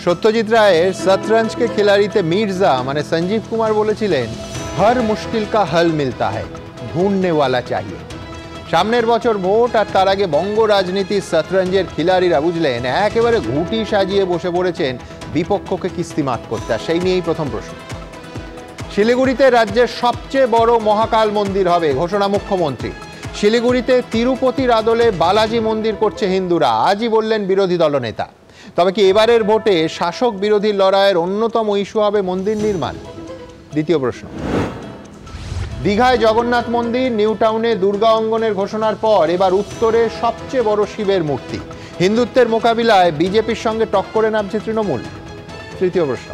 সত্যজিৎ রায়ের শতরঞ্জকে খিলাড়িতে মির্জা মানে সঞ্জীব কুমার বলেছিলেন, হর মুশকিল কা হল মিলতা হ্যায়, ঢুঁড়নে ওয়ালা চাহিয়ে। সামনের বছর ভোট, আর তার আগে বঙ্গ রাজনীতির শতরঞ্জের খিলাড়িরা বুঝলেন একেবারে ঘুঁটি সাজিয়ে বসে পড়েছেন বিপক্ষকে কিস্তিমাত করতে। আর সেই নিয়েই প্রথম প্রশ্ন। শিলিগুড়িতে রাজ্যের সবচেয়ে বড় মহাকাল মন্দির হবে, ঘোষণা মুখ্যমন্ত্রী। শিলিগুড়িতে তিরুপতির আদলে বালাজি মন্দির করছে হিন্দুরা, আজই বললেন বিরোধী দলনেতা। তবে কি এবারের ভোটে শাসক বিরোধী লড়াইয়ের অন্যতম ইস্যু হবে মন্দির নির্মাণ? দ্বিতীয় প্রশ্ন। দীঘায় জগন্নাথ মন্দির, নিউ টাউনে দুর্গা অঙ্গনের ঘোষণার পর এবার উত্তরে সবচেয়ে বড় শিবের মূর্তি। হিন্দুত্বের মোকাবিলায় বিজেপির সঙ্গে টক্করে নামছে তৃণমূল। তৃতীয় প্রশ্ন।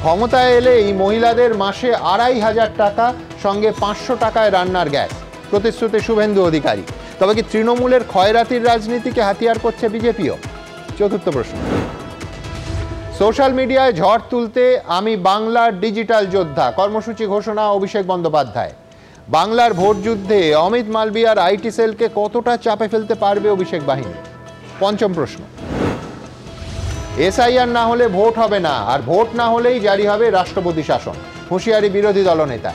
ক্ষমতায় এলেই মহিলাদের মাসে ২৫০০ টাকা, সঙ্গে ৫০০ টাকায় রান্নার গ্যাস, প্রতিশ্রুতি শুভেন্দু অধিকারী। তবে কি তৃণমূলের ক্ষয়রাতির রাজনীতিকে হাতিয়ার করছে বিজেপিও? চতুর্থ প্রশ্ন। সোশ্যাল মিডিয়ায় ঝড় তুলতে আমি বাংলার ডিজিটাল যোদ্ধা, কর্মসূচি ঘোষণা অভিষেক বন্দ্যোপাধ্যায়। বাংলার ভোট যুদ্ধে অমিত মালভিয়ার আইটি সেলকে কতটা চাপে ফেলতে পারবে অভিষেক বাহিনী? পঞ্চম প্রশ্ন। এসআইআর না হলে ভোট হবে না, আর ভোট না হলেই জারি হবে রাষ্ট্রপতি শাসন, হুঁশিয়ারি বিরোধী দলনেতা।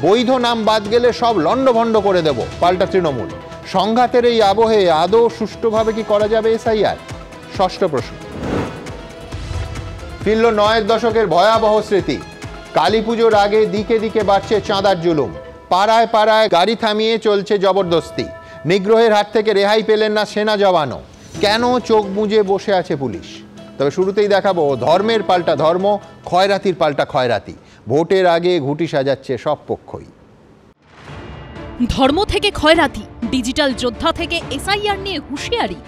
বৈধ নাম বাদ গেলে সব লণ্ডভণ্ড করে দেব, পাল্টা তৃণমূল। সংঘাতের এই আবহে আদৌ সুষ্ঠুভাবে কি করা যাবে এসআইআর? ষষ্ঠ প্রশ্ন। ফিরল ৯-এর দশকের ভয়াবহ স্মৃতি। কালী পুজোর আগে দিকে দিকে বাড়ছে চাঁদার জুলুম, পাড়ায় পাড়ায় গাড়ি থামিয়ে চলছে জবরদস্তি। নিগ্রহের হাত থেকে রেহাই পেলেন না সেনা জওয়ানও। কেন চোখ বুজে বসে আছে পুলিশ? তবে শুরুতেই দেখাবো ধর্মের পাল্টা ধর্ম, ক্ষয়রাতির পাল্টা ক্ষয়রাতি। ভোটের আগে ঘুঁটি সাজাচ্ছে সব পক্ষই। ধর্ম থেকে ক্ষয়রাতি, ডিজিটাল যোদ্ধা থেকে এসআইআর নিয়ে হুঁশিয়ারি।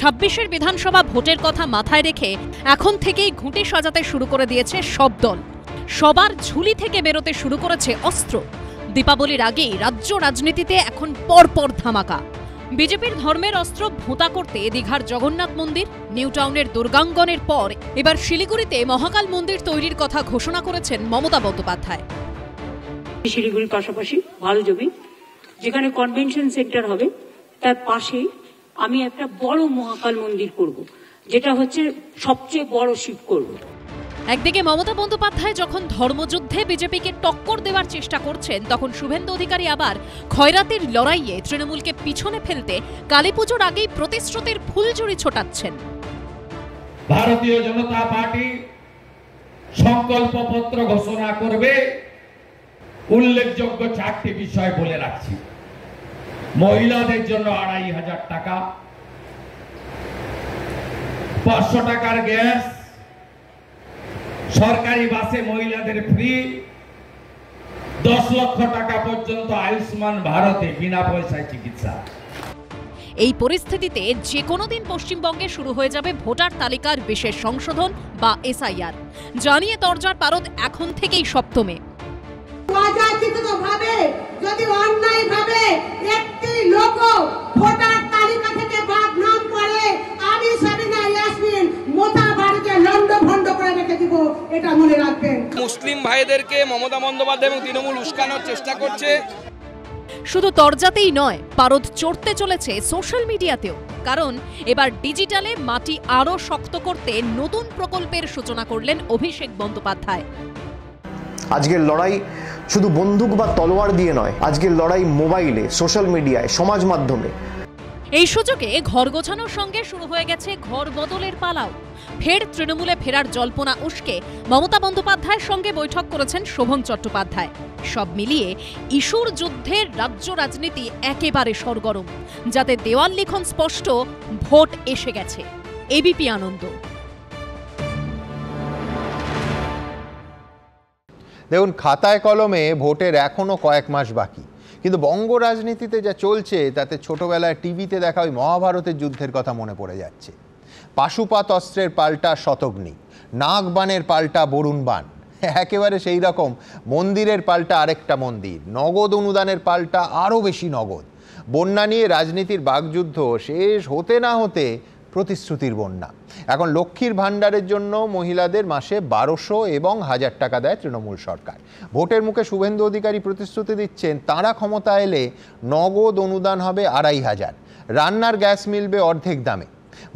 ২৬-এর বিধানসভা ভোটের কথা মাথায় রেখে এখন থেকেই ঘুঁটি সাজাতে শুরু করে দিয়েছে সব দল। সবার ঝুলি থেকে বেরোতে শুরু করেছে অস্ত্র। দীপাবলির আগেই রাজ্য রাজনীতিতে এখন পরপর ধামাকা। বিজেপির ধর্মের অস্ত্র ভোঁতা করতে দীঘার জগন্নাথ মন্দির, নিউ টাউনের দুর্গাঙ্গনের পর এবার শিলিগুড়িতে মহাকাল মন্দির তৈরির কথা ঘোষণা করেছেন মমতা বন্দ্যোপাধ্যায়। শিলিগুড়ির পাশাপাশি ভালো জমি, যেখানে কনভেনশন সেন্টার হবে, তার পাশে আমি একটা বড় মহাকাল মন্দির করব, যেটা হচ্ছে সবচেয়ে বড় শিব করব। একদিকে মমতা বন্দ্যোপাধ্যায় যখন ধর্মযুদ্ধে বিজেপিকে টক্কর দেওয়ার চেষ্টা করছেন, তখন শুভেন্দু অধিকারী আবার ক্ষয়রাতির লড়াইয়ে তৃণমূলকে পিছনে ফেলতে কালীপুজোর আগেই প্রতিশ্রুতির ফুলঝুরি ছোটাচ্ছেন। ভারতীয় জনতা পার্টি সংকল্পপত্র ঘোষণা করবে। উল্লেখযোগ্য 4টি বিষয় বলে রাখছি। মহিলাদের জন্য ২৫০০ টাকা, ৫০০ টাকার গ্যাস, সরকারি বাসে মহিলাদের ফ্রি, ১০ লক্ষ টাকা পর্যন্ত আয়ুষ্মান ভারতে বিনা পয়সায় চিকিৎসা। এই পরিস্থিতিতে যে কোনো দিন পশ্চিমবঙ্গে শুরু হয়ে যাবে ভোটার তালিকার বিশেষ সংশোধন বা এসআইআর। জানিয়ে তরজার পারদ এখন থেকেই সপ্তমে। যদি অন্যায়ভাবে একটি লোক ভোটার তালিকা থেকে বাদ নাম করে, আমি সাবিনা ইয়াসমিন মোটা বাড়িতে লন্ডভন্ড করে রেখে দিব, এটা মনে রাখবেন। মুসলিম ভাইদেরকে মমতা বন্দ্যোপাধ্যায় এবং তৃণমূল উস্কানোর চেষ্টা করছে। শুধু তরজাতেই নয়, পারদ চড়তে চলেছে সোশ্যাল মিডিয়াতেও। কারণ এবার ডিজিটালে মাটি আরও শক্ত করতে নতুন প্রকল্পের সূচনা করলেন অভিষেক বন্দ্যোপাধ্যায়। আজকের লড়াই শুধু বন্দুক বা তলোয়ার দিয়ে নয়, আজকের লড়াই মোবাইলে, সোশ্যাল মিডিয়ায়, সমাজ মাধ্যমে। এই সুযোগে ঘর গোছানোর সঙ্গে শুরু হয়ে গেছে ঘর বদলের পালাও। ফের তৃণমূলে ফেরার জল্পনা উস্কে মমতা বন্দ্যোপাধ্যায়ের সঙ্গে বৈঠক করেছেন শোভন চট্টোপাধ্যায়। সব মিলিয়ে ইস্যুর যুদ্ধের রাজ্য রাজনীতি একেবারে সরগরম। যাতে দেওয়াল লিখন স্পষ্ট, ভোট এসে গেছে। এবিপি আনন্দ। দেখুন, খাতায় কলমে ভোটের এখনো কয়েক মাস বাকি, কিন্তু বঙ্গ রাজনীতিতে যা চলছে তাতে ছোটবেলায় টিভিতে দেখা ওই মহাভারতের যুদ্ধের কথা মনে পড়ে যাচ্ছে। পাশুপাত অস্ত্রের পাল্টা শতগ্নি, নাগবানের পাল্টা বরুণ বান, একেবারে সেই রকম মন্দিরের পাল্টা আরেকটা মন্দির, নগদ অনুদানের পাল্টা আরও বেশি নগদ। বন্যা নিয়ে রাজনীতির বাকযুদ্ধ শেষ হতে না হতে প্রতিশ্রুতির বন্যা। এখন লক্ষ্মীর ভাণ্ডারের জন্য মহিলাদের মাসে ১২০০ এবং ১০০০ টাকা দেয় তৃণমূল সরকার। ভোটের মুখে শুভেন্দু অধিকারী প্রতিশ্রুতি দিচ্ছেন তাঁরা ক্ষমতা এলে নগদ অনুদান হবে ২৫০০, রান্নার গ্যাস মিলবে অর্ধেক দামে।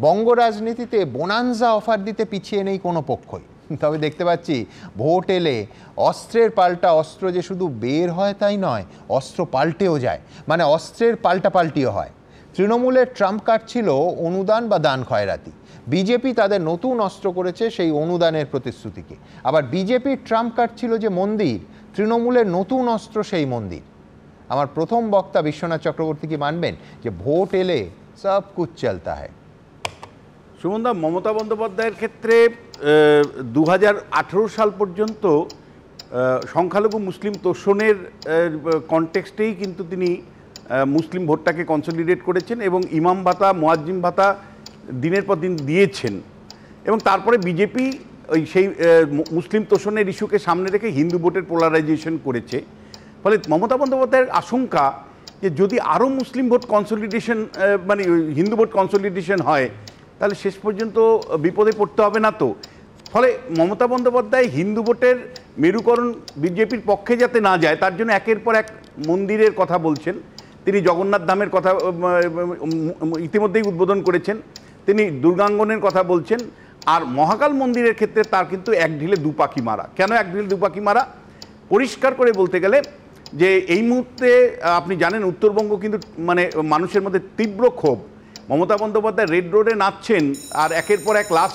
বঙ্গ রাজনীতিতে বোনান্সা অফার দিতে পিছিয়ে নেই কোনো পক্ষই। তবে দেখতে পাচ্ছি ভোট এলে অস্ত্রের পাল্টা অস্ত্র যে শুধু বের হয় তাই নয়, অস্ত্র পাল্টেও যায়, মানে অস্ত্রের পাল্টাপাল্টিও হয়। তৃণমূলের ট্রাম্প কার্ড ছিল অনুদান বা দান খয়রাতি। বিজেপি তাদের নতুন অস্ত্র করেছে সেই অনুদানের প্রতিশ্রুতিকে। আবার বিজেপির ট্রাম্প কার্ড ছিল যে মন্দির, তৃণমূলের নতুন অস্ত্র সেই মন্দির। আমার প্রথম বক্তা বিশ্বনাথ চক্রবর্তী কি মানবেন যে ভোট এলে সব কুছ চলতা হ্যায়? সুমনদা, মমতা বন্দ্যোপাধ্যায়ের ক্ষেত্রে 2018 সাল পর্যন্ত সংখ্যালঘু মুসলিম তোষণের কনটেক্সটেই কিন্তু তিনি মুসলিম ভোটটাকে কনসলিডেট করেছেন এবং ইমাম ভাতা, মুয়াজ্জিম ভাতা দিনের পর দিন দিয়েছেন। এবং তারপরে বিজেপি ওই সেই মুসলিম তোষণের ইস্যুকে সামনে রেখে হিন্দু ভোটের পোলারাইজেশন করেছে। ফলে মমতা বন্দ্যোপাধ্যায়ের আশঙ্কা যে যদি আরও মুসলিম ভোট কনসলিডেশন মানে হিন্দু ভোট কনসলিডেশন হয় তাহলে শেষ পর্যন্ত বিপদে পড়তে হবে না তো। ফলে মমতা বন্দ্যোপাধ্যায় হিন্দু ভোটের মেরুকরণ বিজেপির পক্ষে যাতে না যায় তার জন্য একের পর এক মন্দিরের কথা বলছেন। তিনি জগন্নাথ ধামের কথা ইতিমধ্যেই উদ্বোধন করেছেন, তিনি দুর্গাঙ্গনের কথা বলছেন। আর মহাকাল মন্দিরের ক্ষেত্রে তার কিন্তু এক ঢিলে দু পাখি মারা। কেন এক ঢিলে দু পাখি মারা? পরিষ্কার করে বলতে গেলে যে এই মুহূর্তে আপনি জানেন উত্তরবঙ্গ কিন্তু মানে মানুষের মধ্যে তীব্র ক্ষোভ। মমতা বন্দ্যোপাধ্যায় রেড রোডে নাচছেন আর একের পর এক লাশ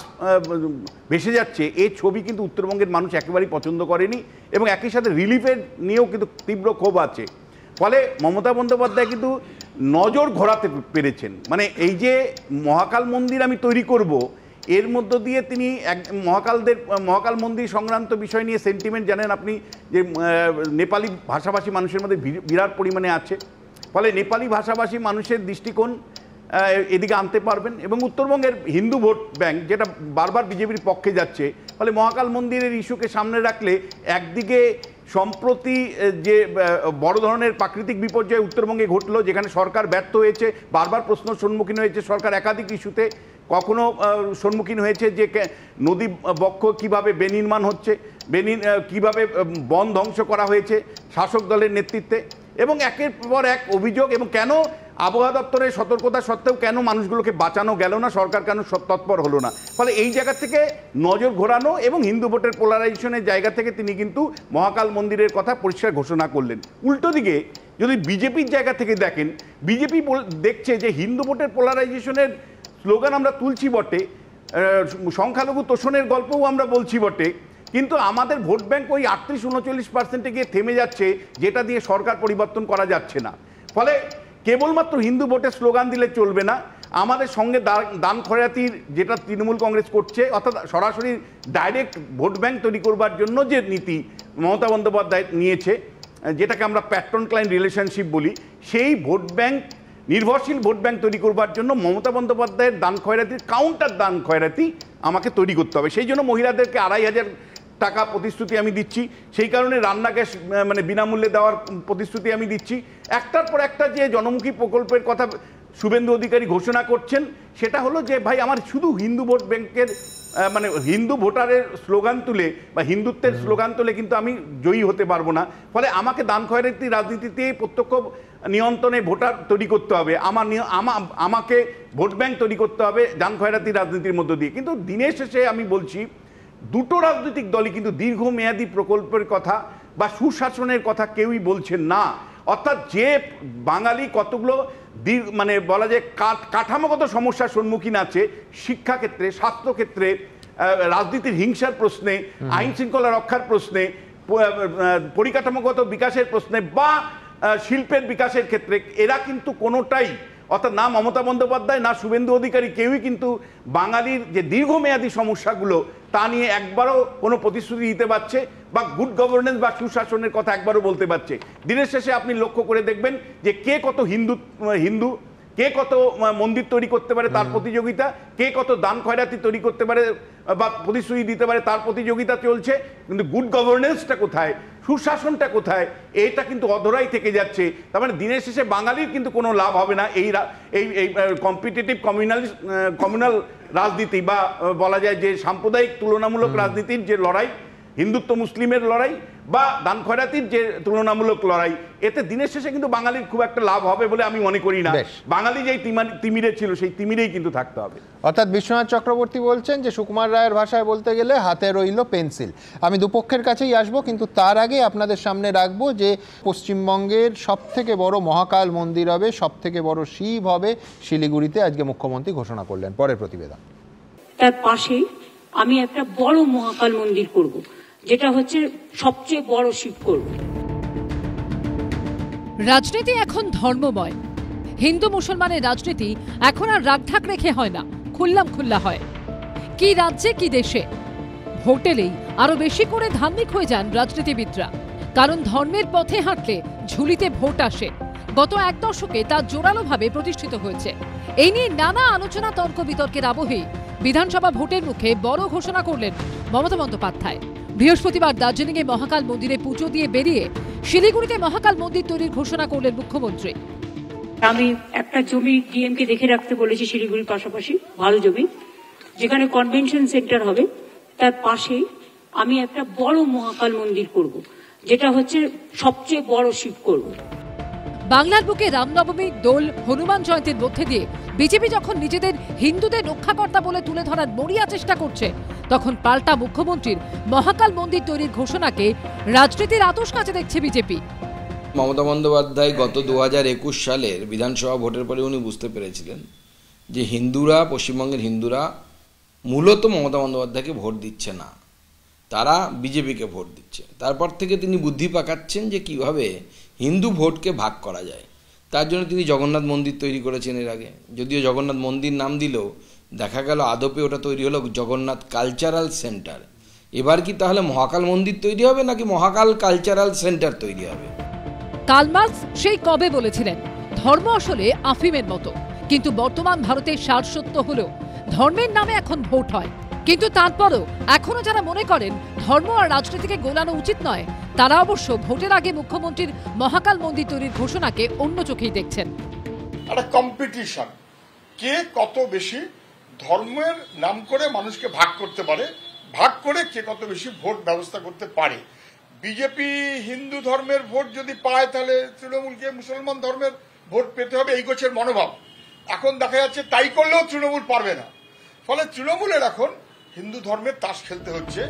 ভেসে যাচ্ছে, এই ছবি কিন্তু উত্তরবঙ্গের মানুষ একেবারেই পছন্দ করেনি এবং একই সাথে রিলিফের নিয়েও কিন্তু তীব্র ক্ষোভ আছে। ফলে মমতা বন্দ্যোপাধ্যায় কিন্তু নজর ঘোরাতে পেরেছেন। মানে এই যে মহাকাল মন্দির আমি তৈরি করব, এর মধ্য দিয়ে তিনি মহাকাল মন্দির সংক্রান্ত বিষয় নিয়ে সেন্টিমেন্ট জানেন আপনি যে নেপালি ভাষাভাষী মানুষের মধ্যে বিরাট পরিমাণে আছে। ফলে নেপালি ভাষাভাষী মানুষের দৃষ্টিকোণ এদিকে আনতে পারবেন এবং উত্তরবঙ্গের হিন্দু ভোট ব্যাংক যেটা বারবার বিজেপির পক্ষে যাচ্ছে, ফলে মহাকাল মন্দিরের ইস্যুকে সামনে রাখলে একদিকে সম্প্রতি যে বড় ধরনের প্রাকৃতিক বিপর্যয় উত্তরবঙ্গে ঘটলো, যেখানে সরকার ব্যর্থ হয়েছে, বারবার প্রশ্নের সম্মুখীন হয়েছে সরকার একাধিক ইস্যুতে, কখনো সম্মুখীন হয়েছে যে নদী বক্ষ কীভাবে বেনির্মাণ হচ্ছে, কীভাবে বন ধ্বংস করা হয়েছে শাসক দলের নেতৃত্বে, এবং একের পর এক অভিযোগ এবং কেন আবহাওয়া দপ্তরের সতর্কতা সত্ত্বেও কেন মানুষগুলোকে বাঁচানো গেল না, সরকার কেন তৎপর হলো না। ফলে এই জায়গা থেকে নজর ঘোরানো এবং হিন্দু ভোটের পোলারাইজেশনের জায়গা থেকে তিনি কিন্তু মহাকাল মন্দিরের কথা পরিষ্কার ঘোষণা করলেন। উল্টো দিকে যদি বিজেপির জায়গা থেকে দেখেন, বিজেপি দেখছে যে হিন্দু ভোটের পোলারাইজেশনের স্লোগান আমরা তুলছি বটে, সংখ্যালঘু তোষণের গল্পও আমরা বলছি বটে, কিন্তু আমাদের ভোট ব্যাংক ওই 38-39% গিয়ে থেমে যাচ্ছে, যেটা দিয়ে সরকার পরিবর্তন করা যাচ্ছে না। ফলে কেবলমাত্র হিন্দু ভোটের স্লোগান দিলে চলবে না, আমাদের সঙ্গে দান খয়রাতির যেটা তৃণমূল কংগ্রেস করছে, অর্থাৎ সরাসরি ডাইরেক্ট ভোট ব্যাংক তৈরি করবার জন্য যে নীতি মমতা বন্দ্যোপাধ্যায় নিয়েছে, যেটাকে আমরা প্যাট্রন ক্লায়েন্ট রিলেশনশিপ বলি, সেই ভোট ব্যাংক নির্ভরশীল ভোট ব্যাংক তৈরি করবার জন্য মমতা বন্দ্যোপাধ্যায়ের দান খয়রাতির কাউন্টার দান খয়রাতি আমাকে তৈরি করতে হবে। সেই জন্য মহিলাদেরকে 2,500 টাকা প্রতিশ্রুতি আমি দিচ্ছি, সেই কারণে রান্না গ্যাস মানে বিনামূল্যে দেওয়ার প্রতিশ্রুতি আমি দিচ্ছি। একটার পর একটা যে জনমুখী প্রকল্পের কথা শুভেন্দু অধিকারী ঘোষণা করছেন, সেটা হলো যে ভাই আমার শুধু হিন্দু ভোট ব্যাংকের মানে হিন্দু ভোটারের স্লোগান তুলে বা হিন্দুত্বের স্লোগান তুলে কিন্তু আমি জয়ী হতে পারবো না। ফলে আমাকে দান খয়রাতি রাজনীতিতে প্রত্যক্ষ নিয়ন্ত্রণে ভোটার তৈরি করতে হবে, আমাকে ভোট ব্যাংক তৈরি করতে হবে দান খয়রাতি রাজনীতির মধ্য দিয়ে। কিন্তু দিনের শেষে আমি বলছি দুটো রাজনৈতিক দলই কিন্তু দীর্ঘমেয়াদী প্রকল্পের কথা বা সুশাসনের কথা কেউই বলছেন না। অর্থাৎ যে বাঙালি কতগুলো মানে বলা যায় কাঠামোগত সমস্যার সম্মুখীন আছে, শিক্ষাক্ষেত্রে, স্বাস্থ্যক্ষেত্রে, রাজনীতির হিংসার প্রশ্নে, আইন শৃঙ্খলা রক্ষার প্রশ্নে, পরিকাঠামোগত বিকাশের প্রশ্নে বা শিল্পের বিকাশের ক্ষেত্রে, এরা কিন্তু কোনোটাই, অর্থাৎ না মমতা বন্দ্যোপাধ্যায় না শুভেন্দু অধিকারী কেউই কিন্তু বাঙালির যে দীর্ঘমেয়াদী সমস্যাগুলো তা নিয়ে একবারও কোনো প্রতিশ্রুতি দিতে পারছে বা গুড গভর্নেন্স বা সুশাসনের কথা একবারও বলতে পারছে। দিনের শেষে আপনি লক্ষ্য করে দেখবেন যে কে কত হিন্দু, কে কত মন্দির তৈরি করতে পারে তার প্রতিযোগিতা, কে কত দান খয়রাতি তৈরি করতে পারে বা প্রতিশ্রুতি দিতে পারে তার প্রতিযোগিতা চলছে। কিন্তু গুড গভর্নেন্সটা কোথায়, সুশাসনটা কোথায়, এইটা কিন্তু অধরাই থেকে যাচ্ছে। তার মানে দিনের শেষে বাঙালির কিন্তু কোনো লাভ হবে না এই কম্পিটিটিভ কমিউনাল রাজনীতি বা বলা যায় যে সাম্প্রদায়িক তুলনামূলক রাজনীতির যে লড়াই, হিন্দুত্ব মুসলিমের লড়াই বা দান খয়রাতির যে তুলনামূলক লড়াই, এতে দিনের শেষে কিন্তু বাঙালির খুব একটা লাভ হবে বলে আমি মনে করি না। বাঙালি যেই তিমিরে ছিল সেই তিমিরেই কিন্তু থাকতে হবে। অর্থাৎ বিশ্বনাথ চক্রবর্তী বলছেন যে সুকুমার রায়ের ভাষায় বলতে গেলে হাতে রইল পেন্সিল। আমি দুপক্ষের কাছেই আসবো, কিন্তু তার আগে আপনাদের সামনে রাখবো যে পশ্চিমবঙ্গের সবথেকে বড় মহাকাল মন্দির হবে, সবথেকে বড় শিব হবে শিলিগুড়িতে, আজকে মুখ্যমন্ত্রী ঘোষণা করলেন। পরের প্রতিবেদন। তার পাশে আমি একটা বড় মহাকাল মন্দির করব, যেটা হচ্ছে সবচেয়ে বড় শিব করব। রাজনীতি এখন ধর্মময়। হিন্দু মুসলমানের রাজনীতি এখন আর রাগঢাক রেখে হয় না, খুল্লা হয়। কি রাজ্যে কি দেশে ভোট এলেই আরো বেশি করে ধার্মিক হয়ে যান রাজনীতিবিদরা, কারণ ধর্মের পথে হাঁটলে ঝুলিতে ভোট আসে। গত এক দশকে তা জোরালোভাবে প্রতিষ্ঠিত হয়েছে। এই নিয়ে নানা আলোচনা তর্ক বিতর্কের আবহে বিধানসভা ভোটের মুখে বড় ঘোষণা করলেন মমতা বন্দ্যোপাধ্যায়। বৃহস্পতিবার দার্জিলিংয়ে মহাকাল মন্দিরে পুজো দিয়ে বেরিয়ে শিলিগুড়িতে মহাকাল মন্দির তৈরির ঘোষণা করলেন মুখ্যমন্ত্রী। আমি একটা জমি ডিএমকে দেখে রাখতে বলেছি শিলিগুড়ির পাশাপাশি, ভালো জমি, যেখানে কনভেনশন সেন্টার হবে, তার পাশে আমি একটা বড় মহাকাল মন্দির করব, যেটা হচ্ছে সবচেয়ে বড় শিব করব। বাংলার বুকে রামনবমী, দোল, হনুমান জয়ন্তীর মধ্যে দিয়ে বিজেপি যখন নিজেদের হিন্দুদের রক্ষাকর্তা বলে তুলে ধরার মরিয়া চেষ্টা করছে, তখন পাল্টা মুখ্যমন্ত্রীর মহাকাল মন্দির তৈরির ঘোষণাকে রাজনীতির আতশ কাছে দেখছে বিজেপি। মমতা বন্দ্যোপাধ্যায় গত 2021 সালের বিধানসভা ভোটের পরে উনি বুঝতে পেরেছিলেন যে হিন্দুরা, পশ্চিমবঙ্গের হিন্দুরা মূলত মমতা বন্দ্যোপাধ্যায়কে ভোট দিচ্ছে না, তারা বিজেপিকে ভোট দিচ্ছে। তারপর থেকে তিনি বুদ্ধি পাকাচ্ছেন যে কিভাবে হিন্দু ভোটকে ভাগ করা যায়। তার জন্য তিনি জগন্নাথ মন্দির তৈরি করেছেন এর আগে, যদিও জগন্নাথ মন্দির নাম দিলেও দেখা গেল আদপে ওটা তৈরি হলো জগন্নাথ কালচারাল সেন্টার। এবার কি তাহলে মহাকাল মন্দির তৈরি হবে নাকি মহাকাল কালচারাল সেন্টার তৈরি হবে? কার্ল মার্কস সেই কবে বলেছিলেন ধর্ম আসলে আফিমের মতো, কিন্তু বর্তমান ভারতের সারসত্য হলো ধর্মের নামে এখন ভোট হয়। কিন্তু তারপরও এখনো যারা মনে করেন ধর্ম আর রাজনীতিকে গোলানো উচিত নয়, তারা অবশ্য ভোটের আগে মুখ্যমন্ত্রীর মহাকাল মন্দির তৈরির ঘোষণাকে অন্য চোখেই দেখছেন। একটা কম্পিটিশন, কে কত বেশি ধর্মের নাম করে মানুষকে ভাগ করতে পারে, ভাগ করে কে কত বেশি ভোট ব্যবস্থা করতে পারে। বিজেপি হিন্দু ধর্মের ভোট যদি পায়, তাহলে তৃণমূলকে মুসলমান ধর্মের ভোট পেতে হবে, এই গোছের মনোভাব। এখন দেখা যাচ্ছে তাই করলেও তৃণমূল পারবে না, ফলে তৃণমূলের এখন হিন্দু ধর্মের তাস খেলতে হচ্ছে।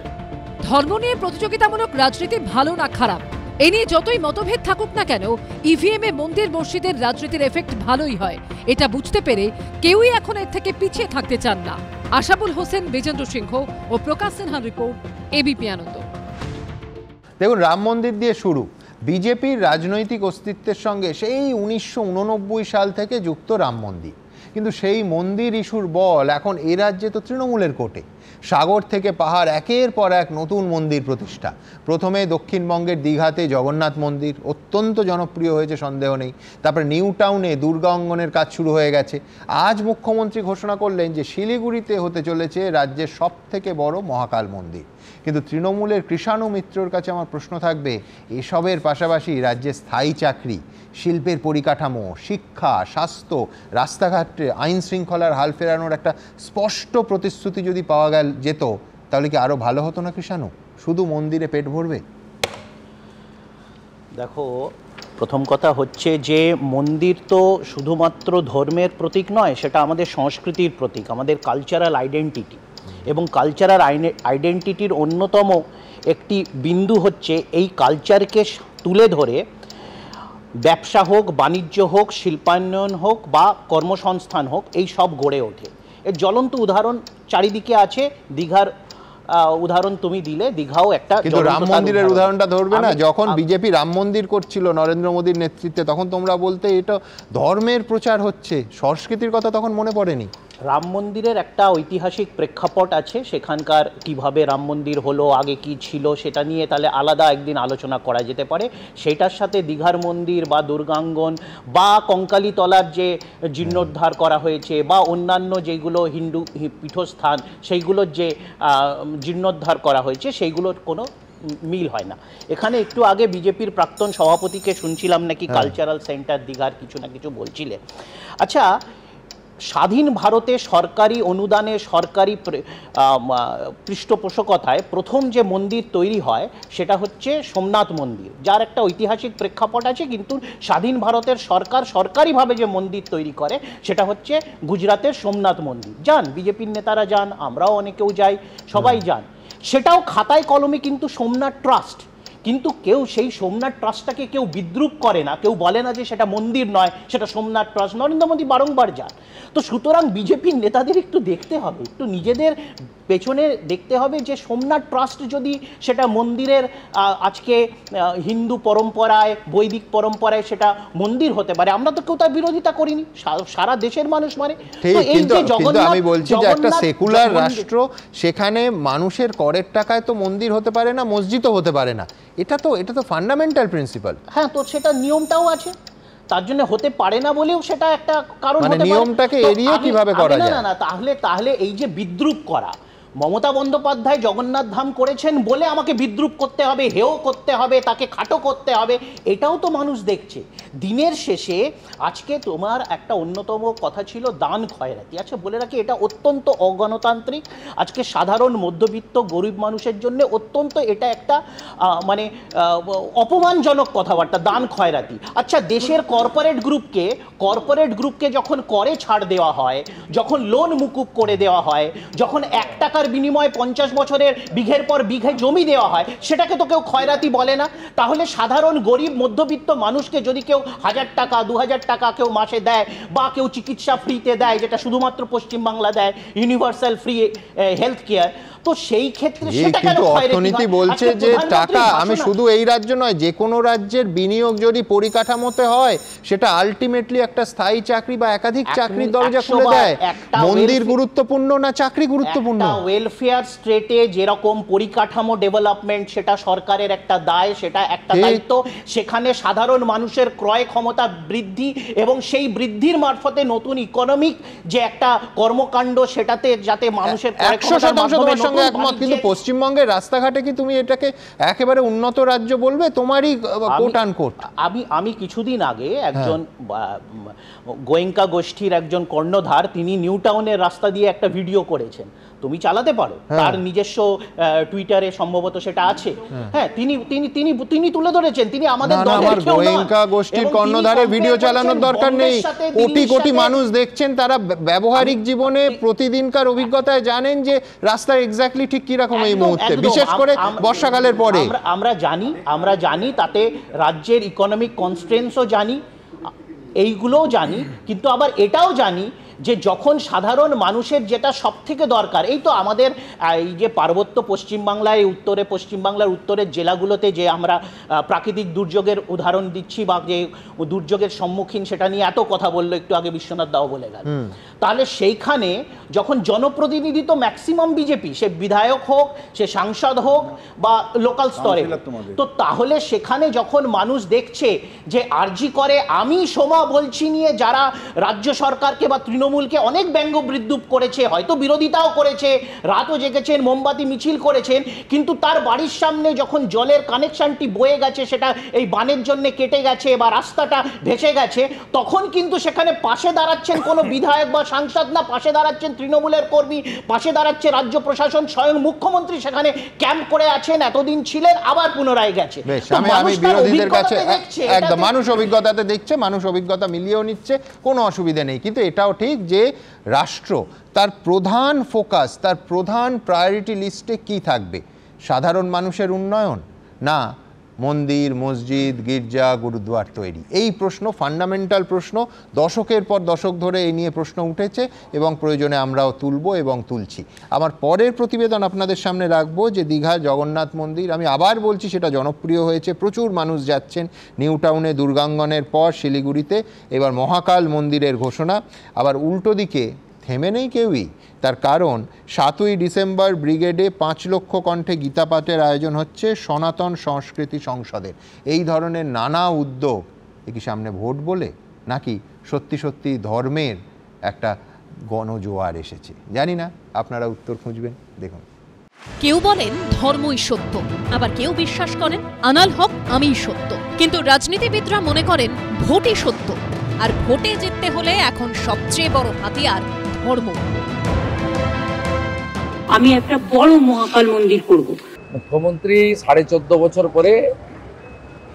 ধর্ম নিয়ে প্রতিযোগিতামূলক রাজনীতি ভালো না খারাপ, এ নিয়ে যতই মতভেদ থাকুক না কেন, ইভিএম এ মন্দির মসজিদের রাজনীতির এফেক্ট ভালোই হয়। এটা বুঝতে পেরে কেউই এখন এর থেকে পিছিয়ে থাকতে চান না। আশাবুল হোসেন, বিজেন্দ্র সিংহ ও প্রকাশ সিনহার রিপোর্ট, এবিপি আনন্দ। দেখুন, রাম মন্দির দিয়ে শুরু। বিজেপির রাজনৈতিক অস্তিত্বের সঙ্গে সেই 1989 সাল থেকে যুক্ত রাম মন্দির, কিন্তু সেই মন্দির ইস্যুর বল এখন এ রাজ্যে তো তৃণমূলের কোটে। সাগর থেকে পাহাড়, একের পর এক নতুন মন্দির প্রতিষ্ঠা। প্রথমে দক্ষিণবঙ্গের দীঘাতে জগন্নাথ মন্দির, অত্যন্ত জনপ্রিয় হয়েছে সন্দেহ নেই। তারপর নিউ টাউনে দুর্গা অঙ্গনের কাজ শুরু হয়ে গেছে। আজ মুখ্যমন্ত্রী ঘোষণা করলেন যে শিলিগুড়িতে হতে চলেছে রাজ্যের সব থেকে বড় মহাকাল মন্দির। কিন্তু তৃণমূলের কৃষাণু মিত্রর কাছে আমার প্রশ্ন থাকবে, এসবের পাশাপাশি রাজ্যে স্থায়ী চাকরি, শিল্পের পরিকাঠামো, শিক্ষা, স্বাস্থ্য, রাস্তাঘাটে আইন শৃঙ্খলার হাল ফেরানোর একটা স্পষ্ট প্রতিশ্রুতি যদি পাওয়া যেত, তাহলে কি আরো ভালো হতো না কৃষাণু? শুধু মন্দিরে পেট ভরবে? দেখো, প্রথম কথা হচ্ছে যে মন্দির তো শুধুমাত্র ধর্মের প্রতীক নয়, সেটা আমাদের সংস্কৃতির প্রতীক, আমাদের কালচারাল আইডেন্টিটি। এবং কালচারাল আইডেন্টিটির অন্যতম একটি বিন্দু হচ্ছে এই কালচারকে তুলে ধরে ব্যবসা হোক, বাণিজ্য হোক, শিল্পায়ন হোক বা কর্মসংস্থান হোক, এই সব গড়ে ওঠে। এর জ্বলন্ত উদাহরণ চারিদিকে আছে। দীঘার উদাহরণ তুমি দিলে, দীঘাও একটা। কিন্তু রাম মন্দিরের উদাহরণটা ধরবে না? যখন বিজেপি রাম মন্দির করছিল নরেন্দ্র মোদীর নেতৃত্বে, তখন তোমরা বলতে এটা ধর্মের প্রচার হচ্ছে, সংস্কৃতির কথা তখন মনে পড়েনি? রাম মন্দিরের একটা ঐতিহাসিক প্রেক্ষাপট আছে, সেখানকার কিভাবে রাম মন্দির হলো, আগে কি ছিল, সেটা নিয়ে তাহলে আলাদা একদিন আলোচনা করা যেতে পারে। সেটার সাথে দীঘার মন্দির বা দুর্গাঙ্গন বা কঙ্কালীতলার যে জীর্ণোদ্ধার করা হয়েছে বা অন্যান্য যেগুলো হিন্দু পীঠস্থান সেইগুলোর যে জীর্ণোদ্ধার করা হয়েছে, সেইগুলোর কোনো মিল হয় না। এখানে একটু আগে বিজেপির প্রাক্তন সভাপতিকে শুনছিলাম নাকি কালচারাল সেন্টার দীঘার কিছু না কিছু বলছিলেন। আচ্ছা, স্বাধীন ভারতে সরকারি অনুদানে সরকারি পৃষ্ঠপোষকতায় প্রথম যে মন্দির তৈরি হয় সেটা হচ্ছে সোমনাথ মন্দির, যার একটা ঐতিহাসিক প্রেক্ষাপট আছে, কিন্তু স্বাধীন ভারতের সরকার সরকারিভাবে যে মন্দির তৈরি করে সেটা হচ্ছে গুজরাটের সোমনাথ মন্দির। যান, বিজেপির নেতারা যান, আমরাও অনেকেও যাই, সবাই যান। সেটাও খাতায় কলমে কিন্তু সোমনাথ ট্রাস্ট, কিন্তু কেউ সেই সোমনাথ ট্রাস্টটাকে কেউ বিদ্রুপ করে না, কেউ বলে না যে সেটা মন্দির নয়, সেটা সোমনাথ ট্রাস্ট। নরেন্দ্র মোদী বারংবার যান। তো সুতরাং বিজেপির নেতাদের একটু দেখতে হবে, একটু নিজেদের পেছনে দেখতে হবে যে সোমনাথ ট্রাস্ট যদি সেটা মন্দিরের আজকে হিন্দু পরম্পরায় বৈদিক পরম্পরায় সেটা মন্দির হতে পারে, আমরা তো কেউ তার বিরোধিতা করিনি, সারা দেশের মানুষ মানে। কিন্তু আমি বলছি যে একটা সেকুলার রাষ্ট্র, সেখানে মানুষের করের টাকায় তো মন্দির হতে পারে না, মসজিদও হতে পারে না, এটা তো ফান্ডামেন্টাল প্রিন্সিপাল। হ্যাঁ, তো সেটা নিয়মটাও আছে, তার জন্য হতে পারে না বলেও সেটা একটা কারণ হতে পারে। নিয়মটাকে এড়িয়ে কিভাবে করা যায়? না, তাহলে এই যে বিদ্রুপ করা, মমতা বন্দ্যোপাধ্যায় জগন্নাথ ধাম করেছেন বলে আমাকে বিদ্রুপ করতে হবে, হেয় করতে হবে, তাকে খাটো করতে হবে, এটাও তো মানুষ দেখছে। দিনের শেষে আজকে তোমার একটা অন্যতম কথা ছিল দান খয়রাতি। আচ্ছা, বলে রাখি, এটা অত্যন্ত অগণতান্ত্রিক। আজকে সাধারণ মধ্যবিত্ত গরিব মানুষের জন্য অত্যন্ত এটা একটা মানে অপমানজনক কথাবার্তা, দান খয়রাতি। আচ্ছা, দেশের কর্পোরেট গ্রুপকে যখন করে ছাড় দেওয়া হয়, যখন লোন মুকুব করে দেওয়া হয়, যখন 1 টাকার বিনিময়ে 50 বছরের বিঘের পর বিঘে জমি দেওয়া হয়, সেটাকে তো কেউ খয়রাতি বলে না। তাহলে সাধারণ গরিব মধ্যবিত্ত মানুষকে যদি কেউ 1000 টাকা 2000 টাকা কেউ মাসে দেয়, বা কেউ চিকিৎসা ফ্রিতে দেয়, যেটা শুধুমাত্র পশ্চিমবাংলা দেয়, ইউনিভার্সাল ফ্রি হেলথ কেয়ার, তো সেই ক্ষেত্রে সেটা কেন অর্থনীতি বলছে যে টাকা, আমি শুধু এই রাজ্য নয়, যে কোনো রাজ্যের বিনিয়োগ যদি পরিকাঠামোতে হয়, সেটা আলটিমেটলি একটা স্থায়ী চাকরি বা একাধিক চাকরির দরজা খুলে দেয়। মন্দির গুরুত্বপূর্ণ না চাকরি গুরুত্বপূর্ণ? ওয়েলফেয়ার স্টেটে যেরকম পরিকাঠামো ডেভেলপমেন্ট, সেটা সরকারের একটা দায়, সেটা একটা দায়িত্ব। সেখানে সাধারণ মানুষের ক্রয় ক্ষমতা বৃদ্ধি এবং সেই বৃদ্ধির মারফতে নতুন ইকোনমিক যে একটা কর্মকাণ্ড, সেটাতে যাতে মানুষের 100% সঙ্গে একমত। কিন্তু পশ্চিমবঙ্গের রাস্তাঘাটে কি তুমি এটাকে একেবারে উন্নত রাজ্য বলবে? তোমারই কোট আনকোট। আমি কিছুদিন আগে একজন গোয়েঙ্কা গোষ্ঠীর একজন কর্ণধার, তিনি নিউ টাউনের রাস্তা দিয়ে একটা ভিডিও করেছেন, তুমি চালাতে পারো, তার নিজস্ব টুইটারে সম্ভবত সেটা আছে। হ্যাঁ, তিনি তুলে ধরেছেন, তিনি আমাদের দলের কেউ নন। গোয়েঙ্কা গোষ্ঠীর কর্ণধারের ভিডিও চালানোর দরকার নেই, কোটি কোটি মানুষ দেখছেন, তারা ব্যবহারিক জীবনে প্রতিদিনকার অভিজ্ঞতায় জানেন যে রাস্তা এক্স্যাক্টলি ঠিক কি রকম এই মুহূর্তে, বিশেষ করে বর্ষাকালের পরে। আমরা জানি তাতে রাজ্যের ইকোনমিক কনস্ট্রেন্টসও জানি, এইগুলোও জানি, কিন্তু আবার এটাও জানি যে যখন সাধারণ মানুষের যেটা সব থেকে দরকার, এই তো আমাদের এই যে পার্বত্য পশ্চিমবাংলায়, পশ্চিমবাংলার উত্তরের জেলাগুলোতে যে আমরা প্রাকৃতিক দুর্যোগের উদাহরণ দিচ্ছি, বা যে দুর্যোগের সম্মুখীন, সেটা নিয়ে এত কথা বললো একটু আগে বিশ্বনাথ দাও বলে গেল, তাহলে সেইখানে যখন জনপ্রতিনিধি তো ম্যাক্সিমাম বিজেপি, সে বিধায়ক হোক, সে সাংসদ হোক, বা লোকাল স্তরে, তো তাহলে সেখানে যখন মানুষ দেখছে যে আরজি করে আমি সোমা বলছি নিয়ে যারা রাজ্য সরকারকে বা তৃণমূলকে অনেক ব্যঙ্গ বিদ্রুপ করেছে, হয়তো বিরোধিতাও করেছে, রাতও জেগেছেন, মোমবাতি মিছিল করেছেন, কিন্তু তার বাড়ির সামনে যখন জলের কানেকশনটি বয়ে গেছে, সেটা এই বানের জন্য কেটে গেছে বা রাস্তাটা ভেসে গেছে, তখন কিন্তু সেখানে পাশে দাঁড়াচ্ছেন কোনো বিধায়ক বা সাংসদ না, পাশে দাঁড়াচ্ছেন তৃণমূলের কর্মী, পাশে দাঁড়াচ্ছে রাজ্য প্রশাসন, স্বয়ং মুখ্যমন্ত্রী সেখানে ক্যাম্প করে আছেন, এতদিন ছিলেন, আবার পুনরায় গেছে। আমি বিরোধীদের কাছে একদম, মানুষ অভিজ্ঞতাতে দেখছে, মানুষ অভিজ্ঞতা মিলিয়েও নিচ্ছে, কোনো অসুবিধা নেই। কিন্তু এটাও ঠিক যে রাষ্ট্র তার প্রধান ফোকাস, তার প্রধান প্রায়োরিটি লিস্টে কি থাকবে? সাধারণ মানুষের উন্নয়ন, না মন্দির, মসজিদ, গির্জা, গুরুদ্বার তৈরি? এই প্রশ্ন ফান্ডামেন্টাল প্রশ্ন, দশকের পর দশক ধরে এই নিয়ে প্রশ্ন উঠেছে এবং প্রয়োজনে আমরাও তুলব এবং তুলছি। আমার পরের প্রতিবেদন আপনাদের সামনে রাখবো যে দীঘা জগন্নাথ মন্দির, আমি আবার বলছি, সেটা জনপ্রিয় হয়েছে, প্রচুর মানুষ যাচ্ছেন। নিউ টাউনে দুর্গাঙ্গনের পর শিলিগুড়িতে এবার মহাকাল মন্দিরের ঘোষণা। আবার উল্টো দিকে থেমে নেই কেউই, তার কারণ 7ই ডিসেম্বর ব্রিগেডে 5 লক্ষ কণ্ঠে গীতাপাঠের আয়োজন হচ্ছে সনাতন সংস্কৃতি সংসদের। এই ধরনের নানা উদ্যোগ, কি সামনে ভোট বলে, নাকি সত্যি সত্যি ধর্মের একটা গণজোয়ার এসেছে? জানি না, আপনারা উত্তর খুঁজবেন, দেখুন। কেউ বলেন ধর্মই সত্য, আবার কেউ বিশ্বাস করেন আনাল হক আমিই সত্য, কিন্তু রাজনীতিবিদরা মনে করেন ভোটই সত্য। আর ভোটে জিততে হলে এখন সবচেয়ে বড় হাতিয়ার ধর্ম। আমি একটা বড় মহাকাল মন্দির করব। মুখ্যমন্ত্রী 14.5 বছর পরে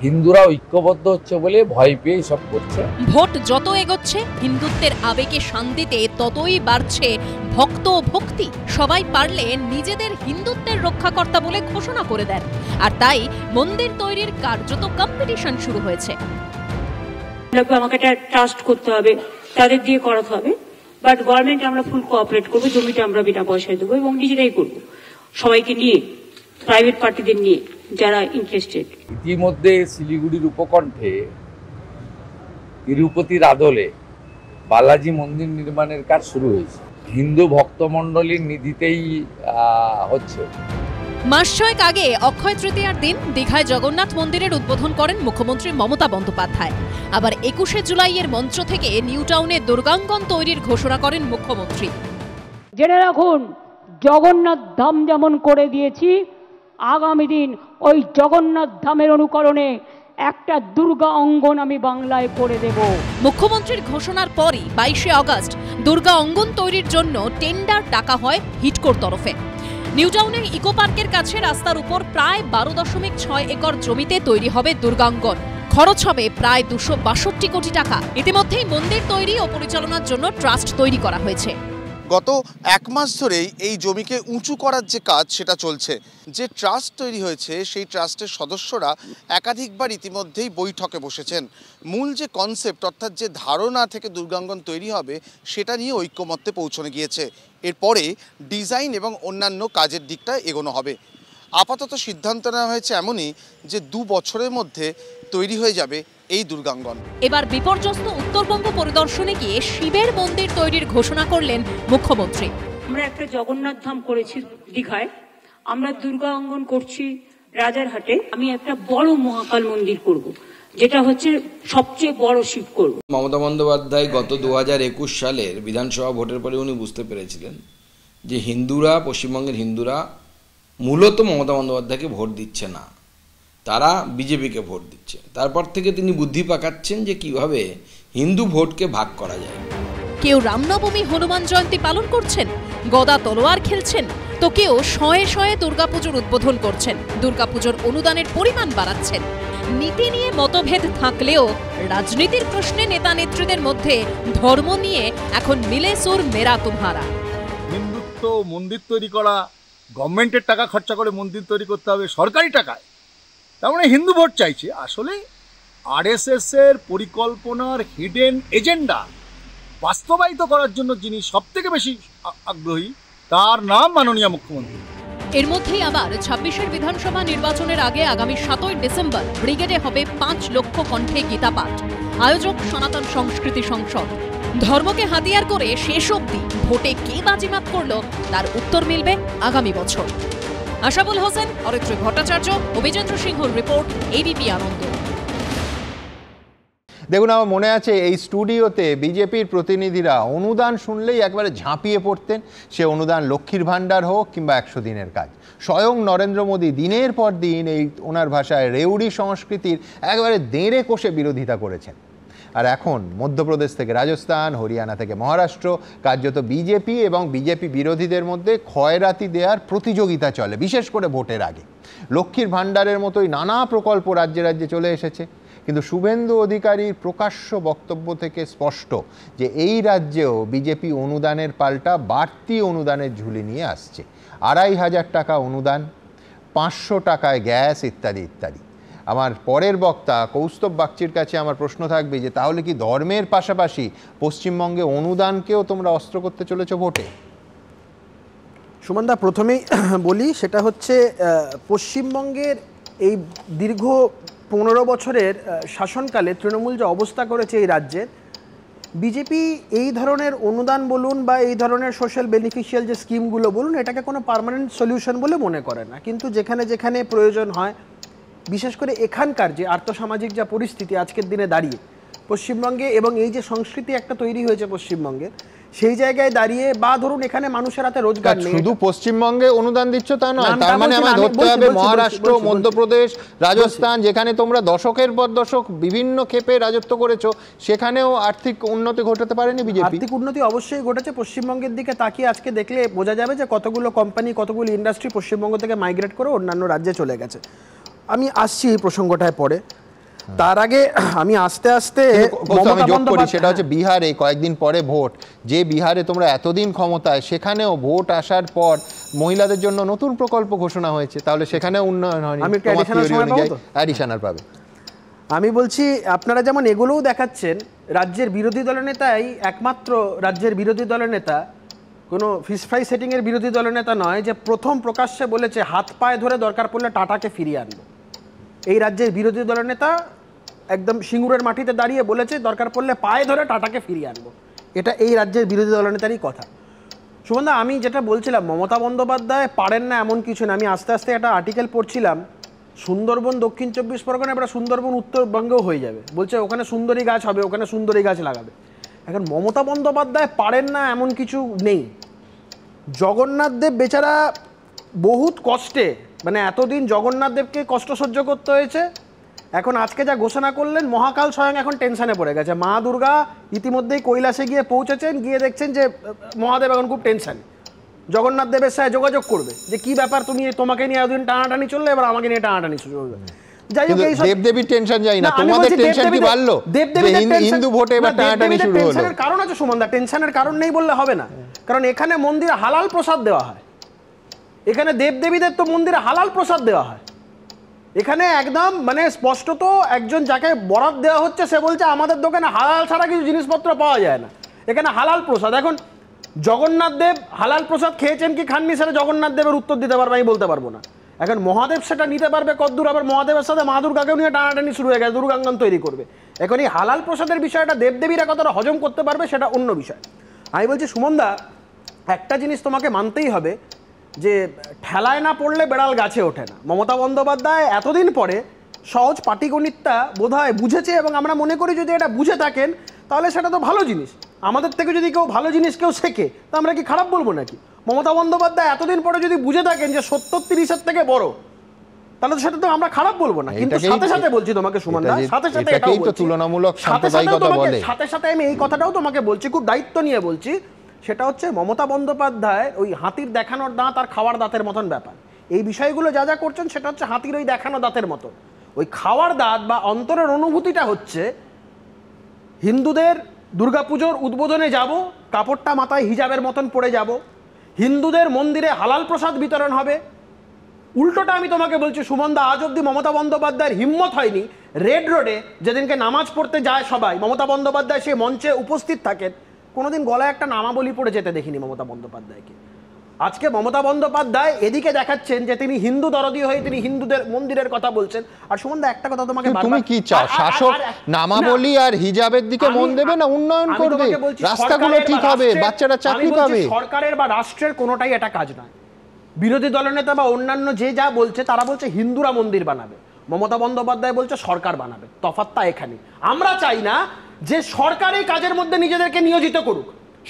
হিন্দুরা ঐক্যবদ্ধ হচ্ছে বলে ভয় পেয়ে সব করছে। ভোট যত এগোচ্ছে হিন্দুত্বের আবেগে শান্তিতে ততই বাড়ছে ভক্ত ভক্তি। সবাই পারলে নিজেদের হিন্দুত্বের রক্ষাকর্তা বলে ঘোষণা করে দেন, আর তাই মন্দির তৈরির কার্যত কম্পিটিশন শুরু হয়েছে। আমাকে একটা ট্রাস্ট করতে হবে, তাদের দিয়ে করাতে হবে, বাট গভর্নমেন্ট আমরা ফুল কোঅপারেট করবো, জমিটা আমরা বিনা পয়সায় দেবো এবং নিজেরাই করবো, সবাইকে নিয়ে, প্রাইভেট পার্টিদের নিয়ে যারা ইন্টারেস্টেড। ইতিমধ্যে শিলিগুড়ির উপকণ্ঠে তিরুপতির আদলে বালাজি মন্দির নির্মাণের কাজ শুরু হয়েছে, হিন্দু ভক্তমণ্ডলীর নিধিতেই হচ্ছে। মাস 6 আগে অক্ষয় তৃতীয়ার দিন দীঘায় জগন্নাথ মন্দিরের উদ্বোধন করেন মুখ্যমন্ত্রী মমতা বন্দ্যোপাধ্যায়। আবার 21শে জুলাইয়ের মঞ্চ থেকে নিউ টাউনে দুর্গাঙ্গন তৈরির ঘোষণা করেন মুখ্যমন্ত্রী। জেনে রাখুন, জগন্নাথ ধাম যেমন করে দিয়েছি, আগামী দিন ওই জগন্নাথ ধামের অনুকরণে একটা দুর্গা অঙ্গন আমি বাংলায় করে দেব। মুখ্যমন্ত্রীর ঘোষণার পরই 22শে আগস্ট দুর্গা অঙ্গন তৈরির জন্য টেন্ডার ডাকা হয় হিডকোর তরফে। নিউ টাউনের ইকো পার্কের কাছে রাস্তার উপর প্রায় 12.6 একর জমিতে তৈরি হবে দুর্গাঙ্গন। খরচ হবে প্রায় 262 কোটি টাকা। ইতিমধ্যেই মন্দির তৈরি ও পরিচালনার জন্য ট্রাস্ট তৈরি করা হয়েছে। গত 1 মাস ধরেই এই জমিকে উঁচু করার যে কাজ সেটা চলছে। যে ট্রাস্ট তৈরি হয়েছে সেই ট্রাস্টের সদস্যরা একাধিকবার ইতিমধ্যেই বৈঠকে বসেছেন। মূল যে কনসেপ্ট অর্থাৎ যে ধারণা থেকে দুর্গাঙ্গন তৈরি হবে সেটা নিয়ে ঐক্যমত্যে পৌঁছানো গিয়েছে। এরপরে ডিজাইন এবং অন্যান্য কাজের দিকটা এগোনো হবে। আপাতত সিদ্ধান্ত নেওয়া হয়েছে এমনই যে 2 বছরের মধ্যে তৈরি হয়ে যাবে এই দুর্গাঙ্গন। এবার বিপর্যস্ত উত্তরবঙ্গ পরিদর্শনে গিয়ে শিবের মন্দির তৈরির ঘোষণা করলেন মুখ্যমন্ত্রী। আমরা একটা জগন্নাথ ধাম করেছি দীঘায়, আমরা দুর্গা অঙ্গন করছি রাজারহাটে। আমি একটা বড় মহাকাল মন্দির করব, যেটা হচ্ছে সবচেয়ে বড় শিব করব। মমতা বন্দ্যোপাধ্যায় গত 2021 সালের বিধানসভা ভোটের পরে উনি বুঝতে পেরেছিলেন যে হিন্দুরা, পশ্চিমবঙ্গের হিন্দুরা মূলত মমতা বন্দ্যোপাধ্যায়কে ভোট দিচ্ছে না, তারা বিজেপিকে ভোট দিচ্ছে। তারপর থেকে তিনি বুদ্ধি পাকাচ্ছেন যে কিভাবে হিন্দু ভোটকে ভাগ করা যায়। কেউ রামনবমী, হনুমান জয়ন্তী পালন করছেন, গদা তলোয়ার খেলছেন, তো কেউ শয়ে শয়ে দুর্গাপুজোর উদ্বোধন করছেন, দুর্গাপুজোর অনুদানের পরিমাণ বাড়াচ্ছেন। নীতি নিয়ে মতভেদ থাকলেও রাজনীতির প্রশ্নে নেতা নেত্রীদের মধ্যে ধর্ম নিয়ে এখন মিলে সুর মেরা তুমহারা। হিন্দুত্ব মন্দির তৈরি করা, গভর্নমেন্টের টাকা খরচা করে মন্দির তৈরি করতে হবে সরকারি টাকায়, তার মানে হিন্দু ভোট চাইছে। আসলে আরএসএস এর পরিকল্পনার হিডেন এজেন্ডা বাস্তবায়িত করার জন্য যিনি সবথেকে বেশি আগ্রহী তার নাম মাননীয় মুখ্যমন্ত্রী। এর মধ্যেই আবার 26এর বিধানসভা নির্বাচনের আগে আগামী 7ই ডিসেম্বর ব্রিগেডে হবে 5 লক্ষ কণ্ঠে গীতাপাঠ। আয়োজক সনাতন সংস্কৃতি সংসদ। ধর্মকে হাতিয়ার করে শেষ অবধি ভোটে কে বাজিমাত করলো তার উত্তর মিলবে আগামী বছর। আশাবুল হোসেন, অরিত্রী ভট্টাচার্য, অভিজেন্দ্র সিংহর রিপোর্ট, এবিপি আনন্দ। দেখুন, আমার মনে আছে এই স্টুডিওতে বিজেপির প্রতিনিধিরা অনুদান শুনলেই একবারে ঝাঁপিয়ে পড়তেন। সে অনুদান লক্ষ্মীর ভাণ্ডার হোক কিংবা 100 দিনের কাজ। স্বয়ং নরেন্দ্র মোদী দিনের পর দিন এই ওনার ভাষায় রেউড়ি সংস্কৃতির একবারে দেড়ে কষে বিরোধিতা করেছেন। আর এখন মধ্যপ্রদেশ থেকে রাজস্থান, হরিয়ানা থেকে মহারাষ্ট্র, কার্যত বিজেপি এবং বিজেপি বিরোধীদের মধ্যে খয়রাতি দেওয়ার প্রতিযোগিতা চলে, বিশেষ করে ভোটের আগে। লক্ষ্মীর ভাণ্ডারের মতোই নানা প্রকল্প রাজ্যে রাজ্যে চলে এসেছে, কিন্তু শুভেন্দু অধিকারীর প্রকাশ্য বক্তব্য থেকে স্পষ্ট যে এই রাজ্যেও বিজেপি অনুদানের পাল্টা বাড়তি অনুদানের ঝুলি নিয়ে আসছে। 2500 টাকা অনুদান, 500 টাকায় গ্যাস ইত্যাদি ইত্যাদি। আমার পরের বক্তা কৌস্তব বাগচির কাছে আমার প্রশ্ন থাকবে যে তাহলে কি ধর্মের পাশাপাশি পশ্চিমবঙ্গে অনুদানকেও তোমরা অস্ত্র করতে চলেছো ভোটে? সুমনদা, প্রথমেই বলি, সেটা হচ্ছে পশ্চিমবঙ্গের এই দীর্ঘ 15 বছরের শাসনকালে তৃণমূল যে অবস্থা করেছে এই রাজ্যের, বিজেপি এই ধরনের অনুদান বলুন বা এই ধরনের সোশ্যাল বেনিফিশিয়াল যে স্কিমগুলো বলুন, এটাকে কোনো পার্মানেন্ট সলিউশন বলে মনে করে না। কিন্তু যেখানে যেখানে প্রয়োজন হয়, বিশেষ করে এখানকার যে আর্থসামাজিক যা পরিস্থিতি আজকের দিনে দাঁড়িয়ে, পশ্চিমবঙ্গে, এবং এই যে সংস্কৃতি একটা তৈরি হয়েছে পশ্চিমবঙ্গে, সেই জায়গায় দাঁড়িয়ে, বা ধরুন এখানে মানুষের হাতে রোজগার নেই, শুধু পশ্চিমবঙ্গে অনুদান দিচ্ছ তা নয়, তার মানে আমায় ধরতে হবে মহারাষ্ট্র, মধ্যপ্রদেশ, রাজস্থান, যেখানে তোমরা দশকের পর দশক বিভিন্ন ক্ষেপে রাজত্ব করেছো, সেখানেও আর্থিক উন্নতি ঘটাতে পারেনি বিজেপি? আর্থিক উন্নতি অবশ্যই ঘটেছে। পশ্চিমবঙ্গের দিকে তাকিয়ে আজকে দেখলে বোঝা যাবে যে কতগুলো কোম্পানি, কতগুলো ইন্ডাস্ট্রি পশ্চিমবঙ্গ থেকে মাইগ্রেট করে অন্যান্য রাজ্যে চলে গেছে। আমি আসছি এই প্রসঙ্গটায় পরে, তার আগে আমি আস্তে আস্তে সেটা হচ্ছে বিহারে কয়েকদিন পরে ভোট, যে বিহারে তোমরা এতদিন ক্ষমতায়, সেখানেও ভোট আসার পর মহিলাদের জন্য নতুন প্রকল্প ঘোষণা হয়েছে, তাহলে সেখানেও উন্নয়ন হয়নি। অ্যাডিশনাল পাবে। আমি বলছি আপনারা যেমন এগুলোও দেখাচ্ছেন, রাজ্যের বিরোধী দলনেতাই একমাত্র রাজ্যের বিরোধী দলনেতা, কোনো ফিস ফ্রাই সেটিংয়ের বিরোধী দলনেতা নয়, যে প্রথম প্রকাশ্যে বলেছে হাত পায়ে ধরে দরকার পড়লে টাটাকে ফিরিয়ে আনবো। এই রাজ্যের বিরোধী দলনেতা একদম সিঙ্গুরের মাটিতে দাঁড়িয়ে বলেছে দরকার পড়লে পায়ে ধরে টাটাকে ফিরিয়ে আনবো। এটা এই রাজ্যের বিরোধী দলনেতারই কথা। সুমনদা, আমি যেটা বলছিলাম, মমতা বন্দ্যোপাধ্যায় পারেন না এমন কিছু না। আমি আস্তে আস্তে একটা আর্টিকেল পড়ছিলাম, সুন্দরবন দক্ষিণ 24 পরগনা, এবার সুন্দরবন উত্তরবঙ্গেও হয়ে যাবে, বলছে ওখানে সুন্দরী গাছ হবে, ওখানে সুন্দরী গাছ লাগাবে। এখন মমতা বন্দ্যোপাধ্যায় পারেন না এমন কিছু নেই। জগন্নাথ দেব বেচারা বহুত কষ্টে, মানে এতদিন জগন্নাথ দেবকে কষ্ট সহ্য করতে হয়েছে, এখন আজকে যা ঘোষণা করলেন, মহাকাল স্বয়ং এখন টেনশনে পড়ে গেছে। মা দুর্গা ইতিমধ্যেই কৈলাসে গিয়ে পৌঁছেছেন, গিয়ে দেখছেন যে মহাদেব এখন খুব টেনশন। জগন্নাথ দেবের সাথে যোগাযোগ করবে যে কি ব্যাপার, তুমি তোমাকে নিয়ে এতদিন টানাটানি চললে, এবার আমাকে নিয়ে টানাটানি শুরু হবে। যাই হোক, দেবদেবীর টেনশন যাই না, তোমাদের টেনশন কি বাড়লো? হিন্দু ভোটে এবার টানাটানি শুরু হলো। টেনশনের কারণ আছে সুমনদা, টেনশনের কারণ নেই বললে হবে না, কারণ এখানে মন্দিরে হালাল প্রসাদ দেওয়া হয়। এখানে দেবদেবীদের তো মন্দিরে হালাল প্রসাদ দেওয়া হয়। এখানে একদম মানে স্পষ্টত একজন যাকে বরাত দেওয়া হচ্ছে সে বলছে আমাদের দোকানে হালাল ছাড়া কিছু জিনিসপত্র পাওয়া যায় না, এখানে হালাল প্রসাদ। এখন জগন্নাথ দেব হালাল প্রসাদ খেয়েছেন কি খাননি সেটা জগন্নাথ দেবের উত্তর দিতে পারবে, আমি বলতে পারবো না। এখন মহাদেব সেটা নিতে পারবে কদ্দূর, আবার মহাদেবের সাথে মা দুর্গাকেও নিয়ে টানাটানি শুরু হয়ে গেছে, দুর্গাঙ্গন তৈরি করবে। এখন এই হালাল প্রসাদের বিষয়টা দেবদেবীরা কতটা হজম করতে পারবে সেটা অন্য বিষয়। আমি বলছি সুমনদা, একটা জিনিস তোমাকে মানতেই হবে যে ঠেলায় না পড়লে বেড়াল গাছে ওঠে না। মমতা বন্দ্যোপাধ্যায় এতদিন পরে সহজ পাটিগণিতটা বোধহয় বুঝেছে, এবং আমরা মনে করি যদি এটা বুঝে থাকেন তাহলে সেটা তো ভালো জিনিস। আমাদের থেকে যদি কেউ ভালো জিনিস কেউ শেখে তা আমরা কি খারাপ বলবো নাকি? মমতা বন্দ্যোপাধ্যায় এতদিন পরে যদি বুঝে থাকেন যে 70-30-এর থেকে বড়, তাহলে তো সেটা তো আমরা খারাপ বলবো না। কিন্তু সাথে সাথে বলছি তোমাকে সুমনদা, সাথে সাথে এটাও বলছি, তুলনামূলক সাম্প্রদায়িকতা বলে, সাথে সাথে আমি এই কথাটাও তোমাকে বলছি, খুব দায়িত্ব নিয়ে বলছি, সেটা হচ্ছে মমতা বন্দ্যোপাধ্যায় ওই হাতির দেখানোর দাঁত আর খাওয়ার দাঁতের মতন ব্যাপার। এই বিষয়গুলো যা যা করছেন সেটা হচ্ছে হাতির ওই দেখানো দাঁতের মতন। ওই খাওয়ার দাঁত বা অন্তরের অনুভূতিটা হচ্ছে হিন্দুদের দুর্গাপুজোর উদ্বোধনে যাব, কাপড়টা মাথায় হিজাবের মতন পরে যাব, হিন্দুদের মন্দিরে হালাল প্রসাদ বিতরণ হবে। উল্টোটা আমি তোমাকে বলছি সুমনদা, আজ অব্দি মমতা বন্দ্যোপাধ্যায়ের হিম্মত হয়নি রেড রোডে যেদিনকে নামাজ পড়তে যায় সবাই, মমতা বন্দ্যোপাধ্যায় সেই মঞ্চে উপস্থিত থাকেন, কোনোদিন গলায় একটা নামাবলী পড়ে যেতে দেখিনি মমতা বন্দ্যোপাধ্যায়কে। আজকে মমতা বন্দ্যোপাধ্যায় এদিকে দেখাচ্ছেন যে তিনি হিন্দু দরদি হয়ে তিনি হিন্দুদের মন্দিরের কথা বলছেন। আর সুমনদা, একটা কথা তোমাকে, তুমি কি চাও, শাসক নামাবলী আর হিজাবের দিকে মন দেবে না উন্নয়ন করবে, রাস্তাগুলো ঠিক হবে, বাচ্চারা চাকরি পাবে? সরকারের বা রাষ্ট্রের কোনোটাই এটা কাজ নয়। বিরোধী দলনেতা বা অন্যান্য যে যা বলছে তারা বলছে হিন্দুরা মন্দির বানাবে, মমতা বন্দ্যোপাধ্যায় বলছে সরকার বানাবে। তফাৎটা এখানে। আমরা চাই না যে সরকার এই কাজের মধ্যে নিজেদেরকে নিয়োজিত করুক,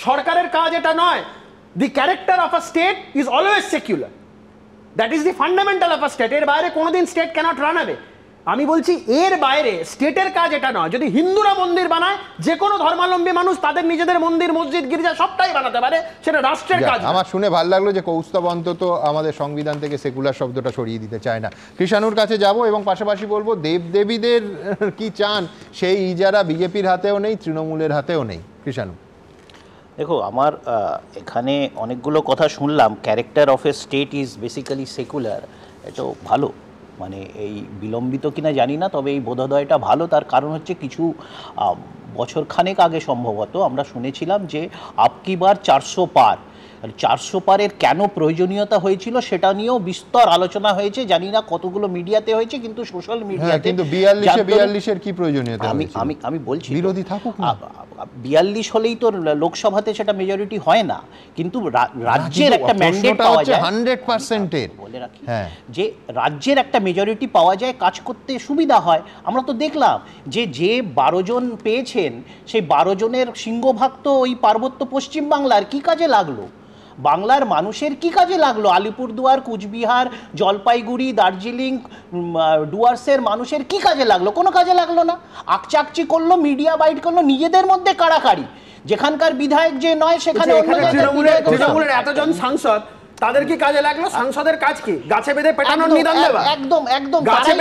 সরকারের কাজ এটা নয়। The character of a state is always secular. That is the fundamental of a state. এর বাইরে কোনোদিন স্টেট cannot run away. আমি বলছি এর বাইরে স্টেটের কাজ এটা নয়। যদি হিন্দুরা মন্দির বানায়, যে কোনো ধর্মাবলম্বী মানুষ তাদের নিজেদের মন্দির, মসজিদ, গির্জা সবটাই বানাতে পারে, সেটা রাষ্ট্রের কাজ। আমার শুনে ভালো লাগলো যে কৌস্তব অন্তত আমাদের সংবিধান থেকে সেকুলার শব্দটা সরিয়ে দিতে চায় না। কৃষাণুর কাছে যাব এবং পাশাপাশি বলবো দেবদেবীদের কি চান সেই ইজারা বিজেপির হাতেও নেই, তৃণমূলের হাতেও নেই। কৃষাণু, দেখো, আমার এখানে অনেকগুলো কথা শুনলাম। Character of a state is basically secular, এটাও ভালো, মানে এই বিলম্বিত কিনা জানি না, তবে এই বোধোদয়টা ভালো। তার কারণ হচ্ছে কিছু বছর খানেক আগে সম্ভবত আমরা শুনেছিলাম যে আপকি বার 400 পার, 400 পারের কেন প্রয়োজনীয়তা হয়েছিল সেটা নিয়েও বিস্তর আলোচনা হয়েছে, জানি না কতগুলো মিডিয়াতে হয়েছে, কিন্তু সোশ্যাল মিডিয়াতে। কিন্তু 42 এর কি প্রয়োজনীয়তা? আমি বলছি বিরোধী থাকুক না, 42 হলেই তো লোকসভাতে সেটা মেজরিটি হয় না, কিন্তু রাজ্যের একটা ম্যান্ডেট পাওয়া যায় 100% এর, বলে রাখি যে রাজ্যের একটা মেজরিটি পাওয়া যায়, কাজ করতে সুবিধা হয়। আমরা তো দেখলাম যে 12 জন পেয়েছেন সেই 12 জনের সিংহভাগ তো ওই পার্বত্য পশ্চিম বাংলার। কি কাজে লাগলো বাংলার মানুষের? কি কাজে লাগলো আলিপুরদুয়ার, কুচবিহার, জলপাইগুড়ি, দার্জিলিং, ডুয়ার্সের মানুষের কি কাজে লাগলো? কোনো কাজে লাগলো না। আকচাকচি করলো, মিডিয়া বাইট করলো, নিজেদের মধ্যে কাড়াকাড়ি। যেখানকার বিধায়ক যে নয় সেখানে তৃণমূলের এতজন সাংসদ, তাদের কি কাজে লাগলো? সাংসদের কাজ কি? গাছে বেঁধে পেটানোর নিদান দেওয়া? একদম গাছে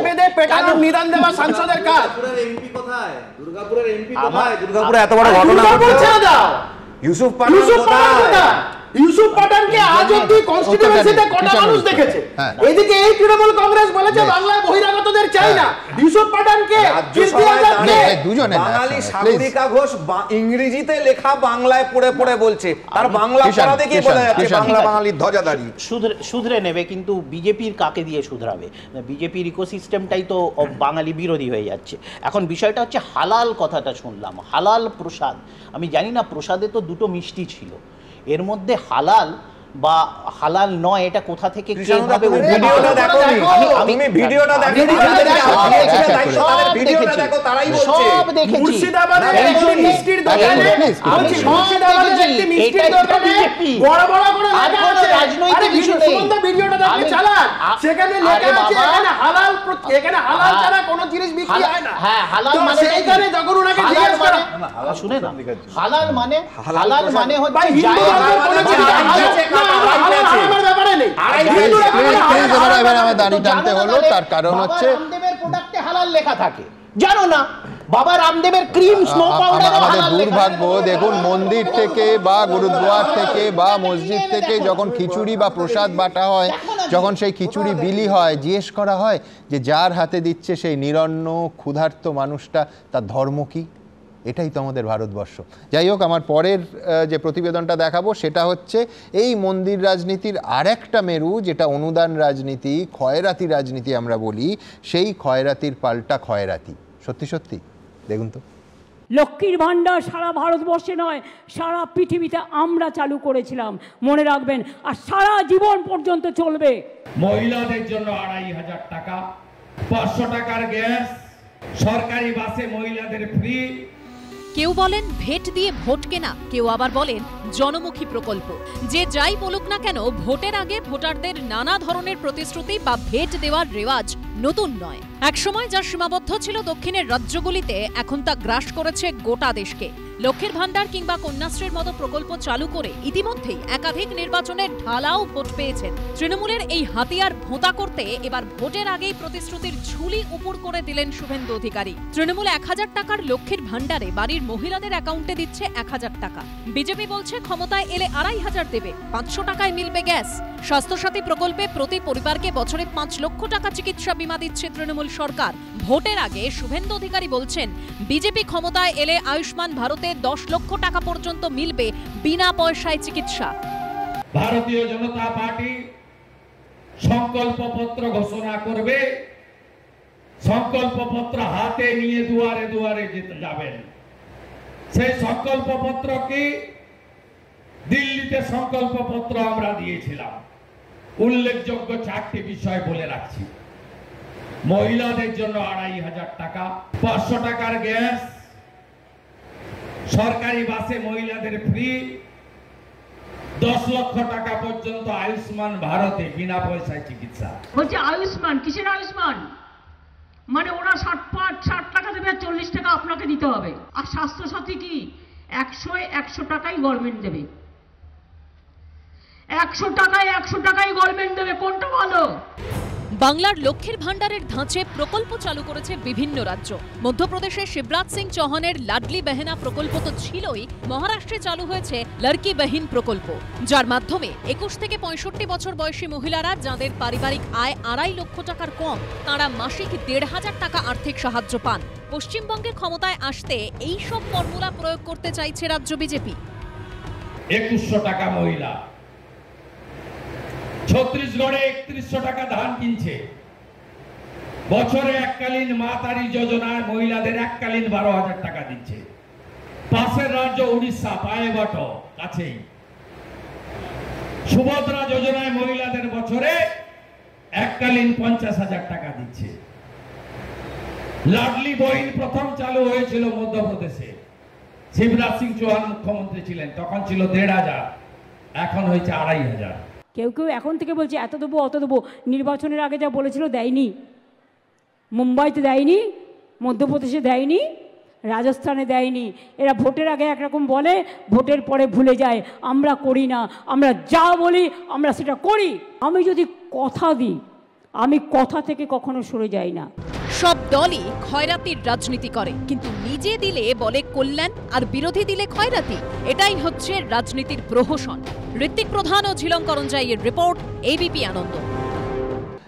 বেঁধে পেটানোর নিদান দেওয়া সাংসদের কাজ। এমপি কোথায়? দুর্গাপুরের এমপি কোথায়? দুর্গাপুরে এত বড় ঘটনা ঘটছে। ইউসুফ পাঠানকে আজ অব্দি কনস্টিটিউয়েন্সিতে কটা মানুষ দেখেছে? এদিকে এই তৃণমূল কংগ্রেস বলেছে বাংলায় বহিরাগতদের চাই না। ইউসুফ পাঠানকে বাঙালি সাগরিকা ঘোষ ইংরেজিতে লেখা বাংলায় পড়ে পড়ে বলছে, আর বাংলা পড়া দেখে বলা যাচ্ছে বাংলা বাঙালির ধ্বজাধারী। শুধরে নেবে, কিন্তু বিজেপির কাকে দিয়ে শুধরাবে? বিজেপির ইকোসিস্টেমটাই তো বাঙালি বিরোধী হয়ে যাচ্ছে। এখন বিষয়টা হচ্ছে হালাল, কথাটা শুনলাম হালাল প্রসাদ। আমি জানি না, প্রসাদে তো দুটো মিষ্টি ছিল, এর মধ্যে হালাল বা হালাল নয় এটা কোথা থেকে কিভাবে? ভিডিওটা দেখো, তুমি ভিডিওটা দেখো, ভিডিওটা দেখো, তারাই বলছে সব দেখেছি। মুর্শিদাবাদের একটি মিষ্টির দোকানে, মুর্শিদাবাদের একটি মিষ্টির দোকানে বড় বড় করে লেখা আছে রাজনৈতিক ইস্যুতে। ভিডিওটা দেখে চালান, সেখানে লেখা আছে এখানে হালাল, এখানে হালাল ছাড়া কোনো জিনিস বিক্রি হয় না। হ্যাঁ, হালাল মানে সেইখানে যখন ওনাকে জিজ্ঞেস করা, শুনে না, হালাল মানে হচ্ছে এবার আমার দাড়ি টানতে হলো, তার কারণ হচ্ছে রামদেবের প্রোডাক্টে হালাল লেখা থাকে, জানো না? বাবা রামদেবের ক্রিম, স্নো পাউডার। আমাদের দুর্ভাগ্য, দেখুন মন্দির থেকে বা গুরুদ্বার থেকে বা মসজিদ থেকে যখন খিচুড়ি বা প্রসাদ বাটা হয়, যখন সেই খিচুড়ি বিলি হয়, জিজ্ঞেস করা হয় যে যার হাতে দিচ্ছে সেই নিরন্ন ক্ষুধার্ত মানুষটা, তার ধর্ম কি? এটাই তো আমাদের ভারতবর্ষ। যাই হোক, আমার পরের যে প্রতিবেদনটা দেখাবো সেটা হচ্ছে এই মন্দির রাজনীতির আরেকটা মেরু, যেটা অনুদান রাজনীতি, খয়রাতি রাজনীতি আমরা বলি, সেই খয়রাতির পাল্টা খয়রাতি। সত্যি সত্যি দেখুন তো। লক্ষ্মীর ভাণ্ডার সারা ভারতবর্ষে নয়, সারা পৃথিবীতে আমরা চালু করেছিলাম, মনে রাখবেন, আর সারা জীবন পর্যন্ত চলবে। মহিলাদের জন্য 2500 টাকা, 500 টাকার গ্যাস, সরকারি বাসে মহিলাদের ফ্রি। কেউ বলেন ভেট দিয়ে ভোট কেনা, কেউ আবার বলেন জনমুখী প্রকল্প। যে যাই বলুক না কেন, ভোটের আগে ভোটারদের নানা ধরনের প্রতিশ্রুতি বা ভেট দেওয়ার রেওয়াজ নতুন নয়। একসময় যা সীমাবদ্ধ ছিল দক্ষিণের রাজ্যগুলিতে, এখন তা গ্রাস করেছে গোটা দেশকে। লক্ষ্মীর ভাণ্ডার কিংবা কন্যাশ্রীর মতো প্রকল্প চালু করে ইতিমধ্যেই একাধিক নির্বাচনের ঢালাও ভোট পেয়েছেন। তৃণমূলের এই হাতিয়ার ভোঁতা করতে এবার ভোটের আগেই প্রতিশ্রুতির ঝুলি উপুড় করে দিলেন শুভেন্দু অধিকারী। তৃণমূল 1000 টাকার লক্ষ্মীর ভাণ্ডারে বাড়ির মহিলাদের অ্যাকাউন্টে দিচ্ছে 1000 টাকা। বিজেপি বলছে ক্ষমতায় এলে 2500 দেবে, 500 টাকায় মিলবে গ্যাস। স্বাস্থ্যসাথী প্রকল্পে প্রতি পরিবারকে বছরে 5 লক্ষ টাকা চিকিৎসা বীমা দিচ্ছে তৃণমূল সরকার। ভোটের আগে শুভেন্দু অধিকারী বলছেন বিজেপি ক্ষমতায় এলে আয়ুষ্মান ভারতে 10 লক্ষ টাকা পর্যন্ত মিলবে বিনা পয়সায় চিকিৎসা। ভারতীয় জনতা পার্টি সংকল্পপত্র ঘোষণা করবে, সংকল্পপত্র হাতে নিয়ে দুয়ারে দুয়ারে যেতে যাবেন। সেই সংকল্পপত্র কি? দিল্লিতে সংকল্পপত্র আমরা দিয়েছিলাম, উল্লেখযোগ্য 4টি বিষয় বলে রাখছি। মহিলাদের জন্য 2500 টাকা, 500 টাকার গ্যাস, সরকারি বাসে মহিলাদের ফ্রি, 10 লক্ষ টাকা পর্যন্ত আয়ুষ্মান ভারতে বিনা পয়সায় চিকিৎসা। বলছে আয়ুষ্মান, কিসের আয়ুষ্মান? মানে ওরা 60 টাকা দেবে আর 40 টাকা আপনাকে দিতে হবে। আর স্বাস্থ্যসাথী কি? 100 টাকাই গভর্নমেন্ট দেবে, 100 টাকাই গভর্নমেন্ট দেবে। কোনটা ভালো? বাংলার লক্ষ্মীর ভাণ্ডারের ধাঁচে প্রকল্প চালু করেছে বিভিন্ন রাজ্য। মধ্যপ্রদেশের শিবরাজ সিং চৌহানের লাডলি বেহেনা প্রকল্প তো ছিলই, মহারাষ্ট্রে চালু হয়েছে লড়কি বহিন প্রকল্প, যার মাধ্যমে 21 থেকে 65 বছর বয়সী মহিলারা যাদের পারিবারিক আয় 2.5 লক্ষ টাকার কম, তারা মাসিক 1500 টাকা আর্থিক সাহায্য পান। পশ্চিমবঙ্গে ক্ষমতায় আসতে এই সব ফর্মুলা প্রয়োগ করতে চাইছে রাজ্য বিজেপি। 2100 টাকা মহিলা, ছত্তিশগড়ে 3100 টাকা ধান কিনছে। বছরে এককালীন মা তারি যোজনায় মহিলাদের এককালীন 12,000 টাকা দিচ্ছে। পাশের রাজ্য উড়িষ্যা, পায়েবাট কাছেই, সুভদ্রা যোজনায় মহিলাদের বছরে এককালীন 50,000 টাকা দিচ্ছে। লাডলি বহিন প্রথম চালু হয়েছিল মধ্যপ্রদেশে, শিবরাজ সিং চৌহান মুখ্যমন্ত্রী ছিলেন, তখন ছিল 1,500, এখন হয়েছে 2,500। কেউ কেউ এখন থেকে বলছে এত দেবো অত দেবো, নির্বাচনের আগে যা বলেছিল দেয়নি। মুম্বাইতে দেয়নি, মধ্যপ্রদেশে দেয়নি, রাজস্থানে দেয়নি। এরা ভোটের আগে একরকম বলে, ভোটের পরে ভুলে যায়। আমরা করি না, আমরা যা বলি আমরা সেটা করি। আমি যদি কথা দিই, আমি কথা থেকে কখনো সরে যাই না। সব দলই খয়রাতির রাজনীতি করে, কিন্তু নিজে দিলে বলে কল্যাণ আর বিরোধী দিলে খয়রাতি। এটাই হচ্ছে রাজনীতির প্রহসন। ঋত্বিক প্রধান ও ঝিলং করঞ্জাইয়ের রিপোর্ট, এবিপি আনন্দ।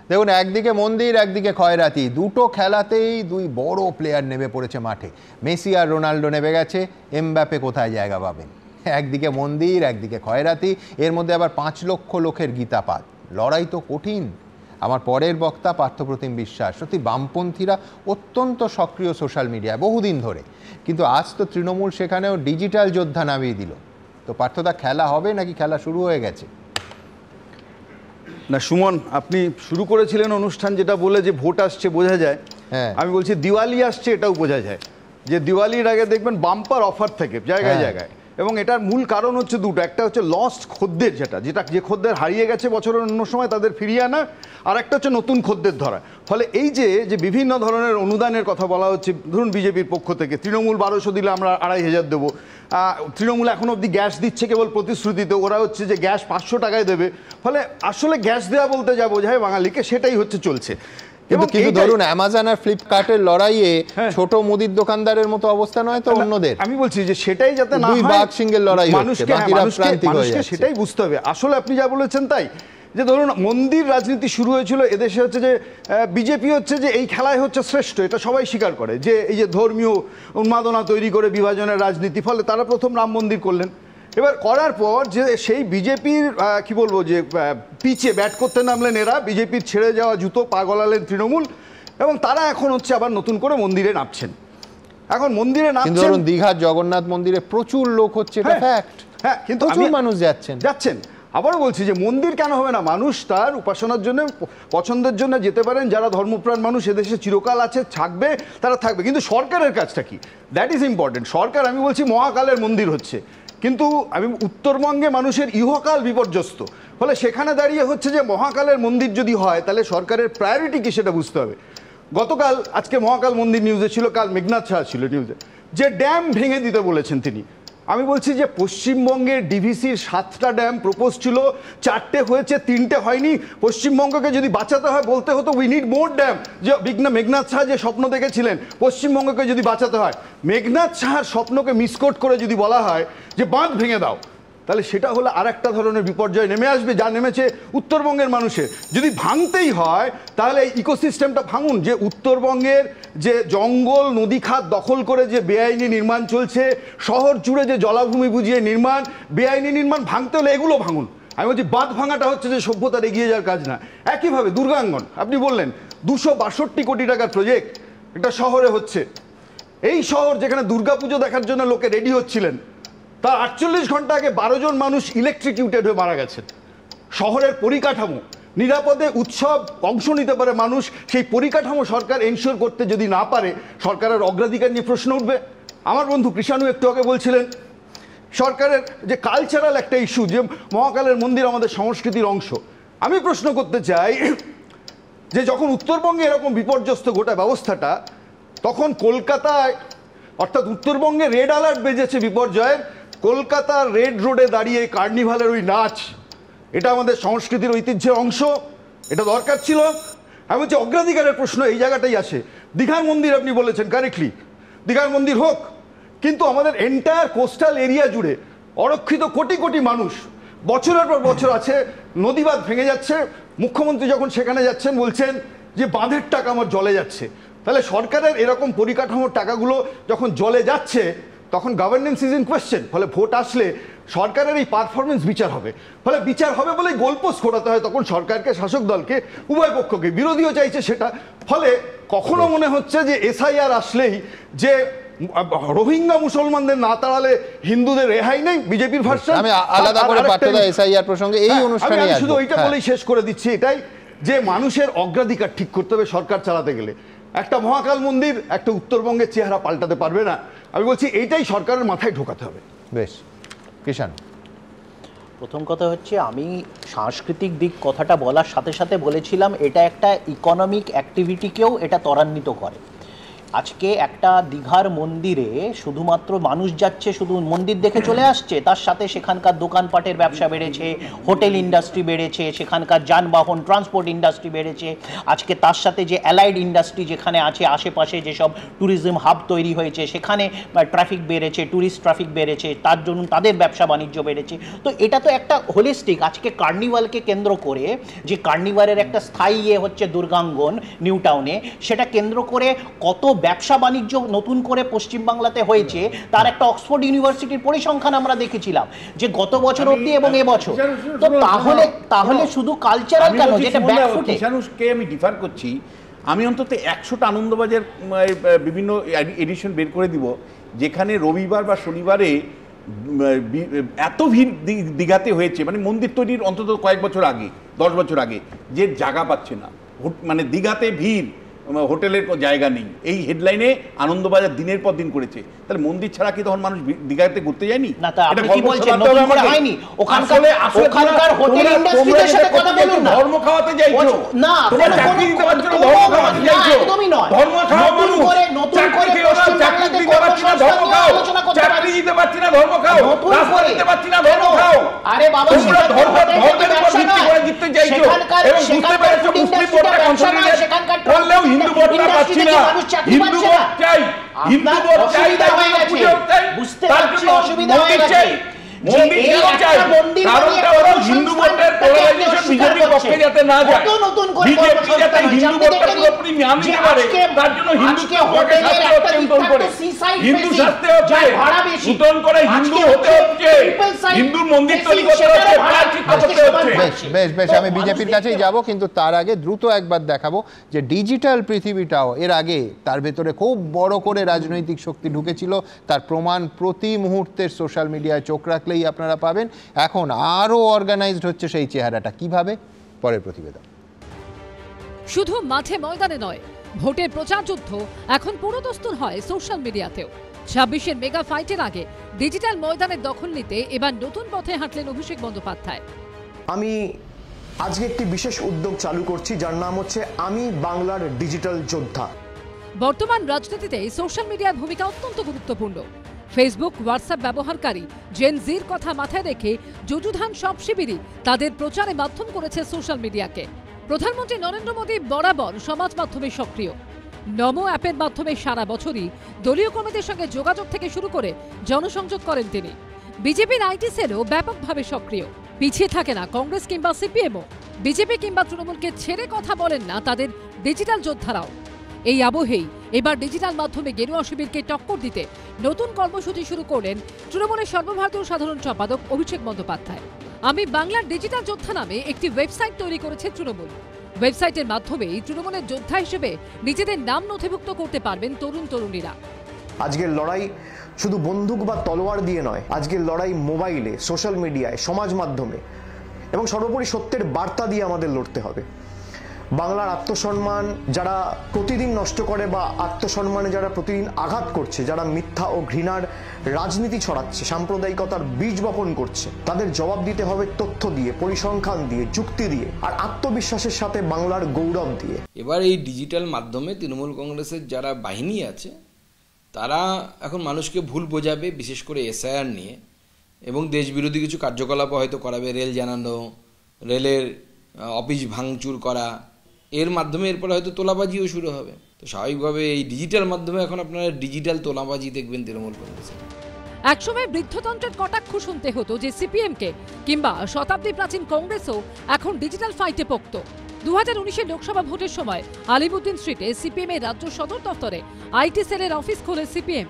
দেখুন, একদিকে মন্দির, একদিকে খয়রাতি, দুটো খেলাতেই দুই বড় প্লেয়ার নেমে পড়েছে মাঠে। মেসি আর রোনাল্ডো নেমে গেছে, এমবাপে কোথায় জায়গা পাবেন? একদিকে মন্দির, একদিকে খয়রাতি, এর মধ্যে আবার 5 লক্ষ লোকের গীতাপাঠ। লড়াই তো কঠিন। আমার পরের বক্তা পার্থপ্রতিম বিশ্বাস। সত্যি বামপন্থীরা অত্যন্ত সক্রিয় সোশ্যাল মিডিয়ায় বহুদিন ধরে, কিন্তু আজ তো তৃণমূল সেখানেও ডিজিটাল যোদ্ধা নামিয়ে দিল। তো পার্থদা, খেলা হবে নাকি খেলা শুরু হয়ে গেছে? না সুমন, আপনি শুরু করেছিলেন অনুষ্ঠান যেটা বলে যে ভোট আসছে বোঝা যায়। আমি বলছি দিওয়ালি আসছে, এটাও বোঝা যায় যে দিওয়ালির আগে দেখবেন বাম্পার অফার থেকে জায়গায় জায়গায়। এবং এটার মূল কারণ হচ্ছে দুটো। একটা হচ্ছে লস্ট খদ্দের, যে খদ্দের হারিয়ে গেছে বছরের অন্য সময় তাদের ফিরিয়ে আনা, আর একটা হচ্ছে নতুন খদ্দের ধরা। ফলে এই যে বিভিন্ন ধরনের অনুদানের কথা বলা হচ্ছে, ধরুন বিজেপির পক্ষ থেকে তৃণমূল 1200 দিলে আমরা 2,500 দেবো। তৃণমূল এখন অবধি গ্যাস দিচ্ছে কেবল প্রতিশ্রুতিতে, ওরা হচ্ছে যে গ্যাস 500 টাকায় দেবে। ফলে আসলে গ্যাস দেওয়া বলতে যা বোঝায় বাঙালিকে, সেটাই হচ্ছে চলছে। কিন্তু ধরুন অ্যামাজন আর ফ্লিপকার্টের লড়াইয়ে ছোট মুদির দোকানদারের মতো অবস্থা নয় তো অন্যদের। আমি বলছি যে সেটাই যাতে না হয়, বাঘ সিংহের লড়াই হচ্ছে, বাকিরা প্রান্তিক হয়ে যাচ্ছে। সেটাই বুঝতে হবে। আসলে আপনি যা বলেছেন তাই, যে ধরুন মন্দির রাজনীতি শুরু হয়েছিল এদেশে, হচ্ছে যে বিজেপি হচ্ছে যে এই খেলায় হচ্ছে শ্রেষ্ঠ, এটা সবাই স্বীকার করে, যে এই যে ধর্মীয় উন্মাদনা তৈরি করে বিভাজনের রাজনীতি। ফলে তারা প্রথম রাম মন্দির করলেন। এবার করার পর যে সেই বিজেপির কি বলবো, যে পিচে ব্যাট করতে নামলেন এরা, বিজেপির ছেড়ে যাওয়া জুতো পা গলালেন তৃণমূল, এবং তারা এখন হচ্ছে আবার নতুন করে মন্দিরে নামছেন। এখন মন্দিরে নামছেন, ধরুন দীঘার জগন্নাথ মন্দিরে প্রচুর লোক হচ্ছে, এটা ফ্যাক্ট। হ্যাঁ, কিন্তু প্রচুর মানুষ যাচ্ছেন। আবারও বলছি যে মন্দির কেন হবে না? মানুষ তার উপাসনার জন্য, পছন্দের জন্য যেতে পারেন। যারা ধর্মপ্রাণ মানুষ এদেশে চিরকাল আছে, থাকবে, তারা থাকবে। কিন্তু সরকারের কাজটা কি, দ্যাট ইজ ইম্পর্টেন্ট। সরকার, আমি বলছি মহাকালের মন্দির হচ্ছে, কিন্তু আমি উত্তরবঙ্গে মানুষের ইহকাল বিপর্যস্ত। ফলে সেখানে দাঁড়িয়ে হচ্ছে যে মহাকালের মন্দির যদি হয়, তাহলে সরকারের প্রায়োরিটি কি সেটা বুঝতে হবে। গতকাল, আজকে মহাকাল মন্দির নিউজে ছিল, কাল মেঘনাথ সাহা ছিল নিউজে, যে ড্যাম ভেঙে দিতে বলেছেন তিনি। আমি বলছি যে পশ্চিমবঙ্গের ডিভিসির 7টা ড্যাম প্রপোজ ছিল, 4টে হয়েছে, 3টে হয়নি। পশ্চিমবঙ্গকে যদি বাঁচাতে হয়, বলতে হতো উই নিড মোর ড্যাম। যে মেঘনাথ সাহা যে স্বপ্ন দেখেছিলেন পশ্চিমবঙ্গকে যদি বাঁচাতে হয়, মেঘনাথ সাহার স্বপ্নকে মিসকোট করে যদি বলা হয় যে বাঁধ ভেঙে দাও, তাহলে সেটা হলো আর একটা ধরনের বিপর্যয় নেমে আসবে, যা নেমেছে উত্তরবঙ্গের মানুষের। যদি ভাঙতেই হয়, তাহলে এই ইকোসিস্টেমটা ভাঙুন। যে উত্তরবঙ্গের যে জঙ্গল নদী খাত দখল করে যে বেআইনি নির্মাণ চলছে, শহর জুড়ে যে জলাভূমি বুঝিয়ে নির্মাণ, বেআইনি নির্মাণ, ভাঙতে হলে এগুলো ভাঙুন। আমি বলছি বাঁধ ভাঙাটা হচ্ছে যে সভ্যতার এগিয়ে যাওয়ার কাজ না। একইভাবে দুর্গাঙ্গন, আপনি বললেন 262 কোটি টাকার প্রজেক্ট একটা শহরে হচ্ছে। এই শহর যেখানে দুর্গাপুজো দেখার জন্য লোকে রেডি হচ্ছিলেন, তার 48 ঘন্টা আগে 12 জন মানুষ ইলেকট্রিকিউটেড হয়ে মারা গেছেন। শহরের পরিকাঠামো, নিরাপদে উৎসব অংশ নিতে পারে মানুষ, সেই পরিকাঠামো সরকার এনশিওর করতে যদি না পারে, সরকারের অগ্রাধিকার নিয়ে প্রশ্ন উঠবে। আমার বন্ধু কৃষাণু একটু আগে বলছিলেন সরকারের যে কালচারাল একটা ইস্যু, যে মহাকালের মন্দির আমাদের সংস্কৃতির অংশ। আমি প্রশ্ন করতে চাই যে যখন উত্তরবঙ্গে এরকম বিপর্যস্ত গোটা ব্যবস্থাটা, তখন কলকাতায়, অর্থাৎ উত্তরবঙ্গে রেড অ্যালার্ট বেজেছে বিপর্যয়ের, কলকাতার রেড রোডে দাঁড়িয়ে কার্নিভালের ওই নাচ, এটা আমাদের সংস্কৃতির ঐতিহ্যের অংশ, এটা দরকার ছিল। আমি বলছি অগ্রাধিকারের প্রশ্ন এই জায়গাটাই আসে। দীঘার মন্দির আপনি বলেছেন কারেক্টলি, দীঘার মন্দির হোক, কিন্তু আমাদের এন্টায়ার কোস্টাল এরিয়া জুড়ে অরক্ষিত কোটি কোটি মানুষ বছরের পর বছর আছে, নদীবাঁধ ভেঙে যাচ্ছে। মুখ্যমন্ত্রী যখন সেখানে যাচ্ছেন বলছেন যে বাঁধের টাকা আমার জলে যাচ্ছে। তাহলে সরকারের এরকম পরিকাঠামোর টাকাগুলো যখন জলে যাচ্ছে, তখন গভর্নেন্স ইজ ইন কোয়েশ্চেন। ফলে ভোট আসলে সরকারের এই পারফরমেন্স বিচার হবে। ফলে বিচার হবে বলে গোলপোস্ট ঘোরাতে হয় তখন সরকারকে, শাসক দলকে, উভয় পক্ষকে। বিরোধীও চাইছে সেটা। ফলে কখনো মনে হচ্ছে যে এসআইআর আসলেই যে রোহিঙ্গা মুসলমানদের না তাড়ালে হিন্দুদের রেহাই নেই, বিজেপির ভার্সন। আমি আলাদা করে পার্থদা এসআইআর প্রসঙ্গে এই অনুষ্ঠানে আমি শুধু ওইটা বলেই শেষ করে দিচ্ছি, এটাই যে মানুষের অগ্রাধিকার ঠিক করতে হবে সরকার চালাতে গেলে। একটা মহাকাল মন্দির একটা উত্তরবঙ্গের চেহারা পাল্টাতে পারবে না। আমি বলছি এইটাই সরকারের মাথায় ঢোকাতে হবে। বেশ, কিষাণ। প্রথম কথা হচ্ছে, আমি সাংস্কৃতিক দিক কথাটা বলার সাথে সাথে বলেছিলাম এটা একটা ইকোনমিক অ্যাক্টিভিটিকেও এটা ত্বরান্বিত করে। আজকে একটা দীঘার মন্দিরে শুধুমাত্র মানুষ যাচ্ছে, শুধু মন্দির দেখে চলে আসছে, তার সাথে সেখানকার দোকানপাটের ব্যবসা বেড়েছে, হোটেল ইন্ডাস্ট্রি বেড়েছে, সেখানকার যানবাহন ট্রান্সপোর্ট ইন্ডাস্ট্রি বেড়েছে। আজকে তার সাথে যে অ্যালাইড ইন্ডাস্ট্রি যেখানে আছে, আশেপাশে যেসব ট্যুরিজম হাব তৈরি হয়েছে, সেখানে ট্রাফিক বেড়েছে, ট্যুরিস্ট ট্রাফিক বেড়েছে, তার জন্য তাদের ব্যবসা বাণিজ্য বেড়েছে। তো এটা তো একটা হোলিস্টিক। আজকে কার্নিভালকে কেন্দ্র করে, যে কার্নিভালের একটা স্থায়ী হচ্ছে দুর্গাঙ্গন নিউ টাউনে, সেটা কেন্দ্র করে কত ব্যবসা বাণিজ্য নতুন করে পশ্চিমবাংলাতে হয়েছে তার একটা অক্সফোর্ড ইউনিভার্সিটির পরিসংখ্যান আমরা দেখেছিলাম যে গত বছর অবধি এবং এবছর। তো তাহলে শুধু কালচারাল কেন, যেটা ব্যাকফুটে। কিষাণুকে আমি ডিফার করছি। আমি অন্তত 100টা আনন্দবাজার বিভিন্ন এডিশন বের করে দিব যেখানে রবিবার বা শনিবারে এত ভিড় দীঘাতে হয়েছে, মানে মন্দির তৈরির অন্তত কয়েক বছর আগে, 10 বছর আগে, যে জায়গা পাচ্ছে না, মানে দীঘাতে ভিড়, হোটেলের জায়গা নেই। এই হেডলাইনে আনন্দবাজার দিনের পর দিন করেছে। তাহলে মন্দির ছাড়া কি তখন মানুষ দীঘাতে ঘুরতে যায়নি? ধর্ম খাওয়াতে যাইছো না, চাকরি দিতে পারছো না, ধর্ম খাওয়াতে যাইছো। ধর্ম খাওয়া মানুষ, চাকরি দিতে পারছি না, ধর্ম খাও। চাকরি দিতে পারছি না, ধর্ম খাও। রাস্তা দিতে পারছি না, ধর্ম খাও। আরে বাবা, তোমরা ধর্মের উপর ভিত্তি করে জিততে চাইছো এবং বুঝতে পেরেছো মুসলিম ভোটটা কনসলিডেট করলেও হিন্দু ভোটটা পাচ্ছি না। হিন্দু ভোট চাই, হিন্দু ভোট চাই, বুঝতে পারছি অসুবিধা হয়ে গেছে। কারণটা হলো হিন্দু ভোটের পোলারাইজেশন বিজেপির পক্ষে যাতে না যায়, বিজেপি যাতে হিন্দু ভোটটা পুরোপুরি মেনে নিতে পারে, তার জন্য হিন্দুকে ভোটে সাথে হচ্ছে উঠন করে, হিন্দু সাথে হচ্ছে উঠন করে, হিন্দু হতে হচ্ছে, হিন্দুর মন্দির তৈরি করতে হচ্ছে, প্রাচীর করতে হচ্ছে। বেশ বেশ, আমি বিজেপির কাছেই যাব, কিন্তু তার আগে দ্রুত একবার দেখাবো যে ডিজিটাল পৃথিবীটাও এর আগে তার ভেতরে খুব বড় করে রাজনৈতিক শক্তি ঢুকেছিল। তার প্রমাণ প্রতি মুহূর্তের সোশ্যাল মিডিয়ায় চোখ রাখলেই আপনারা পাবেন। এখন আরো অর্গানাইজড হচ্ছে সেই চেহারাটা কিভাবে, পরের প্রতিবেদন। শুধু মাঠে ময়দানে নয়, ভোটের প্রচার যুদ্ধ এখন পুরোদস্তুর হয় সোশ্যাল মিডিয়াতেও। 26-এর মেগা ফাইটের আগে ডিজিটাল ময়দানের দখল নিতে এবার নতুন পথে হাঁটলেন অভিষেক বন্দ্যোপাধ্যায়। আমি আজকে একটি বিশেষ উদ্যোগ চালু করছি যার নাম হচ্ছে আমি বাংলার ডিজিটাল যোদ্ধা। বর্তমান রাজনীতিতে সোশ্যাল মিডিয়ার ভূমিকা অত্যন্ত গুরুত্বপূর্ণ। ফেসবুক, হোয়াটসঅ্যাপ ব্যবহারকারী জেন জির কথা মাথায় রেখে যুযুধান সব শিবিরই তাদের প্রচারে মাধ্যম করেছে সোশ্যাল মিডিয়াকে। প্রধানমন্ত্রী নরেন্দ্র মোদী বরাবর সমাজ মাধ্যমে সক্রিয়। নমো অ্যাপের মাধ্যমে সারা বছরই দলীয় কর্মীদের সঙ্গে যোগাযোগ থেকে শুরু করে জনসংযোগ করেন তিনি। বিজেপির আইটি সেলও ব্যাপকভাবে সক্রিয়। পিছিয়ে থাকে না কংগ্রেস কিংবা সিপিএমও। বিজেপি কিংবা তৃণমূলকে ছেড়ে কথা বলেন না তাদের ডিজিটাল যোদ্ধারাও। এই আবহেই এবার ডিজিটাল মাধ্যমে গেরুয়া শিবিরকে টক্কর দিতে নতুন কর্মসূচি শুরু করলেন তৃণমূলের সর্বভারতীয় সাধারণ সম্পাদক অভিষেক বন্দ্যোপাধ্যায়। আমি বাংলার ডিজিটাল যোদ্ধা নামে একটি ওয়েবসাইট তৈরি করেছে তৃণমূল। ওয়েবসাইটের মাধ্যমেই তৃণমূলের যোদ্ধা হিসেবে নিজেদের নাম নথিভুক্ত করতে পারবেন তরুণ তরুণীরা। আজকের লড়াই শুধু বন্দুক বা তলোয়ার দিয়ে নয়, আজকের লড়াই মোবাইলে, সোশ্যাল মিডিয়ায়, সমাজ মাধ্যমে এবং সর্বোপরি সত্যের বার্তা দিয়ে আমাদের লড়তে হবে। বাংলার আত্মসম্মান যারা প্রতিদিন নষ্ট করে বা আত্মসম্মানে যারা প্রতিদিন আঘাত করছে, যারা মিথ্যা ও ঘৃণার রাজনীতি ছড়াচ্ছে, সাম্প্রদায়িকতার বীজ বপন করছে, তাদের জবাব দিতে হবে তথ্য দিয়ে, পরিসংখ্যান দিয়ে, যুক্তি দিয়ে আর আত্মবিশ্বাসের সাথে বাংলার গৌরব দিয়ে। এবার এই ডিজিটাল মাধ্যমে তৃণমূল কংগ্রেসের যারা বাহিনী আছে তারা এখন মানুষকে ভুল বোঝাবে, বিশেষ করে এসআইআর নিয়ে, এবং দেশবিরোধী কিছু কার্যকলাপ হয়তো করাবে, রেল জানানো, রেলের অফিস ভাঙচুর করা, এর মাধ্যমে এরপরে হয়তো তোলাবাজিও শুরু হবে। তো স্বাভাবিকভাবে এই ডিজিটাল মাধ্যমে এখন আপনারা ডিজিটাল তোলাবাজি দেখবেন তৃণমূল কংগ্রেসে। একসময় বৃদ্ধতন্ত্রের কটাক্ষ শুনতে হতো যে সিপিএমকে কিংবা শতাব্দী প্রাচীন কংগ্রেসও এখন ডিজিটাল ফাইটে পোক্ত। 2019-এর লোকসভা ভোটের সময় আলিমুদ্দিন স্ট্রিটে সিপিএম এর রাজ্য সদর দফতরে আইটি সেলের অফিস খোলে সিপিএম।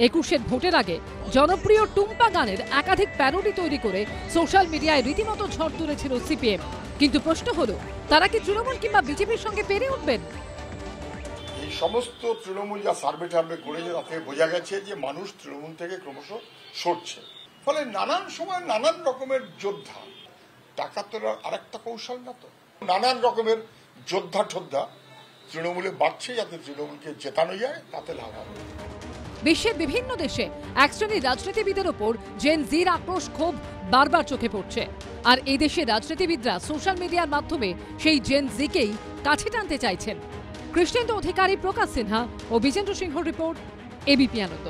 21-এর ভোটের আগে জনপ্রিয় টুম্পা গানের একাধিক প্যারোডি তৈরি করে সোশ্যাল মিডিয়ায় রীতিমতো ঝড় তুলেছিল সিপিএম। কিন্তু প্রশ্ন হলো, তারা কি তৃণমূল কিংবা বিজেপির সঙ্গে পেরে উঠবেন? এই সমস্ত তৃণমূল যা সার্ভে টার্ভে করেছে তাতে বোঝা গেছে যে মানুষ তৃণমূল থেকে ক্রমশ সরছে। ফলে নানান সময় নানান রকমের যোদ্ধা, টাকা তো আরেকটা কৌশল না, তো নানান রকমের যোদ্ধা ঠোদ্ধা তৃণমূলে বাড়ছে যাতে তৃণমূলকে জেতানো যায়, তাতে লাভ হবে। বিশ্বের বিভিন্ন দেশে এক শ্রেণীর রাজনীতিবিদের ওপর জেন জির আক্রোশ ক্ষোভ বারবার চোখে পড়ছে। আর এই দেশের রাজনীতিবিদরা সোশ্যাল মিডিয়ার মাধ্যমে সেই জেন জিকেই কাছে টানতে চাইছেন। কৃষ্ণেন্দু অধিকারী, প্রকাশ সিনহা ও বিজেন্দ্র সিংহ রিপোর্ট, এবিপি আনন্দ।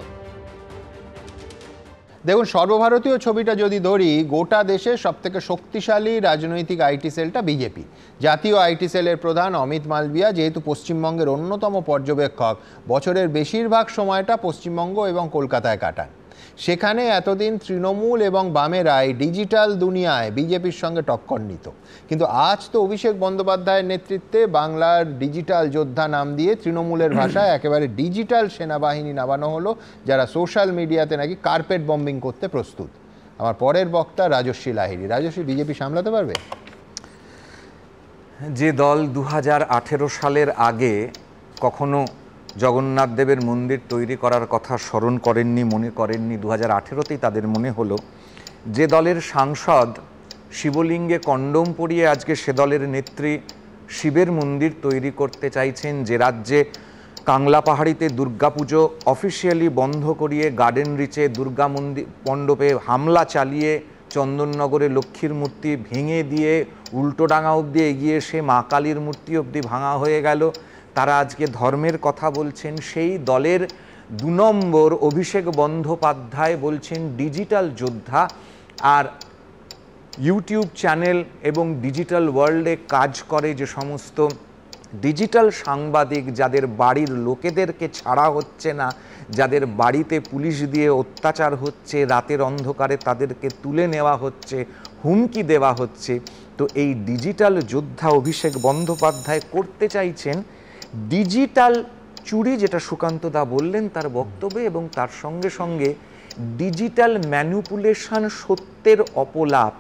দেখুন, সর্বভারতীয় ছবিটা যদি ধরি, গোটা দেশের সবথেকে শক্তিশালী রাজনৈতিক আইটি সেলটা বিজেপি। জাতীয় আইটি সেলের প্রধান অমিত মালবিয়া যেহেতু পশ্চিমবঙ্গের অন্যতম পর্যবেক্ষক, বছরের বেশিরভাগ সময়টা পশ্চিমবঙ্গ এবং কলকাতায় কাটান। সেখানে এতদিন তৃণমূল এবং বামেরা এই ডিজিটাল দুনিয়ায় বিজেপির সঙ্গে টক্কর নিত। কিন্তু আজ তো অভিষেক বন্দ্যোপাধ্যায়ের নেতৃত্বে বাংলার ডিজিটাল যোদ্ধা নাম দিয়ে তৃণমূলের ভাষায় একেবারে ডিজিটাল সেনাবাহিনী নামানো হলো, যারা সোশ্যাল মিডিয়াতে নাকি কার্পেট বম্বিং করতে প্রস্তুত। আমার পরের বক্তা রাজস্বী লাহিড়ী। রাজস্বী, বিজেপি সামলাতে পারবে? যে দল 2018 সালের আগে কখনো জগন্নাথ দেবের মন্দির তৈরি করার কথা স্মরণ করেননি, মনে করেননি, 2018তেই তাদের মনে হলো। যে দলের সাংসদ শিবলিঙ্গে কন্ডোম পরিয়ে আজকে সে দলের নেত্রী শিবের মন্দির তৈরি করতে চাইছেন, যে রাজ্যে কাংলা পাহাড়িতে দুর্গাপুজো অফিসিয়ালি বন্ধ করিয়ে গার্ডেন রিচে দুর্গা মন্দির মণ্ডপে হামলা চালিয়ে চন্দননগরে লক্ষ্মীর মূর্তি ভেঙে দিয়ে উল্টোডাঙ্গা অবধি এগিয়ে এসে মা কালীর মূর্তি অবধি ভাঙা হয়ে গেল, তারা আজকে ধর্মের কথা বলছেন। সেই দলের 2 নম্বর অভিষেক বন্দ্যোপাধ্যায় বলছেন ডিজিটাল যোদ্ধা। আর ইউটিউব চ্যানেল এবং ডিজিটাল ওয়ার্ল্ডে কাজ করে যে সমস্ত ডিজিটাল সাংবাদিক, যাদের বাড়ির লোকেদেরকে ছাড়া হচ্ছে না, যাদের বাড়িতে পুলিশ দিয়ে অত্যাচার হচ্ছে, রাতের অন্ধকারে তাদেরকে তুলে নেওয়া হচ্ছে, হুমকি দেওয়া হচ্ছে, তো এই ডিজিটাল যোদ্ধা অভিষেক বন্দ্যোপাধ্যায় করতে চাইছেন ডিজিটাল চুরি, যেটা সুকান্ত দা বললেন তার বক্তব্যে, এবং তার সঙ্গে সঙ্গে ডিজিটাল ম্যানিপুলেশন, সত্যের অপলাপ।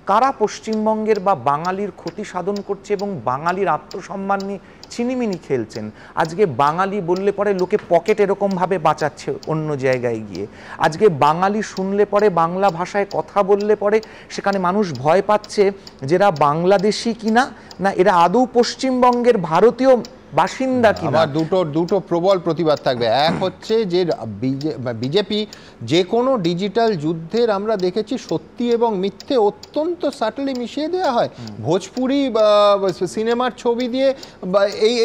কারা পশ্চিমবঙ্গের বা বাঙালির ক্ষতি সাধন করছে এবং বাঙালির আত্মসম্মান নিয়ে ছিনিমিনি খেলছেন। আজকে বাঙালি বললে পরে লোকে পকেট এরকমভাবে বাঁচাচ্ছে অন্য জায়গায় গিয়ে। আজকে বাঙালি শুনলে পরে, বাংলা ভাষায় কথা বললে পরে সেখানে মানুষ ভয় পাচ্ছে যেরা বাংলাদেশি কিনা, না এরা আদৌ পশ্চিমবঙ্গের ভারতীয় বাসিন্দা কিনা। দুটো প্রবল প্রতিবাদ থাকবে। এক হচ্ছে যে বিজেপি যে কোনো ডিজিটাল যুদ্ধের আমরা দেখেছি সত্যি এবং মিথ্যে অত্যন্ত সাটলি মিশিয়ে দেওয়া হয়। ভোজপুরি সিনেমার ছবি দিয়ে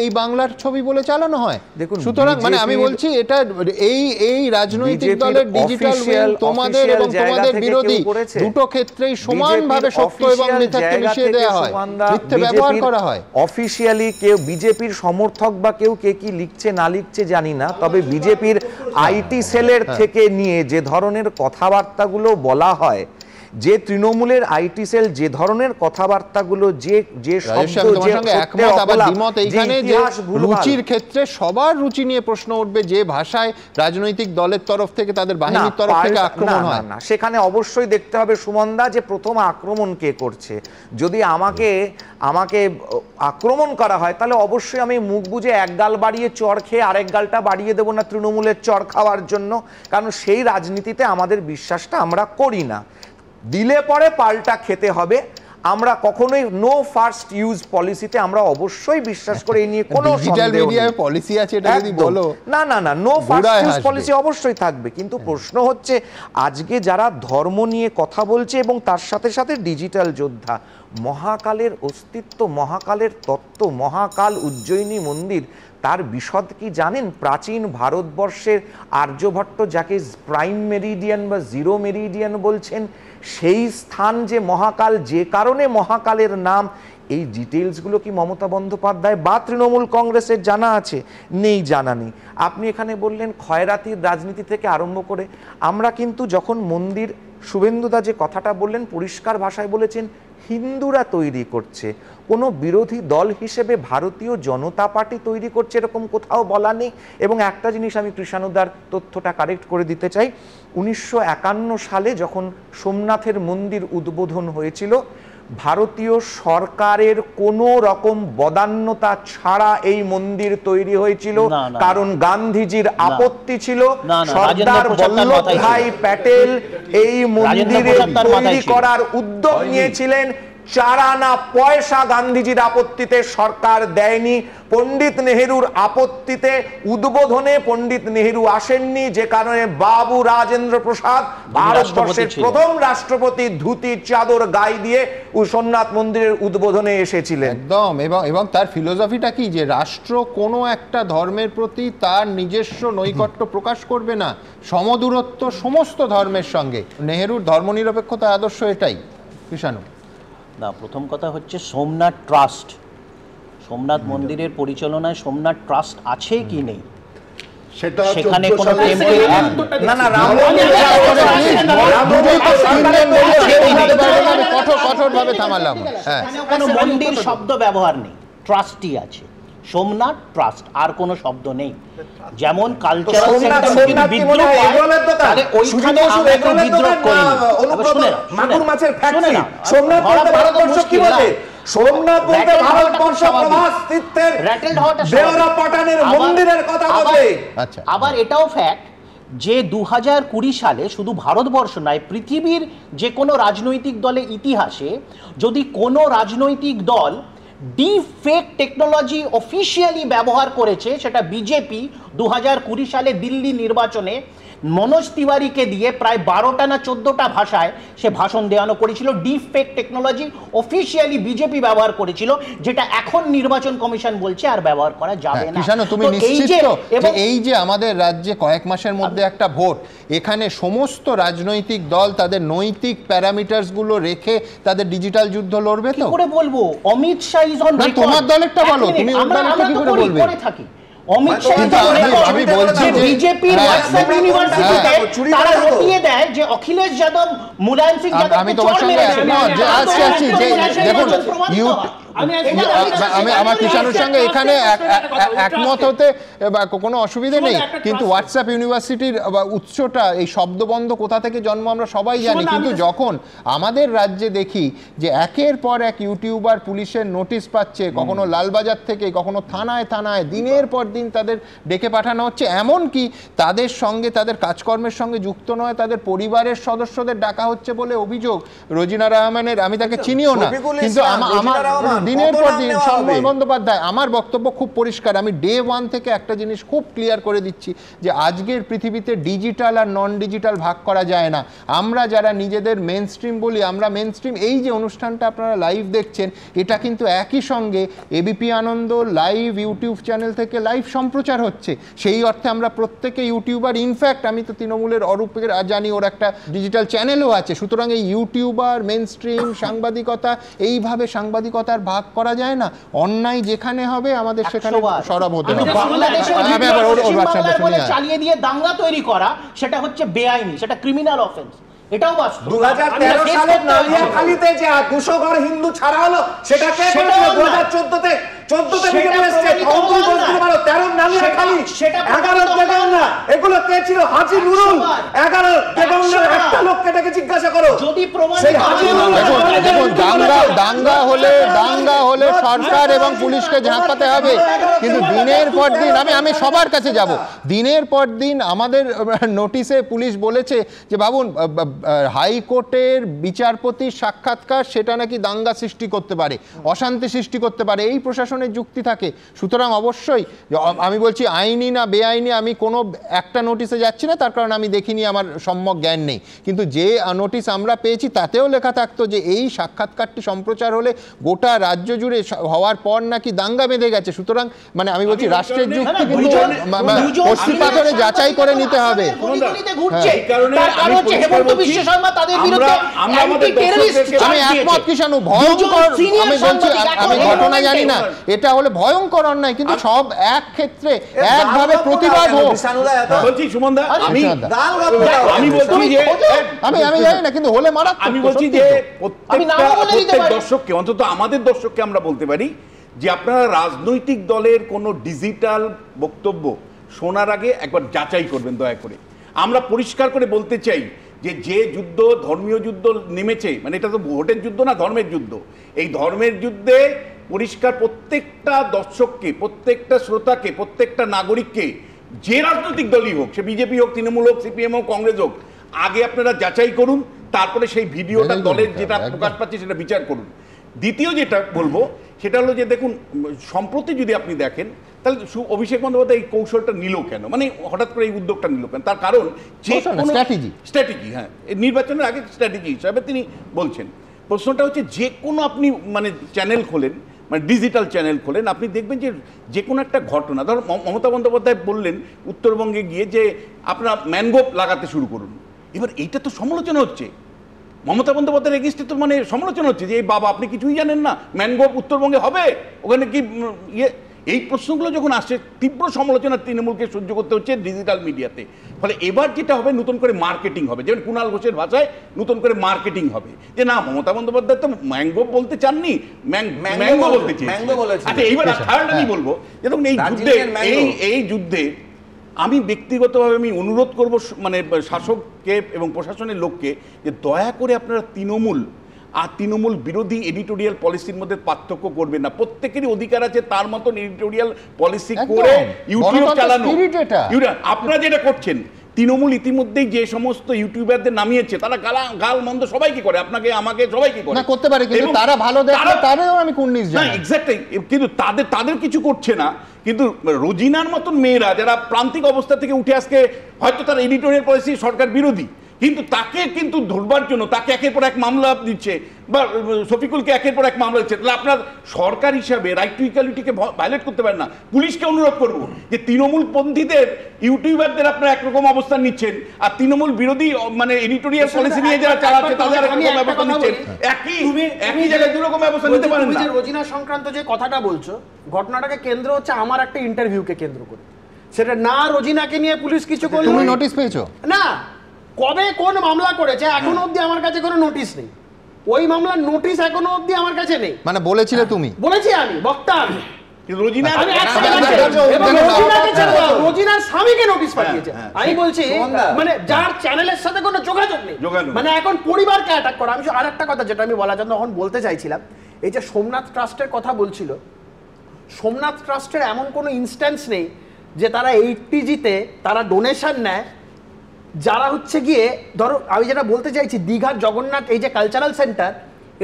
এই বাংলার ছবি বলে চালানো হয়। দেখুন, সুতরাং মানে আমি বলছি এটা এই রাজনৈতিক দলের ডিজিটাল উইং তোমাদের এবং তোমাদের বিরোধী দুটো ক্ষেত্রেই সমানভাবে সত্য এবং মিথ্যাকে মিশিয়ে দেওয়া হয়, মিথ্যে ব্যবহার করা হয়। অফিশিয়ালি কেউ বিজেপির সমর্থক বা কেউ কে কি লিখছে না লিখছে জানি না, তবে বিজেপির আইটি সেলের থেকে নিয়ে যে ধরনের কথাবার্তাগুলো বলা হয়, যে তৃণমূলের আইটি সেল যে ধরনের কথাবার্তাগুলো, যে রুচির ক্ষেত্রে সবার রুচি নিয়ে প্রশ্ন উঠবে যে ভাষায় রাজনৈতিক দলের তরফ থেকে, তাদের বাহিনীর তরফ থেকে আক্রমণ হয় না, সেখানে অবশ্যই দেখতে হবে সুমনদা যে প্রথম আক্রমণ কে করছে। যদি আমাকে আক্রমণ করা হয় তাহলে অবশ্যই আমি মুখ বুজে এক গাল বাড়িয়ে চর খেয়ে আরেক গালটা বাড়িয়ে দেবো না তৃণমূলের চর খাওয়ার জন্য, কারণ সেই রাজনীতিতে আমাদের বিশ্বাসটা আমরা করি না। দিলে পরে পাল্টা খেতে হবে। আমরা কখনোই নো ফার্স্ট ইউজ পলিসিতে আমরা অবশ্যই বিশ্বাস করি, এই নিয়ে কোনো সন্দেহ নেই। পলিসি আছে এটা যদি বলো, না না না, নো ফার্স্ট ইউজ পলিসি অবশ্যই থাকবে, কিন্তু প্রশ্ন হচ্ছে আজকে যারা ধর্ম নিয়ে কথা বলছে এবং তার সাথে সাথে ডিজিটাল যোদ্ধা, মহাকালের অস্তিত্ব, মহাকালের তত্ত্ব, মহাকাল উজ্জয়িনী মন্দির, তার বিশদ কি জানেন? প্রাচীন ভারতবর্ষের আর্যভট্ট যাকে প্রাইম মেরিডিয়ান বা জিরো মেরিডিয়ান বলছেন, সেই স্থান যে মহাকাল, যে কারণে মহাকালের নাম, এই ডিটেলসগুলো কি মমতা বন্দ্যোপাধ্যায় বা তৃণমূল কংগ্রেসের জানা আছে? নেই, জানা নেই। আপনি এখানে বললেন খয়রাতির রাজনীতি থেকে আরম্ভ করে, আমরা কিন্তু যখন মন্দির, শুভেন্দুদা যে কথাটা বললেন পরিষ্কার ভাষায় বলেছেন হিন্দুরা তৈরি করছে, কোনো বিরোধী দল হিসেবে ভারতীয় জনতা পার্টি তৈরি করছে এরকম কোথাও বলা নেই। এবং একটা জিনিস আমি কৃষাণুদার তথ্যটা কারেক্ট করে দিতে চাই, 1951 সালে যখন সোমনাথের মন্দির উদ্বোধন হয়েছিল, ভারতীয় সরকারের কোনো রকম বদান্যতা ছাড়া এই মন্দির তৈরি হয়েছিল, কারণ গান্ধীজির আপত্তি ছিল। সর্দার বল্লভভাই প্যাটেল এই মন্দিরের তৈরি করার উদ্যোগ নিয়েছিলেন, চারানা পয়সা গান্ধীজির আপত্তিতে সরকার দেয়নি। পণ্ডিত নেহেরুর আপত্তিতে উদ্বোধনে পণ্ডিত নেহেরু আসেননি, যে কারণে বাবু রাজেন্দ্র প্রসাদ ভারতবর্ষের প্রথম রাষ্ট্রপতি ধুতি চাদর গায়ে দিয়ে সোমনাথ মন্দিরের উদ্বোধনে এসেছিলেন। একদম। এবং তার ফিলোসফিটা কি, যে রাষ্ট্র কোনো একটা ধর্মের প্রতি তার নিজস্ব নৈকট্য প্রকাশ করবে না, সমদূরত্ব সমস্ত ধর্মের সঙ্গে। নেহেরুর ধর্মনিরপেক্ষতা আদর্শ এটাই। কৃষাণু না, প্রথম কথা হচ্ছে সোমনাথ ট্রাস্ট, সোমনাথ মন্দিরের পরিচালনায় সোমনাথ ট্রাস্ট আছে কি নেই সেখানে কোনো টেম্পল না না কঠোরভাবে থামালাম, কোনো মন্দির শব্দ ব্যবহার নেই, ট্রাস্টই আছে, সোমনাথ ট্রাস্ট, আর কোনো শব্দ নেই। যেমন কালচারাল সেন্টার যদি বিদ্রোহ হয় তাহলে ওইখানে আমরা একটু বিদ্রোহ করি মাগুর মাছের ফ্যাক্টরি সোমনাথ বলতে ভারতবর্ষ কি বলে? সোমনাথ বলতে ভারতবর্ষ প্রভাসতীর্থের দেওরা পাটানের মন্দিরের কথা বলে। আচ্ছা, আবার এটাও ফ্যাক্ট যে 2020 সালে শুধু ভারতবর্ষ নয়, পৃথিবীর যে কোনো রাজনৈতিক দলের ইতিহাসে যদি কোনো রাজনৈতিক দল ডিপ ফেক টেকনোলজি অফিসিয়ালি ব্যবহার করেছে, সেটা বিজেপি 2020 সালে দিল্লি নির্বাচনে মনোজ তিওয়ারিকে দিয়ে প্রায় 12টা না 14টা ভাষায় সে ভাষণ দেওয়ানো করেছিল। Deep fake technology officially BJP ব্যবহার করেছিল, যেটা এখন নির্বাচন কমিশন বলছে আর ব্যবহার করা যাবে না। কৃষাণু, তুমি নিশ্চিত যে এই যে আমাদের রাজ্যে কয়েক মাসের মধ্যে একটা ভোট, এখানে সমস্ত রাজনৈতিক দল তাদের নৈতিক প্যারামিটারসগুলো রেখে তাদের ডিজিটাল যুদ্ধ লড়বে? তো কি করে বলবো? Amit Shah is on record. তোমার দলেরটা বলো, তুমি ওর দলেরটা কি করে বলবে? অমিত শাহ আমি বলছি যে বিজেপির হোয়াটসঅ্যাপ ইউনিভার্সিটিতে তারা রটিয়ে দেয় যে অখিলেশ যাদব মুলায়ম সিং যাদব আমি তোমার সঙ্গে একমত যে আছি যে দেখুন আমি আমার কৃষাণুর সঙ্গে এখানে একমত হতে কোনো অসুবিধা নেই, কিন্তু হোয়াটসঅ্যাপ ইউনিভার্সিটির উৎসটা এই শব্দবন্ধ কোথা থেকে জন্ম আমরা সবাই জানি। কিন্তু যখন আমাদের রাজ্যে দেখি যে একের পর এক ইউটিউবার পুলিশের নোটিশ পাচ্ছে, কখনো লালবাজার থেকে কখনো থানায় থানায় দিনের পর দিন তাদের ডেকে পাঠানো হচ্ছে, এমনকি তাদের সঙ্গে তাদের কাজকর্মের সঙ্গে যুক্ত নয় তাদের পরিবারের সদস্যদের ডাকা হচ্ছে বলে অভিযোগ। রোজিনা রহমানের, আমি তাকে চিনিও না, কিন্তু আমার দিনের পর দিন সন্ময় বন্দ্যোপাধ্যায়, আমার বক্তব্য খুব পরিষ্কার, আমি ডে ওয়ান থেকে একটা জিনিস খুব ক্লিয়ার করে দিচ্ছি যে আজকের পৃথিবীতে ডিজিটাল আর নন ডিজিটাল ভাগ করা যায় না। আমরা যারা নিজেদের মেন স্ট্রিম বলি, আমরা মেন স্ট্রিম। এই যে অনুষ্ঠানটা আপনারা লাইভ দেখছেন, এটা কিন্তু একই সঙ্গে এবিপি আনন্দ লাইভ ইউটিউব চ্যানেল থেকে লাইভ সম্প্রচার হচ্ছে। সেই অর্থে আমরা প্রত্যেকে ইউটিউবার। ইনফ্যাক্ট আমি তো তৃণমূলের অরূপের জানি, ওর একটা ডিজিটাল চ্যানেলও আছে। সুতরাং এই ইউটিউবার, মেন স্ট্রিম, সাংবাদিকতা, এইভাবে সাংবাদিকতার ভাগ করা যায় না। অন্যায় যেখানে হবে আমাদের সেখানে সরব হতে হবে। চালিয়ে দিয়ে দাঙ্গা তৈরি করা সেটা হচ্ছে বেআইনি, সেটা ক্রিমিনাল অফেন্স। এটাও বাস্তব। 2013 সালে নালিয়াখালীতে যে 200 ঘর হিন্দু ছাড়া হলো, সেটাকে 2014তে বিজেপি এসেছে। তখন বলতে পারো 13 নালিয়াখালী, 11 দেগঙ্গা, এগুলো কে ছিল? হাজী নুরুল। 11 দেগঙ্গার একটা লোককে ডেকে জিজ্ঞাসা করো। যদি প্রমাণ দেখুন, দাঙ্গা হলে সরকার এবং পুলিশকে ঝাঁপাতে হবে, কিন্তু দিনের পর দিন আমি সবার কাছে যাব, দিনের পর দিন আমাদের নোটিশে পুলিশ বলেছে যে ভাবুন, হাইকোর্টের বিচারপতির সাক্ষাৎকার, সেটা নাকি দাঙ্গা সৃষ্টি করতে পারে, অশান্তি সৃষ্টি করতে পারে, এই প্রশাসনের যুক্তি থাকে। সুতরাং অবশ্যই আমি বলছি আইনি না বেআইনি, আমি কোনো একটা নোটিশে যাচ্ছি না, তার কারণ আমি দেখিনি, আমার সম্যক জ্ঞান নেই। কিন্তু যে নোটিশ আমরা পেয়েছি তাতেও লেখা থাকতো যে এই সাক্ষাৎকারটি সম্প্রচার হলে গোটা রাজ্য জুড়ে হওয়ার পর নাকি দাঙ্গা বেঁধে গেছে। সুতরাং মানে আমি বলছি রাষ্ট্রের যুক্তি কিন্তু কষ্টি পাথরে যাচাই করে নিতে হবে। আমি একমত কৃষাণু, ভয়ঙ্কর। আমি বলছি আমি ঘটনা জানি না, এটা হলে ভয়ঙ্কর অন্যায়, কিন্তু সব এক ক্ষেত্রে একভাবে প্রতিবাদ হোক। বলছি সুমনদা, আমি বলছি যে আমি জানি না, কিন্তু হলে মারাত্মক। আমি বলছি যে প্রত্যেক দর্শককে, অন্তত আমাদের দর্শককে আমরা বলতে পারি যে আপনারা রাজনৈতিক দলের কোনো ডিজিটাল বক্তব্য শোনার আগে একবার যাচাই করবেন দয়া করে। আমরা পরিষ্কার করে বলতে চাই যে যুদ্ধ, ধর্মীয় যুদ্ধ নেমেছে, মানে এটা তো ভোটের যুদ্ধ না, ধর্মের যুদ্ধ। এই ধর্মের যুদ্ধে পরিষ্কার প্রত্যেকটা দর্শককে, প্রত্যেকটা শ্রোতাকে, প্রত্যেকটা নাগরিককে, যে রাজনৈতিক দলই হোক, সে বিজেপি হোক, তৃণমূল হোক, সিপিএম হোক, কংগ্রেস হোক, আগে আপনারা যাচাই করুন, তারপরে সেই ভিডিওটা দলের যেটা প্রকাশ পাচ্ছে সেটা বিচার করুন। দ্বিতীয় যেটা বলবো সেটা হলো যে দেখুন, সম্প্রতি যদি আপনি দেখেন তাহলে অভিষেক বন্দ্যোপাধ্যায় এই কৌশলটা নিল কেন, মানে হঠাৎ করে এই উদ্যোগটা নিল কেন? তার কারণ যে স্ট্র্যাটেজি, হ্যাঁ, নির্বাচনের আগে স্ট্র্যাটেজি হিসাবে তিনি বলছেন। প্রশ্নটা হচ্ছে যে কোনো আপনি মানে চ্যানেল খোলেন, মানে ডিজিটাল চ্যানেল খোলেন, আপনি দেখবেন যে কোনো একটা ঘটনা, ধর মমতা বন্দ্যোপাধ্যায় বললেন উত্তরবঙ্গে গিয়ে যে আপনারা ম্যানগ্রোভ লাগাতে শুরু করুন। এবার এইটা তো সমালোচনা হচ্ছে, মমতা বন্দ্যোপাধ্যায়ের এগেইনস্টে তো মানে সমালোচনা হচ্ছে যে এই বাবা আপনি কিছুই জানেন না, ম্যানগ্রোভ উত্তরবঙ্গে হবে, ওখানে কি ইয়ে। এই প্রশ্নগুলো যখন আসছে, তীব্র সমালোচনা তৃণমূলকে সহ্য করতে হচ্ছে ডিজিটাল মিডিয়াতে। ফলে এবার যেটা হবে, নতুন করে মার্কেটিং হবে, যেমন কুণাল ঘোষের ভাষায় নতুন করে মার্কেটিং হবে যে না, মমতা বন্দ্যোপাধ্যায় তো ম্যাঙ্গো বলতে চাননি, ম্যাঙ্গো বলতে চেয়েছেন। আচ্ছা, এইবার থার্ড আমি বলবো যে দেখুন এই যুদ্ধে আমি ব্যক্তিগতভাবে আমি অনুরোধ করব মানে শাসককে এবং প্রশাসনের লোককে যে দয়া করে আপনারা তৃণমূল আর তৃণমূল বিরোধী এডিটোরিয়াল পলিসির মধ্যে পার্থক্য করবেন না। প্রত্যেকেরই অধিকার আছে তার মতন এডিটোরিয়াল পলিসি করে ইউটিউব চালানো। আপনারা যেটা করছেন, তৃণমূল ইতিমধ্যেই যে সমস্ত ইউটিউবারদের নামিয়েছে, তারা গাল মন্দ সবাইকে করে, আপনাকে আমাকে সবাইকে করে, করতে পারে, কিন্তু তারা ভালো দেখলে তারেও আমি কুন্নিস জানি না। এক্স্যাক্টলি, কিন্তু তাদের কিছু করছে না। কিন্তু রোজিনার মতন মেয়েরা যারা প্রান্তিক অবস্থা থেকে উঠে আজকে, হয়তো তার এডিটোরিয়াল পলিসি সরকার বিরোধী, কিন্তু তাকে কিন্তু ধরবার জন্য তাকে একের পর এক মামলা দিচ্ছে, বা শফিকুলকে একের পর এক মামলা দিচ্ছে। তাহলে আপনার সরকার হিসাবে রাইট টু ইকুয়ালিটিকে ভায়োলেট করতে পারেন না। পুলিশকে অনুরোধ করবো যে তৃণমূল পন্থীদের ইউটিউবারদের আপনারা একরকম অবস্থান নিচ্ছেন, আর তৃণমূল বিরোধী মানে এডিটোরিয়াল পলিসি নিয়ে যারা চালাচ্ছে তাদের একরকম ব্যবস্থা নিচ্ছেন। একই জায়গায় দুরকম ব্যবস্থা নিতে পারেন না। রোজিনা সংক্রান্ত যে কথাটা বলছো, ঘটনাটাকে কেন্দ্র হচ্ছে আমার একটা ইন্টারভিউকে কেন্দ্র করে, সেটা না রোজিনাকে নিয়ে পুলিশ কিছু করলো। তুমি নোটিশ পেয়েছো না? কবে কোন মামলা করেছে এখনো অবধি আমার কাছে কোনো নোটিশ নেই। ওই মামলার নোটিশ এখনো অবধি আমার কাছে নেই। মানে বলেছিলে তুমি? বলেছি আমি, বক্তা আমি। রোজিনার স্বামীকে নোটিশ পাঠিয়েছে। আমি বলছি মানে যার চ্যানেলের সাথে কোনো যোগাযোগ নেই, মানে এখন পরিবারকে অ্যাটাক করা। আমি আর একটা কথা যেটা আমি বলার জন্য তখন বলতে চাইছিলাম, এই যে সোমনাথ ট্রাস্টের কথা বলছিল, সোমনাথ ট্রাস্টের এমন কোনো ইনস্ট্যান্স নেই যে তারা 80Gতে তারা ডোনেশন নেয়, যারা হচ্ছে গিয়ে ধরো আমি যেটা বলতে চাইছি, দীঘার জগন্নাথ এই যে কালচারাল সেন্টার,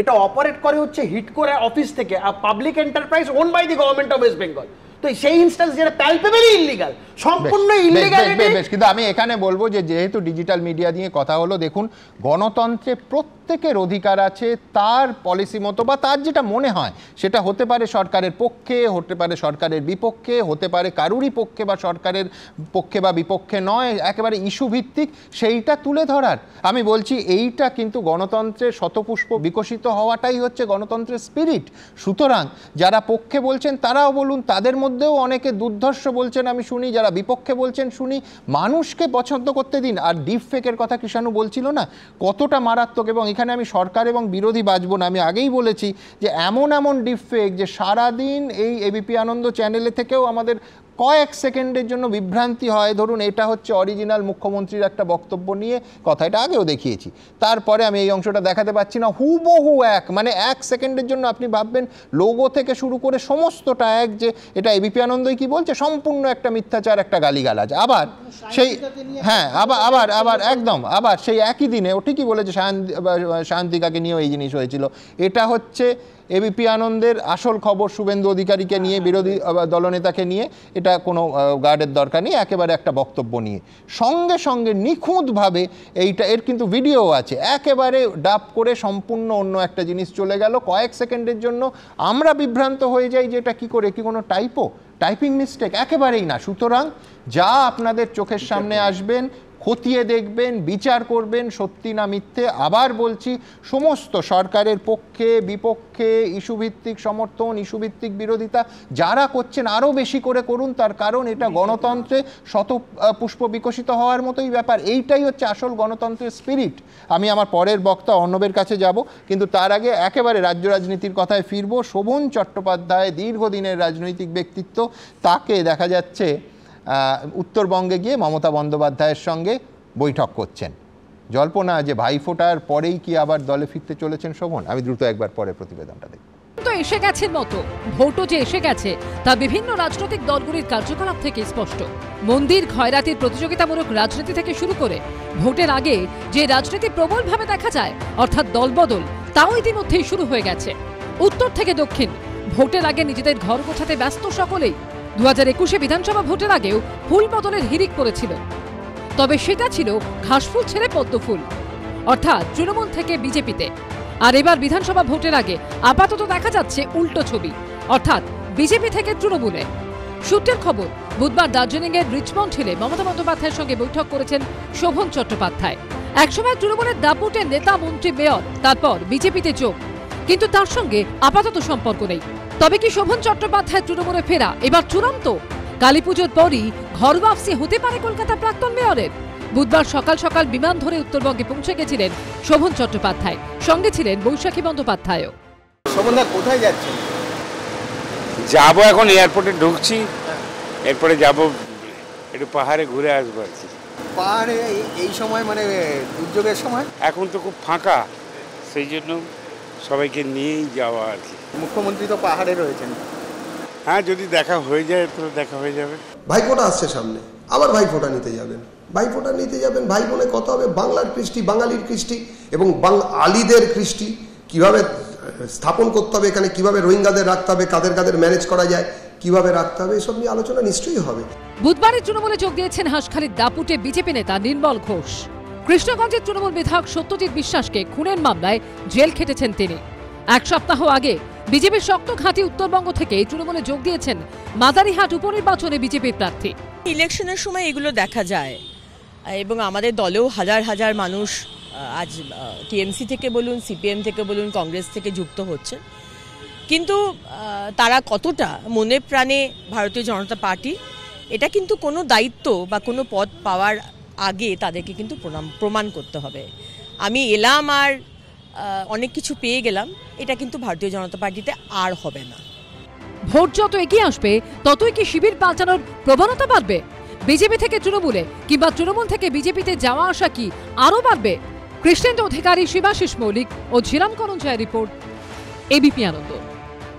এটা অপারেট করে হচ্ছে হিট করে অফিস থেকে, আর public enterprise own by the government of West Bengal. তো সেই ইনস্ট্যান্স যেটা প্যালপেবলি ইলিগাল, সম্পূর্ণ ইলিগালিটি। কিন্তু আমি এখানে বলবো যে যেহেতু ডিজিটাল মিডিয়া নিয়ে কথা হলো, দেখুন গণতন্ত্রে প্রত্যেকের অধিকার আছে তার পলিসি মতো বা তার যেটা মনে হয় সেটা হতে পারে সরকারের পক্ষে, হতে পারে সরকারের বিপক্ষে, হতে পারে কারুরই পক্ষে বা সরকারের পক্ষে বা বিপক্ষে নয়, একেবারে ইস্যু ভিত্তিক সেইটা তুলে ধরার। আমি বলছি এইটা কিন্তু গণতন্ত্রের শতপুষ্প বিকশিত হওয়াটাই হচ্ছে গণতন্ত্রের স্পিরিট। সুতরাং যারা পক্ষে বলছেন তারাও বলুন, তাদের মধ্যেও অনেকে দুর্ধর্ষ বলছেন আমি শুনি, যারা বিপক্ষে বলছেন শুনি। মানুষকে পছন্দ করতে দিন। আর ডিপ ফেকের কথা কৃষাণু বলছিল না, কতটা মারাত্মক। এবং এখানে আমি সরকার এবং বিরোধী বাজবো না, আমি আগেই বলেছি যে এমন ডিপ ফেক যে সারাদিন এই এবিপি আনন্দ চ্যানেলে থেকেও আমাদের কয়েক সেকেন্ডের জন্য বিভ্রান্তি হয়। ধরুন এটা হচ্ছে অরিজিনাল মুখ্যমন্ত্রীর একটা বক্তব্য নিয়ে কথা, এটা আগেও দেখিয়েছি, তারপরে আমি এই অংশটা দেখাতে পাচ্ছি না, হুবহু এক, মানে এক সেকেন্ডের জন্য আপনি ভাববেন লোগো থেকে শুরু করে সমস্তটা এক, যে এটা এবিপি আনন্দই কি বলছে, সম্পূর্ণ একটা মিথ্যাচার, একটা গালিগালাজ। আবার সেই হ্যাঁ আবার একদম আবার সেই একই দিনে ও ঠিকই বলেছে সায়ন্তিকাকে নিয়েও এই জিনিস হয়েছিল। এটা হচ্ছে এবিপি আনন্দের আসল খবর শুভেন্দু অধিকারীকে নিয়ে, বিরোধী দলনেতাকে নিয়ে, এটা কোনো গার্ডের দরকার নেই, একেবারে একটা বক্তব্য নিয়ে সঙ্গে সঙ্গে নিখুঁতভাবে এইটা, এর কিন্তু ভিডিও আছে, একেবারে ডাব করে সম্পূর্ণ অন্য একটা জিনিস চলে গেল কয়েক সেকেন্ডের জন্য। আমরা বিভ্রান্ত হয়ে যাই যে এটা কী করে, কি কোনো টাইপিং মিস্টেক, একেবারেই না। সুতরাং যা আপনাদের চোখের সামনে আসবেন খতিয়ে দেখবেন, বিচার করবেন সত্যি না মিথ্যে। আবার বলছি, সমস্ত সরকারের পক্ষে বিপক্ষে, ইস্যুভিত্তিক সমর্থন, ইস্যুভিত্তিক বিরোধিতা যারা করছেন আরও বেশি করে করুন, তার কারণ এটা গণতন্ত্রে শত পুষ্প বিকশিত হওয়ার মতোই ব্যাপার। এইটাই হচ্ছে আসল গণতন্ত্রের স্পিরিট। আমি আমার পরের বক্তা অর্ণবের কাছে যাব, কিন্তু তার আগে একেবারে রাজ্য রাজনীতির কথায় ফিরব। শোভন চট্টোপাধ্যায় দীর্ঘদিনের রাজনৈতিক ব্যক্তিত্ব, তাকে দেখা যাচ্ছে উত্তরবঙ্গে গিয়ে মমতা বন্দ্যোপাধ্যায়ের সঙ্গে বৈঠক করছেন। জল্পনা যে ভাইফোঁটার পরেই কি আবার দলে ফিরতে চলেছেন শোভন? আমি দ্রুত একবার পরে প্রতিবেদনটা দেখি। তো এসে গেছে মতো, ভোটও যে এসে গেছে তা বিভিন্ন রাজনৈতিক দলগুলির কার্যকলাপ থেকে স্পষ্ট। মন্দির খয়রাতির প্রতিযোগিতামূলক রাজনীতি থেকে শুরু করে ভোটের আগে যে রাজনীতি প্রবলভাবে দেখা যায়, অর্থাৎ দলবদল, তাও ইতিমধ্যেই শুরু হয়ে গেছে। উত্তর থেকে দক্ষিণ ভোটের আগে নিজেদের ঘর গোছাতে ব্যস্ত সকলেই। 2021 বিধানসভা ভোটের আগেও ফুল বদলের হিড়িক পড়েছিল, তবে সেটা ছিল ঘাসফুল ছেড়ে পদ্মফুল, অর্থাৎ তৃণমূল থেকে বিজেপিতে। আর এবার বিধানসভা ভোটের আগে আপাতত দেখা যাচ্ছে উল্টো ছবি, অর্থাৎ বিজেপি থেকে তৃণমূলে। সূত্রের খবর, বুধবার দার্জিলিংয়ের রিচমন্ড হিলে মমতা বন্দ্যোপাধ্যায়ের সঙ্গে বৈঠক করেছেন শোভন চট্টোপাধ্যায়। একসময় তৃণমূলের দাপুটের নেতা, মন্ত্রী, মেয়র, তারপর বিজেপিতে যোগ, কিন্তু তার সঙ্গে আপাতত সম্পর্ক নেই। তবে কি শোভন চট্টোপাধ্যায় তৃণমূলে ফেরা এবার চূড়ান্ত? কালীপুজোর পরই ঘর ওয়াপসি হতে পারে কলকাতা প্রাক্তন মেয়রের। বুধবার সকাল সকাল বিমান ধরে উত্তরবঙ্গে পৌঁছে গেছিলেন শোভন চট্টোপাধ্যায়, সঙ্গে ছিলেন বৈশাখী বন্দ্যোপাধ্যায়ও। শোভনদা কোথায় যাচ্ছেন? যাবো, এখন এয়ারপোর্টে ঢুকছি, এরপরে যাব একটু পাহাড়ে ঘুরে আসবো আর কি। পাহাড়ে এই সময় মানে দুর্যোগের সময় এখন তো খুব ফাঁকা, সেই জন্য সবাইকে নিয়েই যাওয়া আর কি। মুখ্যমন্ত্রী তো পাহাড়ে রয়েছেন। হ্যাঁ, যদি দেখা হয়ে যায় তো দেখা হয়ে যাবে। ভাইফোঁটা আসছে সামনে, আবার ভাইফোঁটা নিতে যাবেন, ভাইফোঁটা নিতে যাবেন, ভাই বোনে কত হবে, বাংলার কৃষ্টি, বাঙালির কৃষ্টি এবং আলিদের কৃষ্টি কিভাবে স্থাপন করতে হবে, এখানে কিভাবে রোহিঙ্গাদের রাখতে হবে, কাদের কাদের ম্যানেজ করা যায়, কিভাবে রাখতে হবে, এসব নিয়ে আলোচনা নিশ্চয়ই হবে। বুধবারের তৃণমূলে যোগ দিয়েছেন হাঁসখালির দাপুটে বিজেপি নেতা নির্মল ঘোষ। কৃষ্ণগঞ্জের তৃণমূল বিধায়ক সত্যজিৎ বিশ্বাসকে খুনের মামলায় জেল খেটেছেন তিনি। এক সপ্তাহ আগে বিজেপির শক্ত ঘাঁটি উত্তরবঙ্গ থেকে তৃণমূলে যোগ দিয়েছেন মাদারিহাট উপনির্বাচনে বিজেপির প্রার্থী। ইলেকশনের সময় এগুলো দেখা যায় এবং আমাদের দলেও হাজার হাজার মানুষ আজ টিএমসি থেকে বলুন, সিপিএম থেকে বলুন, কংগ্রেস থেকে যুক্ত হচ্ছে, কিন্তু তারা কতটা মনে প্রাণে ভারতীয় জনতা পার্টি, এটা কিন্তু কোনো দায়িত্ব বা কোনো পদ পাওয়ার আগে তাদেরকে কিন্তু প্রমাণ করতে হবে। আমি এলাম আর অনেক কিছু পেয়ে গেলাম, এটা কিন্তু ভারতীয় জনতা পার্টিতে আর হবে না। ভোট যত এগিয়ে আসবে ততই কি শিবির পাল্টানোর প্রবণতা বাড়বে? বিজেপি থেকে তৃণমূলে কিংবা তৃণমূল থেকে বিজেপিতে যাওয়া আসা কি আরও বাড়বে? কৃষ্ণেন্দু অধিকারী, শিবাশিস মৌলিক ও ঝিরাম করঞ্জয়ের রিপোর্ট, এবিপি আনন্দ।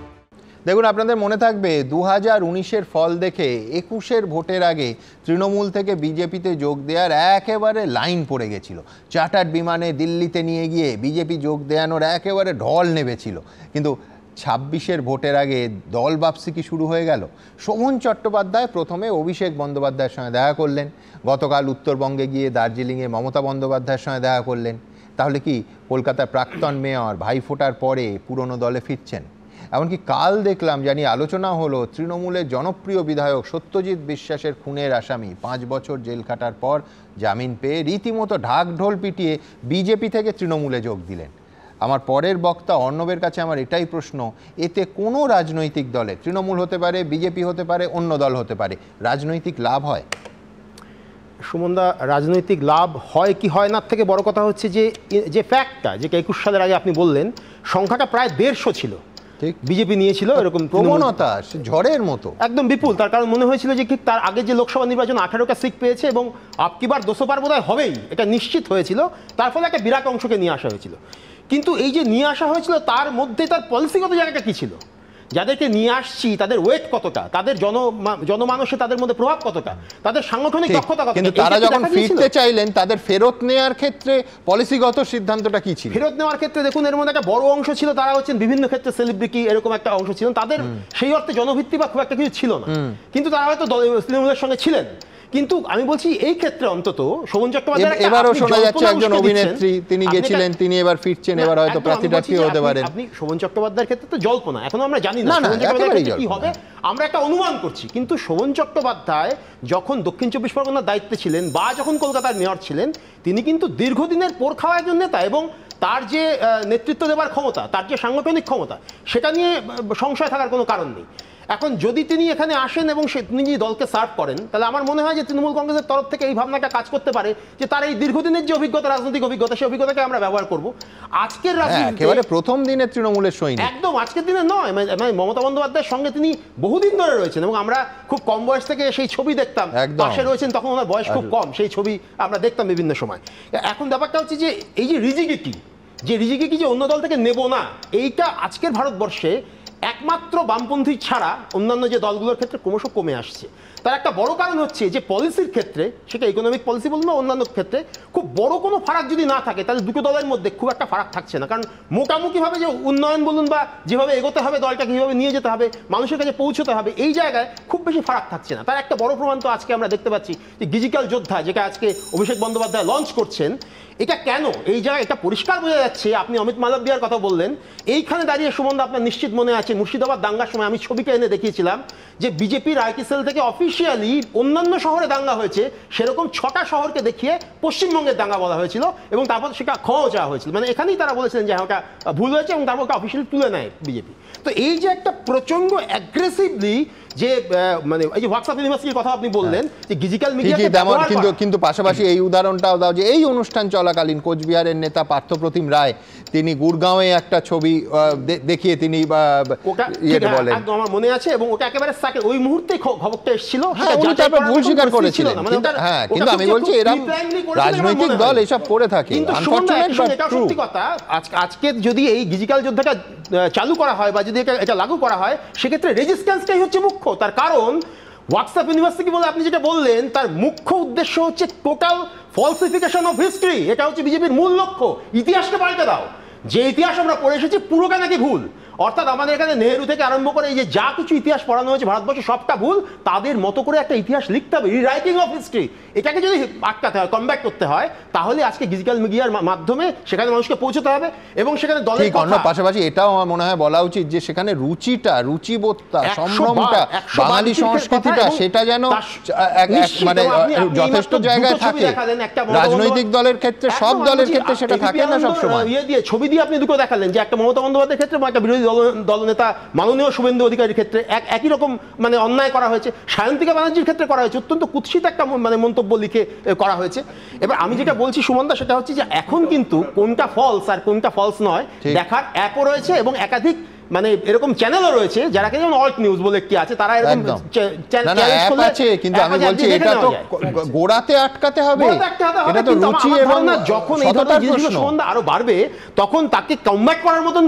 দেখুন, আপনাদের মনে থাকবে 2019-এর ফল দেখে 21-এর ভোটের আগে তৃণমূল থেকে বিজেপিতে যোগ দেওয়ার একেবারে লাইন পড়ে গেছিল। চার্টার্ড বিমানে দিল্লিতে নিয়ে গিয়ে বিজেপি যোগ দেওয়ানোর একেবারে ঢল নেমেছিল। কিন্তু 26-এর ভোটের আগে দল বাপসি কি শুরু হয়ে গেল। শোভন চট্টোপাধ্যায় প্রথমে অভিষেক বন্দ্যোপাধ্যায়ের সঙ্গে দেখা করলেন, গতকাল উত্তরবঙ্গে গিয়ে দার্জিলিংয়ে মমতা বন্দ্যোপাধ্যায়ের সঙ্গে দেখা করলেন। তাহলে কি কলকাতার প্রাক্তন মেয়র ভাইফোঁটার পরে পুরনো দলে ফিরছেন? এমনকি কাল দেখলাম, জানি আলোচনা হলো, তৃণমূলের জনপ্রিয় বিধায়ক সত্যজিৎ বিশ্বাসের খুনের আসামি 5 বছর জেল খাটার পর জামিন পেয়ে রীতিমতো ঢাকঢোল পিটিয়ে বিজেপি থেকে তৃণমূলে যোগ দিলেন। আমার পরের বক্তা অর্ণবের কাছে আমার এটাই প্রশ্ন, এতে কোনো রাজনৈতিক দলে, তৃণমূল হতে পারে, বিজেপি হতে পারে, অন্য দল হতে পারে, রাজনৈতিক লাভ হয়? সুমনদা, রাজনৈতিক লাভ হয় কি হয় না থেকে বড় কথা হচ্ছে যে ফ্যাক্টটা, যে 21 সালের আগে আপনি বললেন, সংখ্যাটা প্রায় 150 ছিল, বিজেপি নিয়েছিল, এরকম প্রবণতা ঝড়ের মতো একদম বিপুল। তার কারণ মনে হয়েছিল যে ঠিক তার আগে যে লোকসভা নির্বাচন 18টা সিট পেয়েছে এবং আপকিবার 200 বোধহয় হবেই, এটা নিশ্চিত হয়েছিল। তার ফলে একটা বিরাট অংশকে নিয়ে আসা হয়েছিল। কিন্তু এই যে নিয়ে আসা হয়েছিল, তার মধ্যে তার পলিসিগত জায়গাটা কী ছিল? যাদেরকে নিয়ে আসছি তাদের ওয়েট কতটা, তাদের জনমানসে তাদের মধ্যে প্রভাব কতটা, তাদের সাংগঠনিক দক্ষতা কতটা। কিন্তু তারা যখন ফিরতে চাইলেন, তাদের ফেরত নেওয়ার ক্ষেত্রে পলিসিগত সিদ্ধান্তটা কি ছিল? ফেরত নেওয়ার ক্ষেত্রে দেখুন, এর মধ্যে একটা বড় অংশ ছিল, তারা হচ্ছেন বিভিন্ন ক্ষেত্রে সেলিব্রিটি, এরকম একটা অংশ ছিল। তাদের সেই অর্থে জনভিত্তি বা খুব একটা কিছু ছিল না, কিন্তু তারা হয়তো তৃণমূলের সঙ্গে ছিলেন। কিন্তু আমি বলছি এই ক্ষেত্রে অন্তত শোভন চট্টোপাধ্যায় এবারও শোনা যাচ্ছে একজন অভিনেত্রী তিনি গেছিলেন, তিনি এবার ফিরছেন, এবার হয়তো প্রার্থী হতে পারেন। আপনি শোভন চট্টোপাধ্যায়ের ক্ষেত্রে তো জল্পনা, এখনো আমরা জানি না শোভন চট্টোপাধ্যায় কি হবে, আমরা একটা অনুমান করছি। কিন্তু শোভন চট্টোপাধ্যায় যখন দক্ষিণ 24 পরগনার দায়িত্বে ছিলেন বা যখন কলকাতার মেয়র ছিলেন, তিনি কিন্তু দীর্ঘদিনের পোর খাওয়া একজন নেতা, এবং তার যে নেতৃত্ব দেওয়ার ক্ষমতা, তার যে সাংগঠনিক ক্ষমতা, সেটা নিয়ে সংশয় থাকার কোনো কারণ নেই। এখন যদি তিনি এখানে আসেন এবং তিনি যদি দলকে সার্ভ করেন, তাহলে আমার মনে হয় যে তৃণমূল কংগ্রেসের তরফ থেকে এই ভাবনাটা কাজ করতে পারে যে তার এই দীর্ঘদিনের যে অভিজ্ঞতা, রাজনৈতিক অভিজ্ঞতা, সেই অভিজ্ঞতাকে আমরা ব্যবহার করব। আজকের একেবারে প্রথম দিনে তৃণমূলের সৈনিক, একদম আজকের দিনে নয়, মানে মমতা বন্দ্যোপাধ্যায়ের সঙ্গে তিনি বহুদিন ধরে রয়েছেন, এবং আমরা খুব কম বয়স থেকে সেই ছবি দেখতাম, পাশে রয়েছেন তখন ওনার বয়স খুব কম, সেই ছবি আমরা দেখতাম বিভিন্ন সময়। এখন ব্যাপারটা হচ্ছে যে এই যে রিজিডিটি, যে অন্য দল থেকে নেব না, এইটা আজকের ভারতবর্ষে একমাত্র বামপন্থী ছাড়া অন্যান্য যে দলগুলোর ক্ষেত্রে ক্রমশ কমে আসছে। তার একটা বড় কারণ হচ্ছে যে পলিসির ক্ষেত্রে, সেটা ইকোনমিক পলিসি বলুন বা অন্যান্য ক্ষেত্রে, খুব বড় কোনো ফারাক যদি না থাকে, তাহলে দুটো দলের মধ্যে খুব একটা ফারাক থাকছে না। কারণ মোটামুটিভাবে যে উন্নয়ন বলুন বা যেভাবে এগোতে হবে, দলটাকে কীভাবে নিয়ে যেতে হবে, মানুষের কাছে পৌঁছতে হবে, এই জায়গায় খুব বেশি ফারাক থাকছে না। তার একটা বড় প্রমাণ তো আজকে আমরা দেখতে পাচ্ছি যে ডিজিটাল যোদ্ধা, যেটা আজকে অভিষেক বন্দ্যোপাধ্যায় লঞ্চ করছেন, এটা কেন এই জায়গায় এটা পরিষ্কার বোঝা যাচ্ছে। আপনি অমিত মালব্যার কথা বললেন, এইখানে দাঁড়িয়ে সুমন, আপনার নিশ্চিত মনে আছে মুর্শিদাবাদ দাঙ্গার সময় আমি ছবিটা এনে দেখিয়েছিলাম যে বিজেপির আইটি সেল থেকে অফিসিয়ালি অন্যান্য শহরে দাঙ্গা হয়েছে সেরকম 6টা শহরকে দেখিয়ে পশ্চিমবঙ্গের দাঙ্গা বলা হয়েছিল, এবং তারপর সেটা ক্ষমা চাওয়া হয়েছিল। মানে এখানেই তারা বলেছিলেন যে ওটা ভুল হয়েছে, এবং তারপর ওটা অফিসিয়ালি তুলে নেয় বিজেপি। তো এই যে একটা প্রচন্ড অ্যাগ্রেসিভলি যে মানে এই যে হোয়াটসঅ্যাপ ইউনিভার্সিটির কথা আপনি বললেন, যে ডিজিটাল মিডিয়া, কিন্তু পাশাপাশি এই উদাহরণটাও দাও যে এই অনুষ্ঠান চলাকালীন কোচবিহারের নেতা পার্থপ্রতিম রায় তিনি গুড়গাঁওয়ে একটা ছবি দেখিয়ে তিনি বলেন, আমার মনে আছে, এবং ওটা একেবারে ওই মুহূর্তে খবরটা এসেছিল, ভুল স্বীকার করেছিলেন। হ্যাঁ, কিন্তু আমি বলছি এরা রাজনৈতিক দল এসব করে থাকে। সত্যি কথা, আজকে যদি এই ডিজিটাল যোদ্ধাটা চালু করা হয় বা যদি এটা লাগু করা হয়, সেক্ষেত্রে রেজিস্ট্যান্সটাই হচ্ছে মুখ্য। তার কারণ হোয়াটসঅ্যাপ ইউনিভার্সিটি বলে আপনি যেটা বললেন, তার মুখ্য উদ্দেশ্য হচ্ছে টোটাল ফলসিফিকেশন অফ হিস্ট্রি। এটা হচ্ছে বিজেপির মূল লক্ষ্য। ইতিহাসকে পাল্টে দাও, যে ইতিহাস আমরা পড়ে এসেছি পুরোটা নাকি ভুল। অর্থাৎ আমাদের এখানে নেহেরু থেকে আরম্ভ করে এই যে যা কিছু ইতিহাস পড়ানো হয়েছে ভারতবর্ষে সবটা ভুল, তাদের মতো করে একটা ইতিহাস লিখতে হবে, রিরাইটিং অফ হিস্ট্রি। এটাকে যদি আটকাতে হয়, কমব্যাক করতে হয়, তাহলে আজকে ডিজিটাল মিডিয়ার মাধ্যমে সেখানে মানুষকে পৌঁছতে হবে, এবং সেখানে দলের কথা পাশাপাশি এটাও আমার মনে হয় বলা উচিত যে সেখানে রুচিবোধটা, সম্ভ্রমটা, বাঙালি সংস্কৃতিটা, সেটা যেন মানে যথেষ্ট জায়গায় থাকে। রাজনৈতিক দলের ক্ষেত্রে, সব দলের ক্ষেত্রে সেটা থাকে না সবসময়। ছবি দিয়ে আপনি দুটো দেখালেন, যে একটা মমতা বন্দ্যোপাধ্যায়ের ক্ষেত্রে বা একটা বিরোধী দলনেতা মাননীয় শুভেন্দু অধিকারীর ক্ষেত্রে একই রকম মানে অন্যায় করা হয়েছে, সায়ন্তিকা ব্যানার্জির ক্ষেত্রে করা হয়েছে, অত্যন্ত কুৎসিত একটা মানে মন্তব্য লিখে করা হয়েছে। এবার আমি যেটা বলছি সুমনদা, সেটা হচ্ছে যে এখন কিন্তু কোনটা ফলস আর কোনটা ফলস নয় দেখার অ্যাপও রয়েছে, এবং একাধিক মানে এরকম চ্যানেলও রয়েছে, যারা যেমন অল্ট নিউজ বলে একটি আছে, তারা এরকম চ্যানেল আছে। কিন্তু আমি বলছি এটা তো গোড়াতে আটকাতে হবে, এটা তো রুচি এবং যখন এই ধরনের জিনিসগুলো আরো বাড়বে, তখন তাকে কমব্যাক করার মতন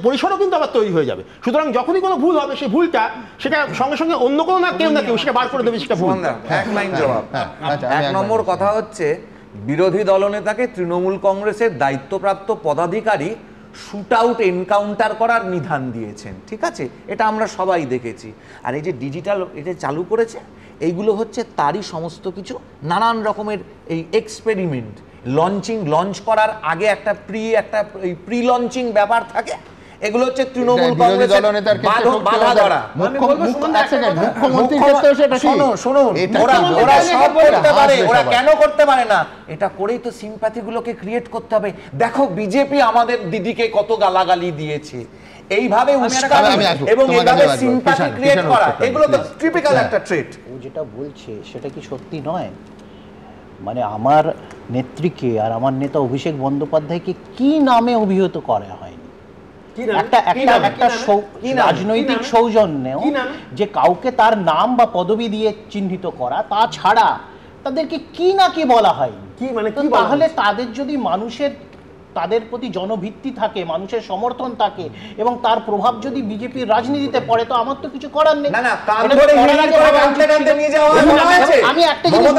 পরিসরও কিন্তু আবার তৈরি হয়ে যাবে। সুতরাং যখনই কোনো ভুল হবে, সেই ভুলটা সেটা সঙ্গে সঙ্গে অন্য কোনো না কেউ সেটা বার করে দেবে, সেটা ভুল। এক লাইন জবাব। 1 নম্বর কথা হচ্ছে, বিরোধী দলনেতাকে তৃণমূল কংগ্রেসের দায়িত্বপ্রাপ্ত পদাধিকারী শুট আউট এনকাউন্টার করার নিধান দিয়েছেন, ঠিক আছে, এটা আমরা সবাই দেখেছি। আর এই যে ডিজিটাল এটা চালু করেছে, এইগুলো হচ্ছে তারই সমস্ত কিছু, নানান রকমের এই এক্সপেরিমেন্ট। লঞ্চ করার আগে একটা প্রি লঞ্চিং ব্যাপার থাকে, এগুলো হচ্ছে তৃণমূল কংগ্রেসের বাধা ধরা। মুখ্যমন্ত্রীর ক্ষেত্রে সেটা শুনুন, ওরা সব করতে পারে, ওরা কেন করতে পারে না? এটা করেই তো সিম্প্যাথি গুলোকে ক্রিয়েট করতে হবে। দেখো বিজেপি আমাদের দিদিকে কত গালাগালি দিয়েছে, এইভাবে উস্কানি এবং এইভাবে সিম্প্যাথি ক্রিয়েট করা, এগুলো তো টিপিক্যাল একটা ট্রেট। ও যেটা বলছে সেটা কি সত্যি নয়? মানে আমার নেত্রীকে আর আমার নেতা অভিষেক বন্দ্যোপাধ্যায়কে কি নামে অভিহিত করা হয়নি? একটা রাজনৈতিক সৌজন্যেও যে কাউকে তার নাম বা পদবি দিয়ে চিহ্নিত করা, তাছাড়া তাদেরকে কি না কি বলা হয়নি। তাহলে তাদের যদি তাদের প্রতি জনভিত্তি থাকে, মানুষের সমর্থন থাকে, এবং তার প্রভাব যদি বিজেপির রাজনীতিতে পড়ে, তো আমার তো কিছু করার নেই। আমি একটা জিনিস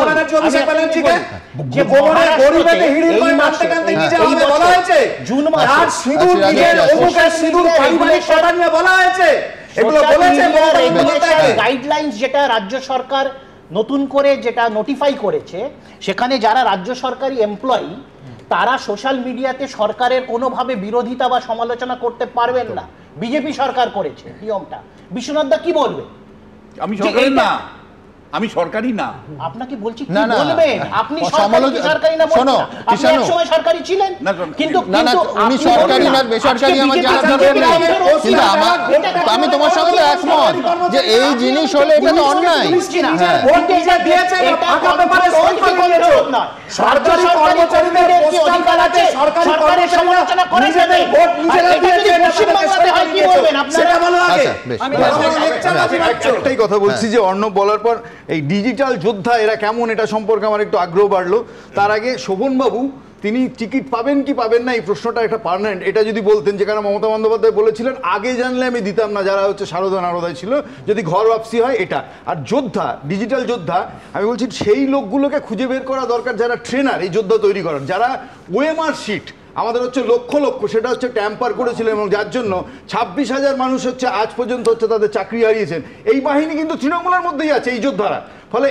জুন মাসে গাইডলাইন্স যেটা রাজ্য সরকার নতুন করে যেটা নোটিফাই করেছে সেখানে যারা রাজ্য সরকারি এমপ্লয়ি তারা সোশ্যাল মিডিয়াতে সরকারের কোনোভাবে বিরোধিতা বা সমালোচনা করতে পারবেন না। বিজেপি সরকার করেছে নিয়মটা। বিশ্বনাথ দা কি বলবে? আমি সরকারি না, আমি সরকারি না। আপনাকে বলছি কি বলবেন? আপনি সরকারি না বলছেন, আপনি এক সময় সরকারি ছিলেন, কিন্তু উনি সরকারি না বেসরকারি আমার জানা দরকার নেই, কিন্তু আমি তোমার সঙ্গে তো একমত যে এই জিনিস হলে এটা তো অন্যায়। সরকারি কর্মচারীদের কি অধিকার আছে? সরকারি সমালোচনা করে নিজেদের ভোট নিজেরা দিয়েছে, কি বলবেন আপনারা? বলো আগে। আমি একটাই কথা বলছি যে অর্ণব বলার পর এই ডিজিটাল যোদ্ধা এরা কেমন, এটা সম্পর্কে আমার একটু আগ্রহ বাড়লো। তার আগে শোভনবাবু তিনি টিকিট পাবেন কি পাবেন না এই প্রশ্নটা একটা পার্মানেন্ট, এটা যদি বলতেন, যেখানে মমতা বন্দ্যোপাধ্যায় বলেছিলেন আগে জানলে আমি দিতাম না, যারা হচ্ছে সারদা নারদায় ছিল, যদি ঘর ওয়াপসি হয় এটা। আর যোদ্ধা, ডিজিটাল যোদ্ধা, আমি বলছি সেই লোকগুলোকে খুঁজে বের করা দরকার যারা ট্রেনার এই যোদ্ধা তৈরি করার, যারা ওএমআর শিট আমাদের হচ্ছে লক্ষ লক্ষ, সেটা হচ্ছে ট্যাম্পার করেছিল এবং যার জন্য 26,000 মানুষ হচ্ছে আজ পর্যন্ত হচ্ছে তাদের চাকরি হারিয়েছেন। এই বাহিনী কিন্তু তৃণমূলের মধ্যেই আছে এই যোদ্ধারা। ফলে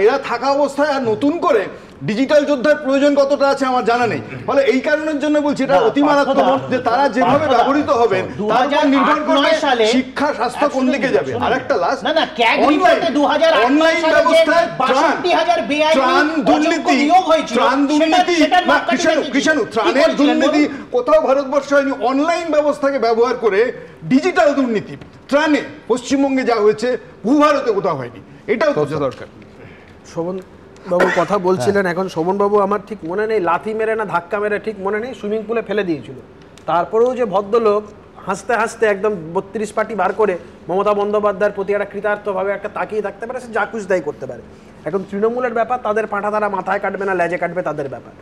এরা থাকা অবস্থায় আর নতুন করে ডিজিটাল যোদ্ধার প্রয়োজন কতটা আছে আমার জানা নেই। ফলে এই কারণের জন্য বলছি এটা অতি মারাত্মক যে তারা যেভাবে ব্যবহৃত হবেন তার উপর নির্ভর করে শিক্ষা স্বাস্থ্য কোন দিকে যাবে। আর একটা লাস্ট, অনলাইন ব্যবস্থায় ত্রাণ দুর্নীতি, কৃষাণু ত্রাণের দুর্নীতি কোথাও ভারতবর্ষ হয়নি। অনলাইন ব্যবস্থাকে ব্যবহার করে ডিজিটাল দুর্নীতি ত্রাণে পশ্চিমবঙ্গে যা হয়েছে ভূভারতে কোথাও হয়নি, এটাও বোঝা দরকার। শোভন বাবু কথা বলছিলেন, এখন শোভন বাবু আমার ঠিক মনে নেই লাথি মেরে না ধাক্কা মেরে ঠিক মনে নেই সুইমিং পুলে ফেলে দিয়েছিল, তারপরেও যে ভদ্রলোক হাসতে হাসতে একদম 32 পাটি বার করে মমতা বন্দ্যোপাধ্যায়ের প্রতি একটা কৃতার্থভাবে একটা তাকিয়ে থাকতে পারে, সে যা খুশি তাই করতে পারে। এখন তৃণমূলের ব্যাপার, তাদের পাঁঠা তারা মাথায় কাটবে না লেজে কাটবে তাদের ব্যাপার।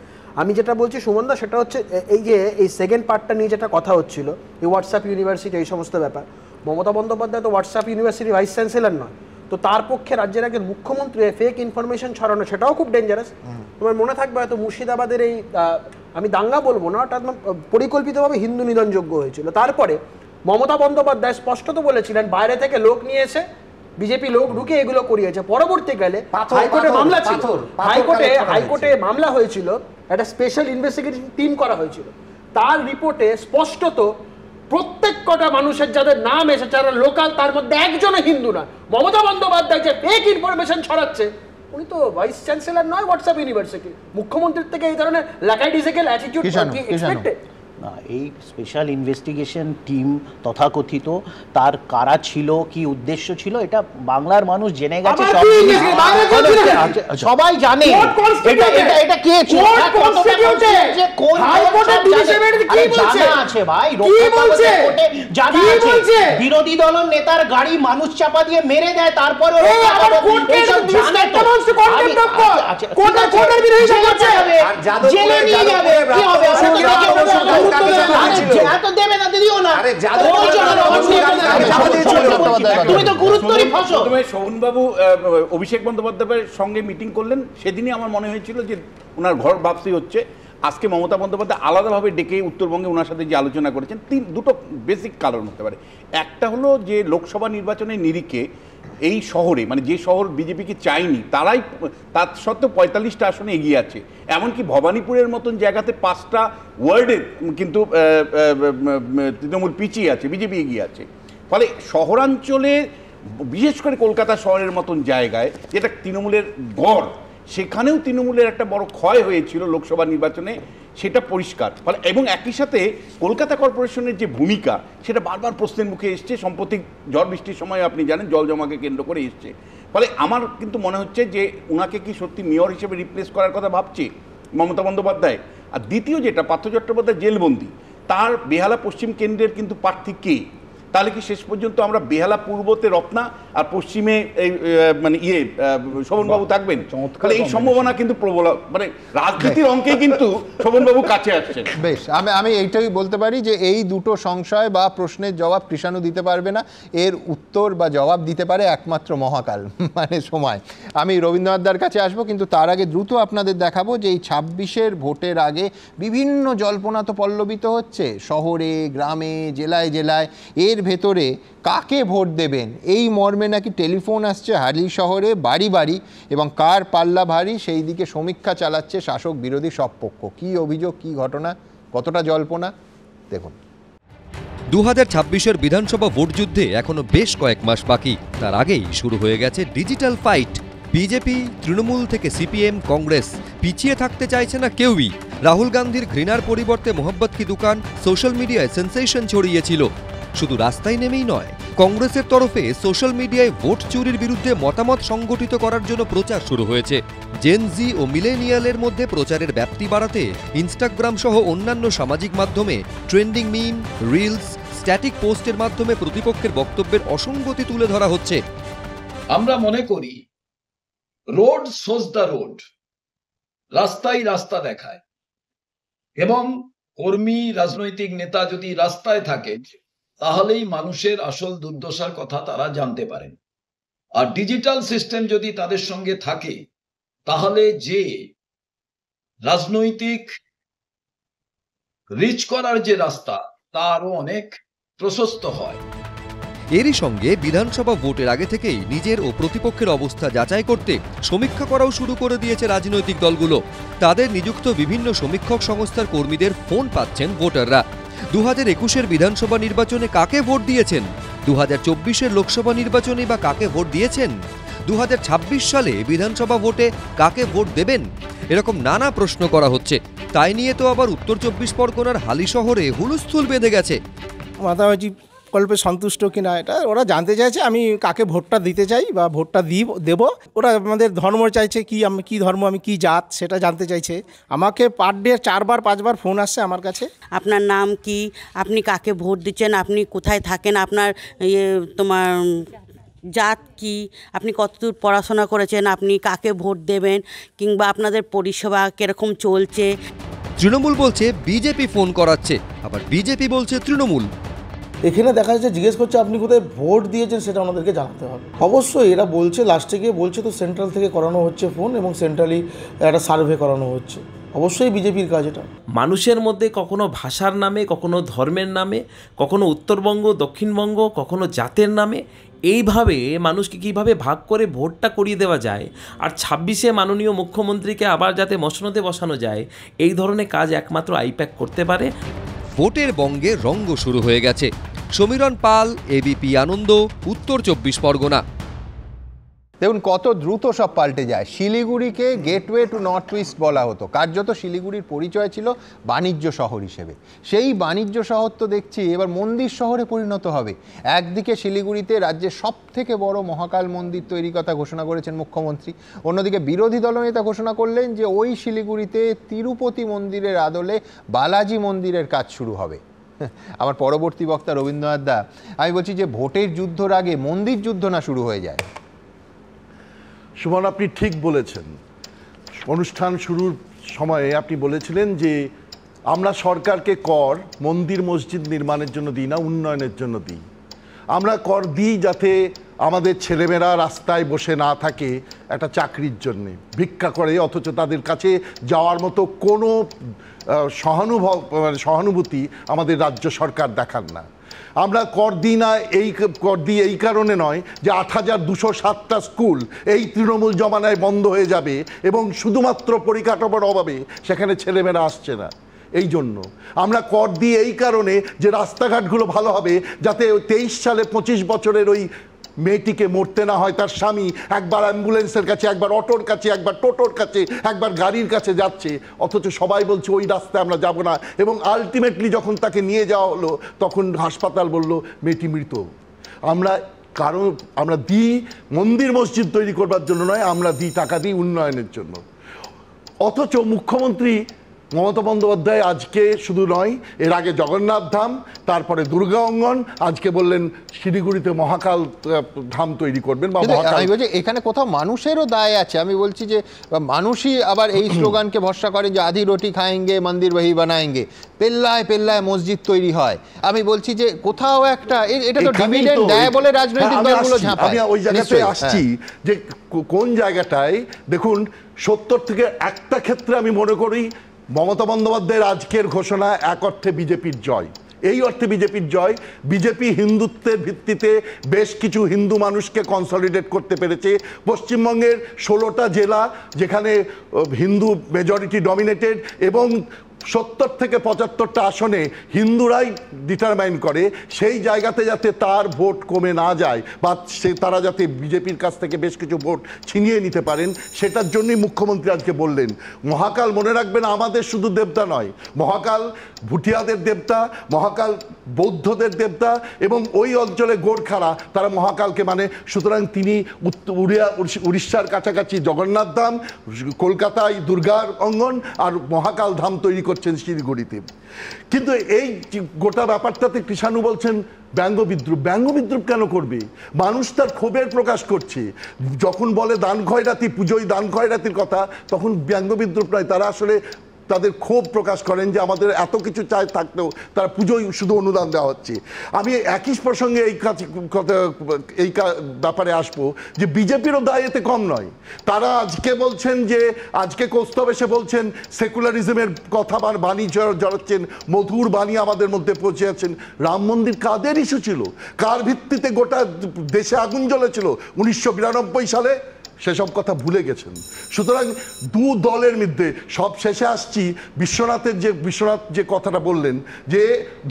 আমি যেটা বলছি সুমনদা সেটা হচ্ছে এই যে এই সেকেন্ড পার্টটা নিয়ে যেটা কথা হচ্ছিল, এই হোয়াটসঅ্যাপ ইউনিভার্সিটি এই সমস্ত ব্যাপার, মমতা বন্দ্যোপাধ্যায় তো হোয়াটসঅ্যাপ ইউনিভার্সিটি ভাইস চ্যান্সেলর নয়, তো তার পক্ষে রাজ্যের আগের মুখ্যমন্ত্রী ফেক ইনফরমেশন ছড়ানো সেটাও খুব ডেঞ্জারাস। তোমার মনে থাকবে হয়তো মুর্শিদাবাদের এই আমি দাঙ্গা বলবো না, ওটা পরিকল্পিতভাবে হিন্দু নিধনযোগ্য হয়েছিল। তারপরে মমতা বন্দ্যোপাধ্যায় স্পষ্টত বলেছিলেন বাইরে থেকে লোক নিয়ে এসে বিজেপি লোক ঢুকে এগুলো করিয়েছে। পরবর্তীকালে হাইকোর্টে মামলা ছিল, হাইকোর্টে মামলা হয়েছিল, একটা স্পেশাল ইনভেস্টিগেশন টিম করা হয়েছিল, তার রিপোর্টে স্পষ্টত প্রত্যেক কটা মানুষের যাদের নাম এসেছে যারা লোকাল, তার মধ্যে একজনও হিন্দু না। মমতা বন্দ্যোপাধ্যায় যে ফেক ইনফরমেশন ছড়াচ্ছে, উনি তো ভাইস চ্যান্সেলর নয় হোয়াটসঅ্যাপ ইউনিভার্সিটি, মুখ্যমন্ত্রীর থেকে এই ধরনের ল্যাকাইডিজিক্যাল অ্যাটিটিউড এক্সপেক্টেড না। এই স্পেশাল ইনভেস্টিগেশন টিম তথাকথিত তার কারা ছিল, কি উদ্দেশ্য ছিল, এটা বাংলার মানুষ জেনে গেছে, সবাই জানে এটা কে আছে ভাই, বিরোধী দলের নেতার গাড়ি মানুষ চাপা দিয়ে মেরে দেয়, তারপরে জেলে নিয়ে যাবে, কি হবে? শোভনবাবু অভিষেক বন্দ্যোপাধ্যায়ের সঙ্গে মিটিং করলেন, সেদিনই আমার মনে হয়েছিল যে ওনার ঘর ভাবছি হচ্ছে। আজকে মমতা বন্দ্যোপাধ্যায় আলাদাভাবে ডেকে উত্তরবঙ্গে ওনার সাথে যে আলোচনা করেছেন, দুটো বেসিক কারণ হতে পারে। একটা হলো যে লোকসভা নির্বাচনের নিরিখে এই শহরে, মানে যে শহর বিজেপিকে চায়নি, তারাই তার সত্ত্বেও 45টা আসনে এগিয়ে আছে। এমনকি ভবানীপুরের মতন জায়গাতে 5টা ওয়ার্ডে কিন্তু তৃণমূল পিছিয়ে আছে, বিজেপি এগিয়ে আছে। ফলে শহরাঞ্চলে বিশেষ করে কলকাতা শহরের মতন জায়গায় যেটা তৃণমূলের গড়, সেখানেও তৃণমূলের একটা বড় ক্ষয় হয়েছিল লোকসভা নির্বাচনে, সেটা পরিষ্কার। ফলে এবং একই সাথে কলকাতা কর্পোরেশনের যে ভূমিকা সেটা বারবার প্রশ্নের মুখে এসছে। সম্প্রতি ঝড় বৃষ্টির সময় আপনি জানেন জল জমাকে কেন্দ্র করে এসছে। ফলে আমার কিন্তু মনে হচ্ছে যে ওনাকে কি সত্যি মেয়র হিসেবে রিপ্লেস করার কথা ভাবছে মমতা বন্দ্যোপাধ্যায়? আর দ্বিতীয় যেটা, পার্থ চট্টোপাধ্যায় জেলবন্দি, তার বেহালা পশ্চিম কেন্দ্রের কিন্তু প্রার্থী কে? তাহলে কি শেষ পর্যন্ত আমরা বেহালা পূর্বতে রত্না আর পশ্চিমে এই মানে শোভনবাবু থাকবেন? তাহলে এই সম্ভাবনা কিন্তু প্রবল, মানে রাজনীতির অঙ্কে কিন্তু শোভনবাবু কাছে আসছেন। বেশ, আমি এইটাই বলতে পারি যে এই দুটো সংশয় বা প্রশ্নের জবাব কৃষাণু দিতে পারবে না, এর উত্তর বা জবাব দিতে পারে একমাত্র মহাকাল, মানে সময়। আমি রবীন্দ্রনাথদার কাছে আসবো, কিন্তু তার আগে দ্রুত আপনাদের দেখাবো যে এই 26-এর ভোটের আগে বিভিন্ন জল্পনা তো পল্লবিত হচ্ছে শহরে, গ্রামে, জেলায় জেলায়। এর ভেতরে কাকে ভোট দেবেন এই মর্মে ফোনে নাকি টেলিফোন আসছে হালি শহরে বাড়ি বাড়ি, এবং কার পাল্লা ভারী সেই দিকে সমীক্ষা চালাচ্ছে শাসক বিরোধী সব পক্ষ। কী অভিযোগ, কী ঘটনা, কতটা জল্পনা দেখুন। 2026-এর বিধানসভা ভোট যুদ্ধে এখনো বেশ কয়েক মাস বাকি, তার আগেই শুরু হয়ে গেছে ডিজিটাল ফাইট। বিজেপি, তৃণমূল থেকে সিপিএম, কংগ্রেস পিছিয়ে থাকতে চাইছে না কেউই। রাহুল গান্ধীর ঘৃণার পরিবর্তে মোহাম্মদ কি দোকান সোশ্যাল মিডিয়ায় সেন্সেশন ছড়িয়েছিল। শুধু রাস্তায় নেমেই নয়, কংগ্রেসের তরফে সোশ্যাল মিডিয়ায় ভোট চুরির বিরুদ্ধে মতামত সংগঠিত করার জন্য প্রচার শুরু হয়েছে। জেনজি ও মিলেনিয়ালের মধ্যে প্রচারের ব্যাপ্তি বাড়াতে ইনস্টাগ্রাম সহ অন্যান্য সামাজিক মাধ্যমে ট্রেন্ডিং মিম, রিলস, স্ট্যাটিক পোস্টের মাধ্যমে প্রতিপক্ষের বক্তব্যের অসঙ্গতি তুলে ধরা হচ্ছে। আমরা মনে করি রোড শোজ দ্য রোড, রাস্তাই রাস্তা দেখায়, এবং কর্মী রাজনৈতিক নেতা যদি রাস্তায় থাকেন তাহলেই মানুষের আসল দুর্দশার কথা তারা জানতে পারেন। আর ডিজিটাল সিস্টেম যদি তাদের সঙ্গে থাকে তাহলে যে রাজনৈতিক রিচ করার যে রাস্তা তা আরো অনেক প্রশস্ত হয়। এরই সঙ্গে বিধানসভা ভোটের আগে থেকেই নিজের ও প্রতিপক্ষের অবস্থা যাচাই করতে সমীক্ষা করাও শুরু করে দিয়েছে রাজনৈতিক দলগুলো। তাদের নিযুক্ত বিভিন্ন সমীক্ষক সংস্থার কর্মীদের ফোন পাচ্ছেন ভোটাররা। 2021-এর বিধানসভা নির্বাচনে কাকে ভোট দিয়েছেন, 2024-এর লোকসভা নির্বাচনে বা কাকে ভোট দিয়েছেন, 2026 সালে বিধানসভা ভোটে কাকে ভোট দেবেন, এরকম নানা প্রশ্ন করা হচ্ছে। তাই নিয়ে তো আবার উত্তর 24 পরগনার হালি শহরে হুলস্থুল বেঁধে গেছে। মাতাবাজি কল্পে সন্তুষ্ট কিনা এটা ওরা জানতে চাইছে, আমি কাকে ভোটটা দিতে চাই বা ভোটটা দেব। ওরা আমাদের ধর্ম চাইছে, আমি কি ধর্ম, আমি কি জাত সেটা জানতে চাইছে। আমাকে পার ডে 4-5 ফোন আসছে আমার কাছে। আপনার নাম কি, আপনি কাকে ভোট দিচ্ছেন, আপনি কোথায় থাকেন, আপনার তোমার জাত কি, আপনি কতদূর পড়াশোনা করেছেন, আপনি কাকে ভোট দেবেন, কিংবা আপনাদের পরিষেবা কিরকম চলছে। তৃণমূল বলছে বিজেপি ফোন করাচ্ছে, আবার বিজেপি বলছে তৃণমূল। এখানে দেখা যাচ্ছে জিজ্ঞেস করছে আপনি কোথায় ভোট দিয়েছেন সেটা ওনাদেরকে জানাতে হবে। অবশ্যই এরা বলছে, লাস্টে গিয়ে বলছে তো সেন্ট্রাল থেকে করানো হচ্ছে ফোন, এবং সেন্ট্রালি একটা সার্ভে করানো হচ্ছে। অবশ্যই বিজেপির কাজ এটা। মানুষের মধ্যে কখনো ভাষার নামে, কখনো ধর্মের নামে, কখনো উত্তরবঙ্গ, দক্ষিণবঙ্গ, কখনো জাতের নামে এইভাবে মানুষকে কীভাবে ভাগ করে ভোটটা করিয়ে দেওয়া যায়, আর 26-এ মাননীয় মুখ্যমন্ত্রীকে আবার যাতে মসনদে বসানো যায়, এই ধরনের কাজ একমাত্র আইপ্যাক করতে পারে। ভোটের বঙ্গে রঙ্গ শুরু হয়ে গেছে। সমীরণ পাল, এবিপি আনন্দ, উত্তর 24 পরগনা। দেখুন কত দ্রুত সব পাল্টে যায়। শিলিগুড়িকে গেটওয়ে টু নর্থ ইস্ট বলা হতো, কার্যত শিলিগুড়ির পরিচয় ছিল বাণিজ্য শহর হিসেবে। সেই বাণিজ্য শহর তো দেখছি এবার মন্দির শহরে পরিণত হবে। একদিকে শিলিগুড়িতে রাজ্যের সব থেকে বড় মহাকাল মন্দির তৈরির কথা ঘোষণা করেছেন মুখ্যমন্ত্রী, অন্যদিকে বিরোধী দলনেতা ঘোষণা করলেন যে ওই শিলিগুড়িতে তিরুপতি মন্দিরের আদলে বালাজি মন্দিরের কাজ শুরু হবে। আমার পরবর্তী বক্তা রবীন্দ্রনাথ দা, আমি বলছি যে ভোটের যুদ্ধর আগে মন্দির যুদ্ধ না শুরু হয়ে যায়। সুমন, আপনি ঠিক বলেছেন। অনুষ্ঠান শুরুর সময়ে আপনি বলেছিলেন যে আমরা সরকারকে কর মন্দির মসজিদ নির্মাণের জন্য দিই না, উন্নয়নের জন্য দিই। আমরা কর দিই যাতে আমাদের ছেলেমেয়েরা রাস্তায় বসে না থাকে একটা চাকরির জন্যে, ভিক্ষা করে, অথচ তাদের কাছে যাওয়ার মতো কোনো সহানুভূতি আমাদের রাজ্য সরকার দেখান না। আমরা কর দিই না, এই কর দিই এই কারণে নয় যে 8207টা স্কুল এই তৃণমূল জমানায় বন্ধ হয়ে যাবে এবং শুধুমাত্র পরিকাঠামোর অভাবে সেখানে ছেলেমেয়েরা আসছে না। এই জন্য আমরা কর দিই এই কারণে যে রাস্তাঘাটগুলো ভালো হবে, যাতে 23 সালে 25 বছরের ওই মেয়েটিকে মরতে না হয়। তার স্বামী একবার অ্যাম্বুলেন্সের কাছে, একবার অটোর কাছে, একবার টোটোর কাছে, একবার গাড়ির কাছে যাচ্ছে, অথচ সবাই বলছে ওই রাস্তায় আমরা যাব না। এবং আলটিমেটলি যখন তাকে নিয়ে যাওয়া হলো তখন হাসপাতাল বলল মেয়েটি মৃত। আমরা দিই মন্দির মসজিদ তৈরি করবার জন্য নয়, আমরা দিই টাকা দিই উন্নয়নের জন্য। অথচ মুখ্যমন্ত্রী মমতা বন্দ্যোপাধ্যায় আজকে শুধু নয়, এর আগে জগন্নাথ ধাম, তারপরে দুর্গা অঙ্গন, আজকে বললেন শিলিগুড়িতে মহাকাল ধাম তৈরি করবেন। আমি বলছি এখানে কোথাও মানুষেরও দায় আছে। আমি বলছি যে মানুষই আবার এই স্লোগানকে ভরসা করে যে আধি রুটি খাएंगे মন্দির वही बनाएंगे, পেল্লায় পেল্লায় মসজিদ তৈরি হয়। আমি বলছি যে কোথাও একটা এটা তো ডিভিডেন্ড দেয় বলে রাজনৈতিক দলগুলো ঝাঁপায়। আমি ওই জায়গাতে আসছি যে কোন জায়গাটায় দেখুন 70 থেকে একটা ক্ষেত্রে আমি মনে করি মমতা বন্দ্যোপাধ্যায়ের আজকের ঘোষণা এক অর্থে বিজেপির জয়। এই অর্থে বিজেপির জয়। বিজেপি হিন্দুত্বের ভিত্তিতে বেশ কিছু হিন্দু মানুষকে কনসলিডেট করতে পেরেছে। পশ্চিমবঙ্গের 16টা জেলা যেখানে হিন্দু মেজরিটি ডমিনেটেড এবং 70 থেকে 75টা আসনে হিন্দুরাই ডিটারমাইন করে, সেই জায়গাতে যাতে তার ভোট কমে না যায় বা তারা যাতে বিজেপির কাছ থেকে বেশ কিছু ভোট ছিনিয়ে নিতে পারেন, সেটার জন্যই মুখ্যমন্ত্রী আজকে বললেন মহাকাল মনে রাখবেন আমাদের শুধু দেবতা নয়, মহাকাল ভুটিয়াদের দেবতা, মহাকাল বৌদ্ধদের দেবতা এবং ওই অঞ্চলে গোর্খারা তারা মহাকালকে মানে। সুতরাং তিনি উড়িষ্যার কাছাকাছি জগন্নাথ ধাম, কলকাতায় দুর্গার অঙ্গন আর মহাকাল ধাম তৈরি করছেন শিলিগুড়িতে। কিন্তু এই গোটা ব্যাপারটাতে কৃষাণু বলছেন ব্যঙ্গ বিদ্রুপ। ব্যঙ্গ বিদ্রুপ কেন করবে? মানুষ তার ক্ষোভের প্রকাশ করছে। যখন বলে দান খয়রাতি, পুজোয় দান খয়রাতির কথা, তখন ব্যঙ্গ বিদ্রুপ নয়, তারা আসলে তাদের ক্ষোভ প্রকাশ করেন যে আমাদের এত কিছু চাই থাকলেও তারা পুজোয় শুধু অনুদান দেওয়া হচ্ছে। আমি একই প্রসঙ্গে এই ব্যাপারে আসবো যে বিজেপিরও দায় এতে কম নয়। তারা আজকে বলছেন যে আজকে কৌস্তব এসে বলছেন সেকুলারিজমের কথা বাণী জড়াচ্ছেন, মধুর বাণী আমাদের মধ্যে পৌঁছে আছেন। রাম মন্দির কাদের ইস্যু ছিল? কার ভিত্তিতে গোটা দেশে আগুন জ্বলেছিল 1992 সালে? সেসব কথা ভুলে গেছেন। সুতরাং দু দলের মধ্যে সব শেষে আসছি বিশ্বনাথ যে কথাটা বললেন যে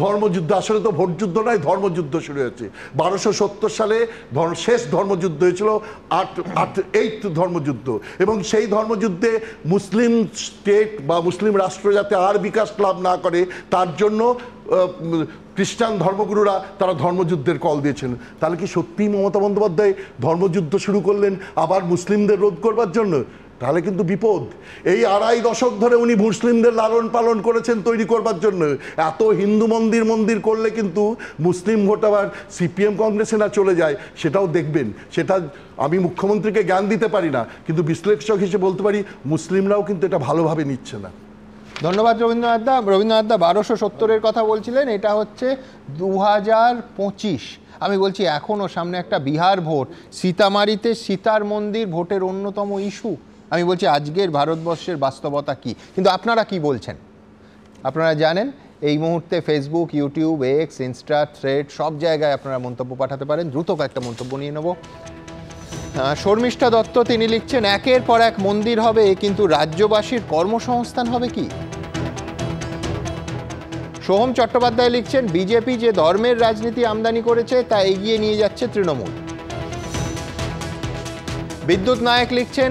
ধর্মযুদ্ধ, আসলে তো ভোটযুদ্ধ নয়, ধর্মযুদ্ধ শুরু হয়েছে। 1270 সালে শেষ ধর্মযুদ্ধ হয়েছিল, 8th ধর্মযুদ্ধ, এবং সেই ধর্মযুদ্ধে মুসলিম স্টেট বা মুসলিম রাষ্ট্র যাতে আর বিকাশ লাভ না করে তার জন্য খ্রিস্টান ধর্মগুরুরা তারা ধর্মযুদ্ধের কল দিয়েছেন। তাহলে কি সত্যিই মমতা বন্দ্যোপাধ্যায় ধর্মযুদ্ধ শুরু করলেন আবার মুসলিমদের রোধ করবার জন্য? তাহলে কিন্তু বিপদ। এই 2.5 দশক ধরে উনি মুসলিমদের লালন পালন করেছেন তৈরি করবার জন্য। এত হিন্দু মন্দির করলে কিন্তু মুসলিম ভোট আবার সিপিএম কংগ্রেসে না চলে যায়, সেটাও দেখবেন। সেটা আমি মুখ্যমন্ত্রীকে জ্ঞান দিতে পারি না, কিন্তু বিশ্লেষক হিসেবে বলতে পারি মুসলিমরাও কিন্তু এটা ভালোভাবে নিচ্ছে না। ধন্যবাদ রবীন্দ্রনাথ দা। 1270-এর কথা বলছিলেন, এটা হচ্ছে 2025। আমি বলছি এখনও সামনে একটা বিহার ভোট, সীতামারিতে সীতার মন্দির ভোটের অন্যতম ইস্যু। আমি বলছি আজকের ভারতবর্ষের বাস্তবতা কি, কিন্তু আপনারা কি বলছেন আপনারা জানেন। এই মুহূর্তে Facebook, YouTube, x, Insta, thread সব জায়গায় আপনারা মন্তব্য পাঠাতে পারেন। দ্রুত একটা মন্তব্য নিয়ে নেব। শর্মিষ্ঠা দত্ত তিনি লিখছেন, একের পর এক মন্দির হবে কিন্তু রাজ্যবাসীর কর্মসংস্থান হবে কি? সোহম চট্টোপাধ্যায় লিখছেন, বিজেপি যে ধর্মের রাজনীতি আমদানি করেছে তা এগিয়ে নিয়ে যাচ্ছে তৃণমূল। বিদ্যুৎ নায়ক লিখছেন,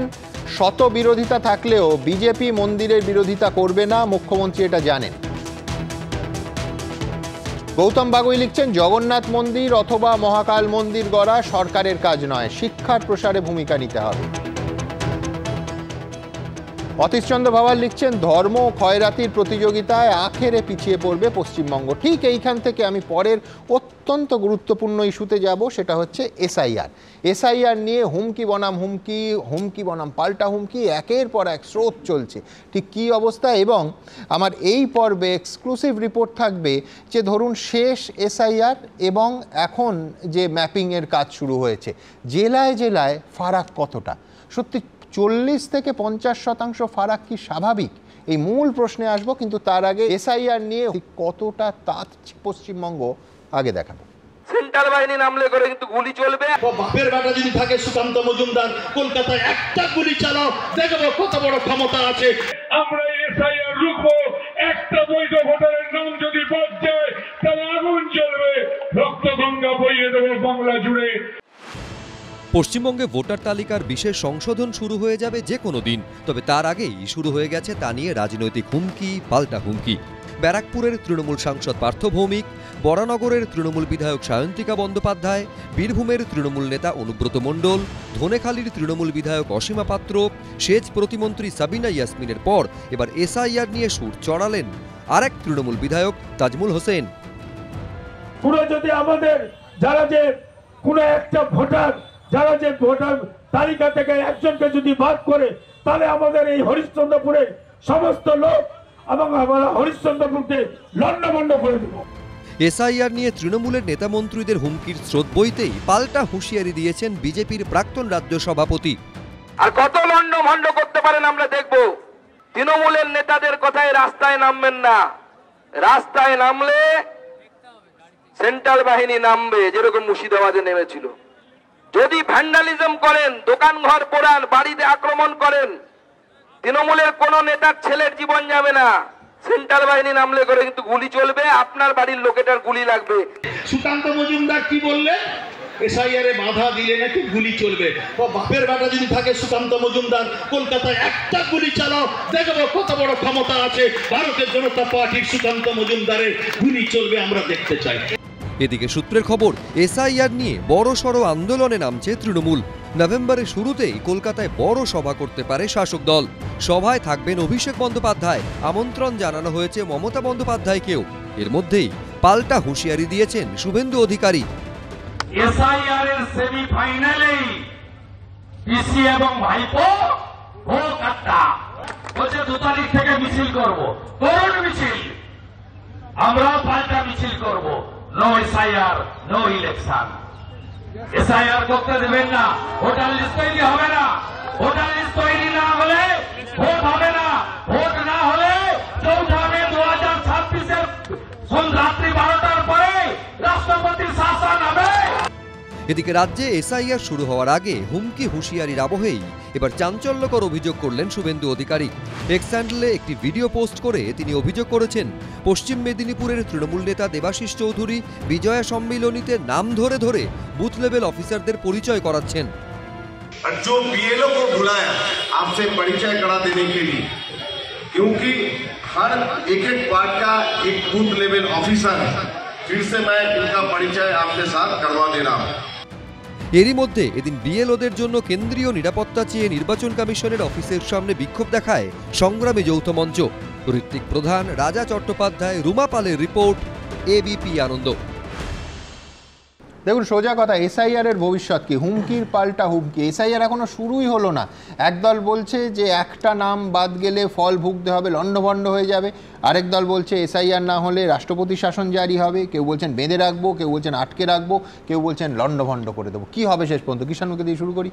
শত বিরোধিতা থাকলেও বিজেপি মন্দিরের বিরোধিতা করবে না, মুখ্যমন্ত্রী এটা জানেন। গৌতম বাগুই লিখছেন, জগন্নাথ মন্দির অথবা মহাকাল মন্দির গড়া সরকারের কাজ নয়, শিক্ষার প্রসারে ভূমিকা নিতে হবে। অতীশচন্দ্র ভাওয়াল লিখছেন, ধর্ম খয়রাতির প্রতিযোগিতায় আখেরে পিছিয়ে পড়বে পশ্চিমবঙ্গ। ঠিক এইখান থেকে আমি পরের অত্যন্ত গুরুত্বপূর্ণ ইস্যুতে যাব, সেটা হচ্ছে এসআইআর নিয়ে হুমকি বনাম হুমকি, হুমকি বনাম পাল্টা হুমকি, একের পর এক স্রোত চলছে। ঠিক কী অবস্থা? এবং আমার এই পর্বে এক্সক্লুসিভ রিপোর্ট থাকবে যে ধরুন শেষ এসআইআর এবং এখন যে ম্যাপিংয়ের কাজ শুরু হয়েছে, জেলায় জেলায় ফারাক কতটা, সত্যি 40 থেকে 50% ফারাক কি স্বাভাবিক? এই মূল প্রশ্নে আসবো, কিন্তু তার আগে এসআইআর নিয়ে কতটা তাত পশ্চিমবঙ্গ আগে দেখাবো। সেন্ট্রাল বাহিনী নামলে করে কিন্তু গুলি চলবে। বাপের বেটা যদি থাকে সুকান্ত মজুমদার, কলকাতায় একটা গুলি চালাও, দেখবো কত বড় ক্ষমতা আছে। আমরা এসআইআর রুখবো, একটা বৈধ ভোটারের নাম যদি বাদ যায় তাহলে আগুন জ্বলবে, রক্ত গঙ্গা বইয়ে দেবো বাংলা জুড়ে। পশ্চিমবঙ্গে ভোটার তালিকার বিশেষ সংশোধন শুরু হয়ে যাবে যে কোনো দিন, তবে তার আগেই শুরু হয়ে গেছে তা নিয়ে রাজনৈতিক হুমকি পাল্টা হুমকি। ব্যারাকপুরের তৃণমূল সাংসদ পার্থ ভৌমিক, বরানগরের তৃণমূল বিধায়ক সায়ন্তিকা বন্দ্যোপাধ্যায়, বীরভূমের তৃণমূল নেতা অনুব্রত মণ্ডল, ধনেখালির তৃণমূল বিধায়ক অসীমা পাত্র, সেচ প্রতিমন্ত্রী সাবিনা ইয়াসমিনের পর এবার এসআইআর নিয়ে সুর চড়ালেন আরেক তৃণমূল বিধায়ক তাজমুল হোসেন। পুরো যদি আমাদের যারা যে কোনো একটা ভোটার, যারা যে ভোটার তালিকা থেকে একজনকে যদি বাদ করে, তাহলে আমাদের এই হরিশ্চন্দ্রপুরের সমস্ত লোক এবং আমরা হরিশ্চন্দ্রপুরকে লন্ডভন্ড করে দেব। এসআইআর নিয়ে তৃণমূলের নেতা মন্ত্রীদের হুমকির স্রোত বইতেই পাল্টা হুঁশিয়ারি দিয়েছেন বিজেপির প্রাক্তন রাজ্য সভাপতি। আর কত লন্ডভন্ড করতে পারেন আমরা দেখব। তৃণমূলের নেতাদের কথায় রাস্তায় নামবেন না, রাস্তায় নামলে সেন্ট্রাল বাহিনী নামবে, যেরকম মুর্শিদাবাদে নেমেছিল। যদি ভ্যান্ডালিজম করেন, দোকান ঘর পোড়ান, বাড়িতে আক্রমণ করেন, তৃণমূলের কোন নেতার ছেলের জীবন যাবে না। সেন্ট্রাল বাহিনী নামলে করে কিন্তু গুলি চলবে, আপনার বাড়ির লোকেটার গুলি লাগবে। সুকান্ত মজুমদার কি বললেন? এসআইআর এ বাধা দিলে নাকি গুলি চলবে। বাপের বেটা যদি থাকে সুকান্ত মজুমদার, কলকাতায় একটা গুলি চালাও, দেখবো কত বড় ক্ষমতা আছে ভারতের জনতা পার্টির। সুকান্ত মজুমদারের গুলি চলবে, আমরা দেখতে চাই। এদিকে সূত্রের খবর, এসআইআর নিয়ে বড়সড় আন্দোলনে নামছে তৃণমূল। নভেম্বরের শুরুতেই কলকাতায় বড় সভা করতে পারে শাসক দল। সভায় থাকবেন অভিষেক বন্দ্যোপাধ্যায়, আমন্ত্রণ জানানো হয়েছে মমতা বন্দ্যোপাধ্যায়কেও। এর মধ্যেই পাল্টা হুঁশিয়ারি দিয়েছেন শুভেন্দু অধিকারী। এসআইআর এর সেমিফাইনালেই পিসি এবং ভাইপো ভোট আড্ডা বলছে 2 তারিখ থেকে মিছিল করব, করুন মিছিল, আমরাও পাল্টা মিছিল করব। No SIR, no election. SIR করতে দেবেন না, ভোটার লিস্ট তৈরি হবে না। ভোটার লিস্ট তৈরি না হলে ভোট হবে না। ভোট না হলে 4 মে 2026-এর রাত্রি 12টার পরে রাষ্ট্রপতির শাসন হবে। এদিকে রাজ্যে এসআইআর শুরু হওয়ার আগে হুমকি হুঁশিয়ারির আবহেই এবার চাঞ্চল্যকর অভিযোগ করলেন শুভেন্দু অধিকারী। এক্স হ্যান্ডেলে একটি ভিডিও পোস্ট করে তিনি অভিযোগ করেছেন, পশ্চিম মেদিনীপুরের তৃণমূল নেতা দেবাশিস চৌধুরী বিজয়া সম্মিলনীতে নাম ধরে ধরে বুথ লেভেল অফিসারদের পরিচয় করাচ্ছেন। और जो बीएलओ को बुलाया आपसे परिचय करा देने के लिए, क्योंकि हर एक वार्ड का एक बूथ लेवल ऑफिसर है। फिर से मैं इनका परिचय आपके साथ करवा दे रहा हूं। এরই মধ্যে এদিন বিএলওদের জন্য কেন্দ্রীয় নিরাপত্তা চেয়ে নির্বাচন কমিশনের অফিসের সামনে বিক্ষোভ দেখায় সংগ্রামী যৌথ মঞ্চ। ঋত্বিক প্রধান, রাজা চট্টোপাধ্যায়, রুমা পালের রিপোর্ট, এবিপি আনন্দ। দেখুন, সোজা কথা, এসআইআর এর ভবিষ্যৎ কি? হুমকির পাল্টা হুমকি। এসআইআর এখনো শুরুই হলো না। একদল বলছে যে একটা নাম বাদ গেলে ফল ভুগতে হবে, লণ্ডভণ্ড হয়ে যাবে। আরেক দল বলছে এসআইআর না হলে রাষ্ট্রপতি শাসন জারি হবে। কেউ বলছেন বেঁধে রাখবো, কেউ বলছেন আটকে রাখবো, কেউ বলছেন লণ্ডভণ্ড করে দেবো। কি হবে শেষ পর্যন্ত? কিষাণকে দিয়ে শুরু করি।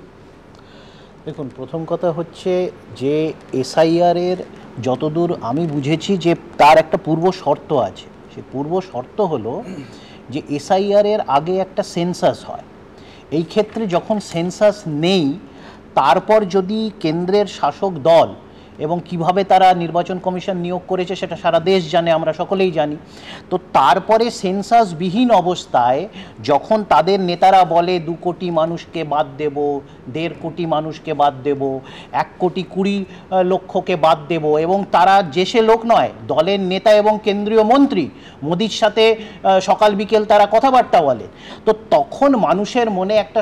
দেখুন, প্রথম কথা হচ্ছে যে এসআইআর এর যতদূর আমি বুঝেছি যে তার একটা পূর্ব শর্ত আছে। সেই পূর্ব শর্ত হলো যে এসআইআর এর আগে একটা সেন্সাস হয়। এই ক্ষেত্রে যখন সেন্সাস নেই, তারপর যদি কেন্দ্রের শাসক দল এবং কিভাবে তারা নির্বাচন কমিশন নিয়োগ করেছে সেটা সারা দেশ জানে, আমরা সকলেই জানি। তো তারপরে সেন্সাসবিহীন অবস্থায় যখন তাদের নেতারা বলে 2 কোটি মানুষকে বাদ দেব, 1.5 কোটি মানুষকে বাদ দেব, 1,20,00,000কে বাদ দেব, এবং তারা যে সে লোক নয়, দলের নেতা এবং কেন্দ্রীয় মন্ত্রী, মোদির সাথে সকাল বিকেল তারা কথাবার্তা বলে, তো তখন মানুষের মনে একটা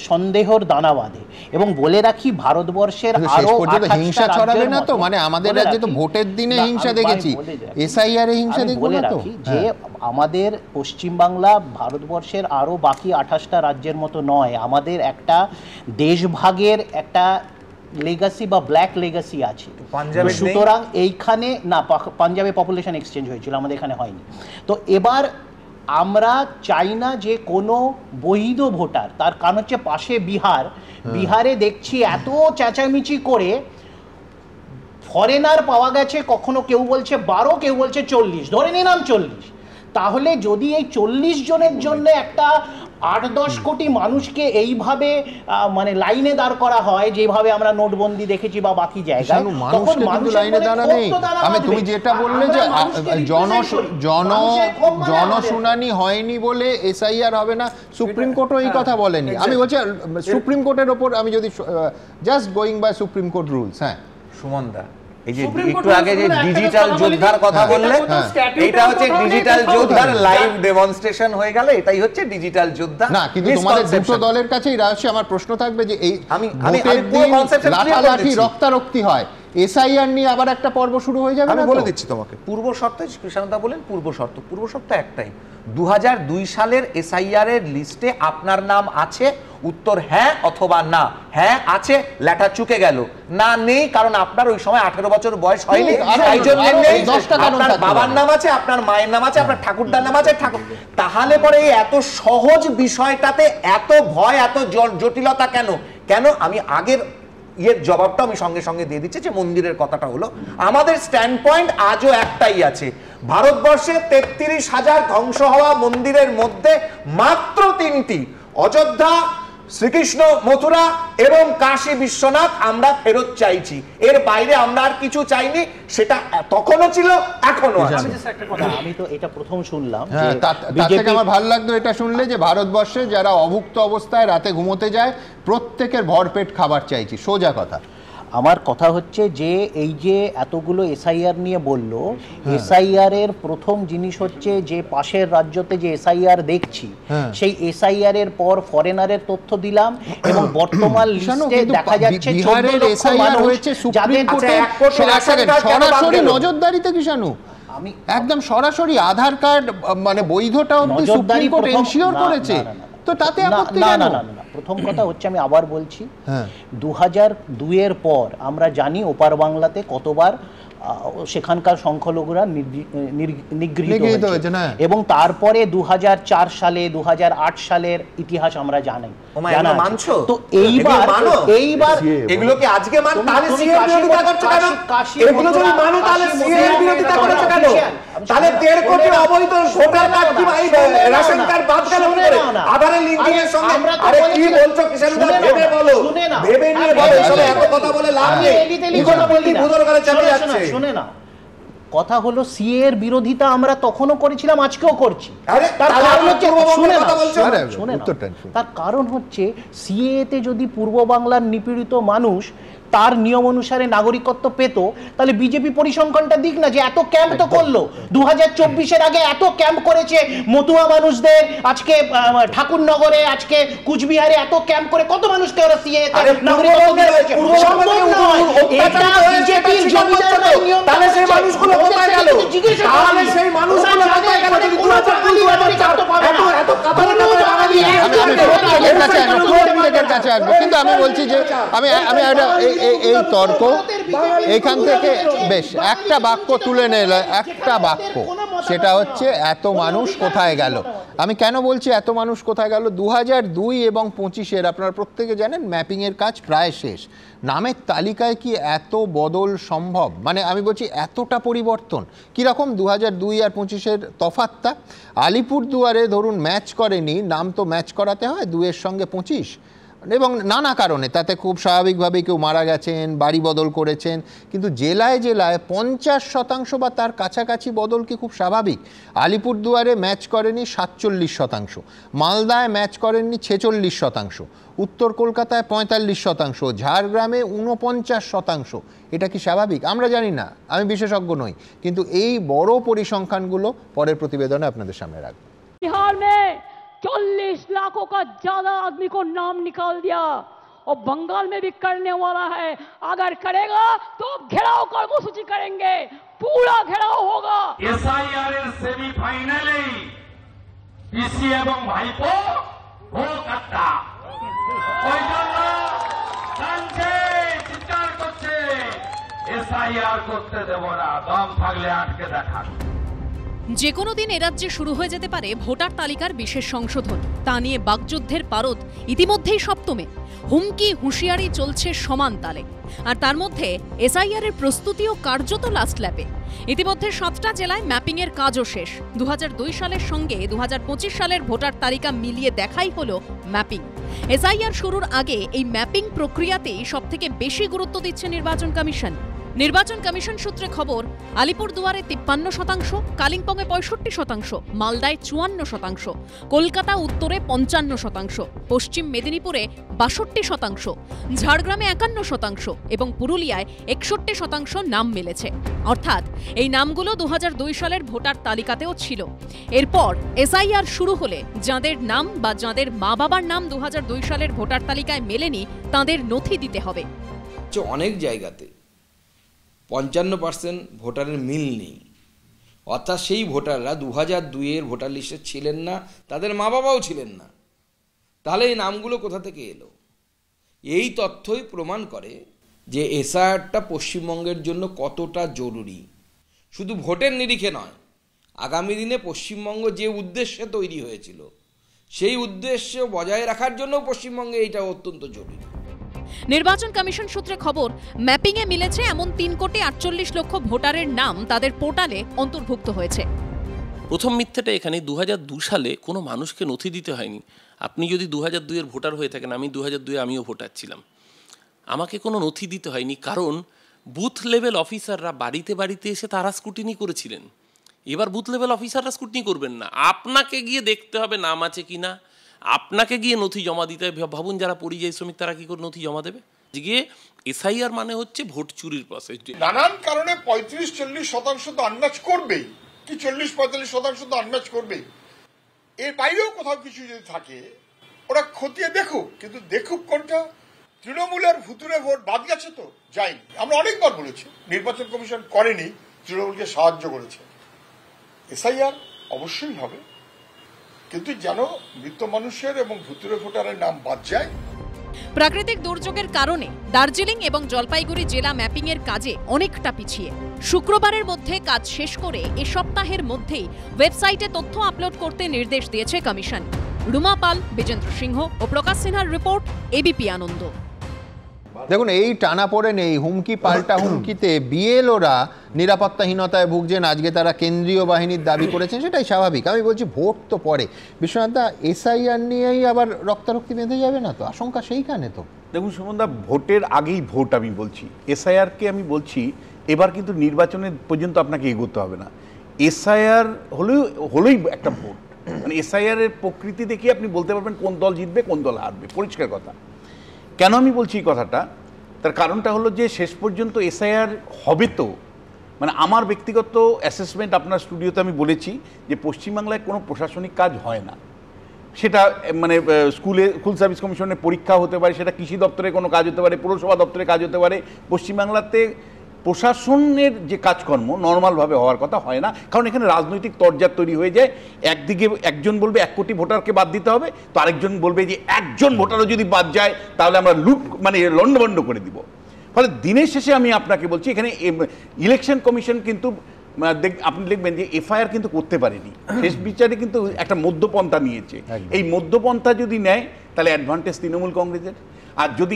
সন্দেহর দানা বাঁধে। এবং বলে রাখি, ভারতবর্ষের আরো হিংসা ছড়াবে না তো? মানে আমাদের রাজ্যে তো ভোটের দিনে হিংসা দেখেছি, এসআইআর এ হিংসা দেখব না তো? যে আমাদের পশ্চিমবাংলা ভারতবর্ষের আরো বাকি 28টা রাজ্যের মতো নয়। আমাদের একটা দেশভাগের একটা লেগাসি বা ব্ল্যাক লেগাসি আছে। সুতরাং এইখানে না, পাঞ্জাবে পপুলেশন এক্সচেঞ্জ হয়েছিল, আমাদের এখানে হয়নি। তো এবার আমরা চাই না যে কোনো বৈধ ভোটার, তার কারণ হচ্ছে পাশে বিহার, বিহারে দেখছি এত চেঁচামেচি করে ফরেনার পাওয়া গেছে, কখনো কেউ বলছে 12, কেউ বলছে 40, ধরে নিলাম 40। তাহলে যদি এই 40 জনের জন্য একটা 8-10 কোটি মানুষকে এইভাবে মানে লাইনে দাঁড় করা হয়, যেভাবে আমরা নোটবন্দি দেখেছি বা বাকি জায়গায়, তখন মানুষ লাইনে দাঁড়ানো নেই। আমি তুমি যেটা বললে যে জনশুনানি হয়নি বলে এসআইআর হবে না, সুপ্রিম কোর্টও এই কথা বলেনি। আমি বলছি সুপ্রিম কোর্টের ওপর আমি যদি just going by supreme court rules. হ্যাঁ সুমন দা, এই যে একটু আগে যে ডিজিটাল যোদ্ধার কথা বললে, এটা হচ্ছে ডিজিটাল যোদ্ধার লাইভ ডেমনস্ট্রেশন হয়ে গেল, এটাই হচ্ছে ডিজিটাল যোদ্ধা। না, কিন্তু তোমাদের দুটো দলের কাছেই রহস্য। আমার প্রশ্ন থাকবে যে এই আমি লাঠালাঠি রক্তারক্তি হয়, এসআইআর নিয়ে আবার একটা পর্ব শুরু হয়ে যাবে। আমি বলে দিচ্ছি তোমাকে পূর্ব শর্ত। কৃষ্ণদা বলেন পূর্ব শর্ত একটাই, 2002 সালের এসআইআর এর লিস্টে আপনার নাম আছে, উত্তর হ্যাঁ অথবা না। হ্যাঁ আছে, লেটা চুকে গেল, না নেই কারণ আপনার ওই সময় 18 বছর বয়স হয়নি, তাই জন্য নেই। আপনার বাবার নাম আছে, আপনার মায়ের নাম আছে, আপনার ঠাকুরদার নাম আছে, তাহলে পরে এত সহজ বিষয়টাতে এত ভয়, এত জটিলতা কেন? আমি আগের ইয়ের জবাবটা আমি সঙ্গে সঙ্গে দিয়ে দিচ্ছি, যে মন্দিরের কথাটা হলো আমাদের স্ট্যান্ড পয়েন্ট আজও একটাই আছে, ভারতবর্ষে 33,000 ধ্বংস হওয়া মন্দিরের মধ্যে মাত্র 3টি, অযোধ্যা, শ্রীকৃষ্ণ মথুরা এবং কাশী বিশ্বনাথ আমরা ফেরত চাইছি। এর বাইরে আমরা আর কিছু চাইনি, সেটা তখনও ছিল, এখনো আছে। আমি তো এটা প্রথম শুনলাম। আমার ভালো লাগতো এটা শুনলে যে ভারতবর্ষে যারা অভুক্ত অবস্থায় রাতে ঘুমোতে যায় প্রত্যেকের ভরপেট খাবার চাইছি, সোজা কথা। আমার কথা হচ্ছে যে এই যে এতগুলো এসআইআর নিয়ে বলল, এসআইআর এর প্রথম জিনিস হচ্ছে যে পাশের রাজ্যতে যে এসআইআর দেখছি সেই এসআইআর এর পর ফরেনারের তথ্য দিলাম এবং বর্তমান লিস্টে দেখা যাচ্ছে 14 লক্ষ মানুষ যাদের সরাসরি নজরদারিতে কিষাণু আমি একদম সরাসরি আধার কার্ড মানে বৈধতা অবধি সুপ্রিম কোর্ট এনশিওর করেছে, তো তাতে আপত্তি কেন? প্রথম কথা হচ্ছে আমি আবার বলছি 2002 এর পর আমরা জানি ওপার বাংলাতে কতবার সেখানকার সংখ্যালঘুরা নিগৃহীত হয়েছে এবং তারপরে 2004 সালে 2008 সালের ইতিহাস আমরা জানি। তো এইবার এগুলো কি আজকে মান তাহলে সিএর বিরোধিতা করছো কেন? এগুলো যদি মানো তাহলে সিএর বিরোধিতা করছো কেন? তাহলে 1.5 কোটি অবৈধ ভোটার কার্ড কি ভাই রেশন কার্ড বাদ গেল কি করে? আধারের লিংকিং এর সঙ্গে আরে কি বলছো কিষাণদা? ভেবে বলো, ভেবে নিয়ে বলো, এসব এত কথা বলে লাভ নেই। কোনো বললি ভুদর করে চাপে যাচ্ছে। শুনে না, কথা হলো সিএ এর বিরোধিতা আমরা তখনও করেছিলাম, আজকেও করছি। তার কারণ হচ্ছে তার কারণ হচ্ছে সিএ তে যদি পূর্ব বাংলার নিপীড়িত মানুষ তার নিয়ম অনুসারে নাগরিকত্ব পেত, তাহলে বিজেপি পরিসংখ্যানটা দিক না যে এত ক্যাম্প তো করলো 2024-এর আগে এত ক্যাম্প করেছে মতুয়া মানুষদের, আজকে ঠাকুরনগরে, আজকে কুচবিহারে এত ক্যাম্প করে কত মানুষকে ওরা সিএ তে নাগরিকত্ব দিয়েছে। সম্ভব নয়, এটা বিজেপির জমিদার নিয়ম। তাহলে সেই মানুষগুলো কোথায় গেল? তাহলে সেই মানুষগুলো কোথায় গেল? যদি 2024 পাবে না এত কথা বলে বাঙালি প্রত্যেকের কাছে আসবে। কিন্তু আমি বলছি যে আমি এই তর্ক এখান থেকে বেশ একটা বাক্য তুলে নিলে, একটা বাক্য, সেটা হচ্ছে এত মানুষ কোথায় গেল। আমি কেন বলছি এত মানুষ কোথায় গেল? 2002 এবং 25-এর আপনারা প্রত্যেকে জানেন ম্যাপিংয়ের কাজ প্রায় শেষ। নামের তালিকায় কি এত বদল সম্ভব? মানে আমি বলছি এতটা পরিবর্তন কীরকম? 2002 আর 25-এর তফাৎটা আলিপুরদুয়ারে ধরুন ম্যাচ করেনি, নাম তো ম্যাচ করাতে হয় 2-এর সঙ্গে 25, এবং নানা কারণে তাতে খুব স্বাভাবিকভাবে কেউ মারা গেছেন, বাড়ি বদল করেছেন, কিন্তু জেলায় জেলায় 50% বা তার কাছাকাছি বদল কি খুব স্বাভাবিক? আলিপুরদুয়ারে ম্যাচ করেনি 47%, মালদায় ম্যাচ করেননি 46%, উত্তর কলকাতায় 45%, ঝাড়গ্রামে 49%। এটা কি স্বাভাবিক? আমরা জানি না, আমি বিশেষজ্ঞ নই, কিন্তু এই বড় পরিসংখ্যানগুলো পরের প্রতিবেদনে আপনাদের সামনে রাখবো। बिहार में 40 लाखों का ज्यादा आदमी को नाम निकाल दिया और बंगाल में भी करने वाला है। अगर करेगा तो घेराव कर्मसूची करेंगे, पूरा घेराव होगा। एसआईआर सेमीफाइनाले পিসি এবং ভাইপো ভোট আড্ডা ওই জন্য কানছে চিৎকার করছে এসআইআর করতে দেব না, দম থাকলে আটকে দেখান। যে কোনো দিন এরাজ্যে শুরু হয়ে যেতে পারে ভোটার তালিকার বিশেষ সংশোধন। তা নিয়ে বাকযুদ্ধের পারদ ইতিমধ্যেই সপ্তমে। হুমকি হুঁশিয়ারি চলছে সমান তালে। আর তার মধ্যে এসআইআর এর প্রস্তুতিও কার্যত লাস্ট ল্যাপে। ইতিমধ্যে 7টা জেলায় ম্যাপিংয়ের কাজও শেষ। 2002 সালের সঙ্গে 2025 সালের ভোটার তালিকা মিলিয়ে দেখাই হলো ম্যাপিং। এসআইআর শুরুর আগে এই ম্যাপিং প্রক্রিয়াতেই সবথেকে বেশি গুরুত্ব দিচ্ছে নির্বাচন কমিশন। নির্বাচন কমিশন সূত্রে খবর, আলিপুরদুয়ারে 53%, কালিম্পংয়ে 65%, মালদায় 54%, কলকাতা উত্তরে 55%, পশ্চিম মেদিনীপুরে 62%, ঝাড়গ্রামে 51% এবং পুরুলিয়ায় 61% নাম মিলেছে। অর্থাৎ এই নামগুলো 2002 সালের ভোটার তালিকাতেও ছিল। এরপর এসআইআর শুরু হলে যাঁদের নাম বা যাঁদের মা বাবার নাম 2002 সালের ভোটার তালিকায় মেলেনি তাঁদের নথি দিতে হবে। অনেক জায়গাতে 55% ভোটারের মিল নেই, অর্থাৎ সেই ভোটাররা 2002-এর ভোটার লিস্টে ছিলেন না, তাদের মা বাবাও ছিলেন না। তাহলে এই নামগুলো কোথা থেকে এলো? এই তথ্যই প্রমাণ করে যে এসআইআরটা পশ্চিমবঙ্গের জন্য কতটা জরুরি। শুধু ভোটের নিরিখে নয়, আগামী দিনে পশ্চিমবঙ্গ যে উদ্দেশ্যে তৈরি হয়েছিল সেই উদ্দেশ্য বজায় রাখার জন্য পশ্চিমবঙ্গে এইটা অত্যন্ত জরুরি। নির্বাচন কমিশন সূত্রে খবর, ম্যাপিংয়ে মিলেছে এমন 3,48,00,000 ভোটারের নাম তাদের পোর্টালে অন্তর্ভুক্ত হয়েছে। প্রথম মিথ্যাটা এখানে 2002 সালে কোনো মানুষকে নথি দিতে হয়নি। আপনি যদি 2002-এর ভোটার হয়ে থাকেন, আমি 2002-এ আমিও ভোটার ছিলাম, আমাকে কোনো নথি দিতে হয়নি, কারণ বুথ লেভেল অফিসাররা বাড়িতে বাড়িতে এসে তারা স্ক্রুটিনি করেছিলেন। এবার বুথ লেভেল অফিসাররা স্ক্রুটিনি করবেন না, আপনাকে গিয়ে দেখতে হবে নাম আছে কি না, আপনাকে গিয়ে নথি জমা দিতে হবে। ভাবুন যারা পরিযায়ী শ্রমিক তারা কি করে নথি জমা দেবে? গিয়ে এসআইআর মানে হচ্ছে ভোট চুরির প্রসেস। নানান কারণে 35-40% তো আনম্যাচ করবেই, কি 40-45% তো আনম্যাচ করবেই। এর বাইরেও কোথাও কিছু যদি থাকে ওরা খতিয়ে দেখুক, কিন্তু দেখুক কোনটা। তৃণমূলের ভুতুরে ভোট বাদ গেছে তো যায়নি। আমরা অনেকবার বলেছি নির্বাচন কমিশন করেনি, তৃণমূলকে সাহায্য করেছে। এসআইআর অবশ্যই হবে, কিন্তু যেন মৃত মানুষের এবং ভুতুরে ভোটারের নাম বাদ যায়। প্রাকৃতিক দুর্যোগের কারণে দার্জিলিং এবং জলপাইগুড়ি জেলা ম্যাপিংয়ের কাজে অনেকটা পিছিয়ে। শুক্রবারের মধ্যে কাজ শেষ করে এ সপ্তাহের মধ্যেই ওয়েবসাইটে তথ্য আপলোড করতে নির্দেশ দিয়েছে কমিশন। রুমা পাল, বিজেন্দ্র সিংহ ও প্রকাশ সিনহার রিপোর্ট, এবিপি আনন্দ। দেখুন, এই টানাপোড়েন, এই হুমকি পাল্টা হুমকিতে বিএলওরা নিরাপত্তাহীনতায় ভুগছেন। আজকে তারা কেন্দ্রীয় বাহিনীর দাবি করেছেন, সেটাই স্বাভাবিক। আমি বলছি ভোট তো পরে, বিশ্বনাথ দা, এসআইআর নিয়েই আবার রক্তারক্তি বেঁধে যাবে না তো? আশঙ্কা সেইখানে তো। দেখুন সুমনদা, ভোটের আগেই ভোট আমি বলছি, এসআইআরকে আমি বলছি এবার কিন্তু নির্বাচনের পর্যন্ত আপনাকে এগোতে হবে না। এসআইআর হলোই একটা ভোট, মানে এসআইআর এর প্রকৃতি দেখে আপনি বলতে পারবেন কোন দল জিতবে কোন দল হারবে, পরিষ্কার কথা। কেন আমি বলছি এই কথাটা, তার কারণটা হলো যে শেষ পর্যন্ত এসআইআর হবে তো, মানে আমার ব্যক্তিগত অ্যাসেসমেন্ট আপনার স্টুডিওতে আমি বলেছি যে পশ্চিমবাংলায় কোনো প্রশাসনিক কাজ হয় না। সেটা মানে স্কুল সার্ভিস কমিশনের পরীক্ষা হতে পারে, সেটা কৃষি দপ্তরে কোনো কাজ হতে পারে, পৌরসভা দপ্তরে কাজ হতে পারে। পশ্চিমবাংলাতে প্রশাসনের যে কাজকর্ম নর্মালভাবে হওয়ার কথা হয় না, কারণ এখানে রাজনৈতিক তরজা তৈরি হয়ে যায়। একদিকে একজন বলবে 1 কোটি ভোটারকে বাদ দিতে হবে, তো আরেকজন বলবে যে একজন ভোটারও যদি বাদ যায় তাহলে আমরা মানে লন্ডভন্ড করে দিব। ফলে দিনের শেষে আমি আপনাকে বলছি, এখানে ইলেকশন কমিশন কিন্তু আপনি দেখবেন যে এফআইআর কিন্তু করতে পারেনি, শেষ বিচারে কিন্তু একটা মধ্যপন্থা নিয়েছে। এই মধ্যপন্থা যদি নেয় তাহলে অ্যাডভান্টেজ তৃণমূল কংগ্রেসের। আর যদি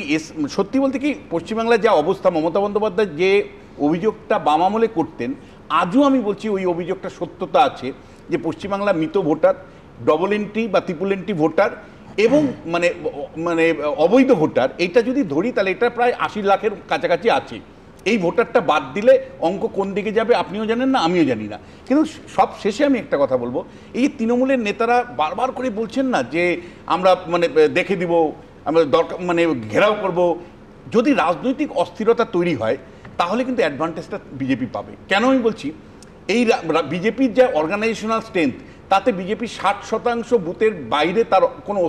সত্যি বলতে কি, পশ্চিমবাংলার যা অবস্থা, মমতা বন্দ্যোপাধ্যায় যে অভিযোগটা বাম আমলে করতেন, আজও আমি বলছি ওই অভিযোগটা সত্যতা আছে, যে পশ্চিমবাংলা মৃত ভোটার, ডবল এন্ট্রি বা ট্রিপল এন্ট্রি ভোটার এবং মানে মানে অবৈধ ভোটার, এইটা যদি ধরি তাহলে এটা প্রায় 80 লাখের কাছাকাছি আছে। এই ভোটারটা বাদ দিলে অঙ্ক কোন দিকে যাবে আপনিও জানেন না, আমিও জানি না। কিন্তু সব শেষে আমি একটা কথা বলবো, এই তৃণমূলের নেতারা বারবার করে বলছেন না যে আমরা মানে দেখে দিব, আমরা দরকার মানে ঘেরাও করব। যদি রাজনৈতিক অস্থিরতা তৈরি হয় তাহলে কিন্তু অ্যাডভান্টেজটা বিজেপি পাবে। কেন আমি বলছি, এই বিজেপির যে অর্গানাইজেশনাল স্ট্রেংথ, তাতে বিজেপি 60% বুথের বাইরে তার কোনো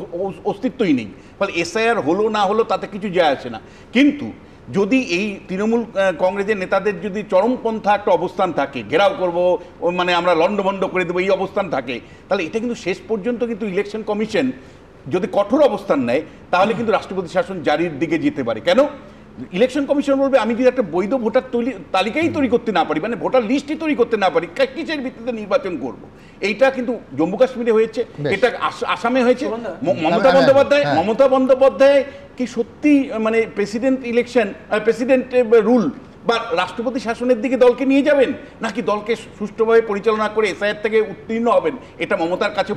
অস্তিত্বই নেই। ফলে এসআইআর হলো না হলো তাতে কিছু যায় আসে না। কিন্তু যদি এই তৃণমূল কংগ্রেসের নেতাদের যদি চরমপন্থা একটা অবস্থান থাকে, ঘেরাও করব, মানে আমরা লন্ডভন্ড করে দেবো, এই অবস্থান থাকে, তাহলে এটা কিন্তু শেষ পর্যন্ত কিন্তু ইলেকশন কমিশন যদি কঠোর অবস্থান নেয় তাহলে কিন্তু রাষ্ট্রপতি শাসন জারির দিকে যেতে পারে। কেন? ইলেকশন কমিশন বলবে আমি যদি একটা বৈধ ভোটার তালিকাই তৈরি করতে না পারি, মানে ভোটার লিস্টই তৈরি করতে না পারি, কিসের ভিত্তিতে নির্বাচন করব? এইটা কিন্তু জম্মু কাশ্মীরে হয়েছে, এটা আসামে হয়েছে। মমতা বন্দ্যোপাধ্যায় কি সত্যি মানে প্রেসিডেন্ট ইলেকশন, প্রেসিডেন্ট রুল বা রাষ্ট্রপতি শাসনের দিকে দলকে নিয়ে যাবেন, নাকি দলকে সুষ্ঠুভাবে পরিচালনা করে এসআইআর থেকে উত্তীর্ণ হবেন? এটা মমতার কাছে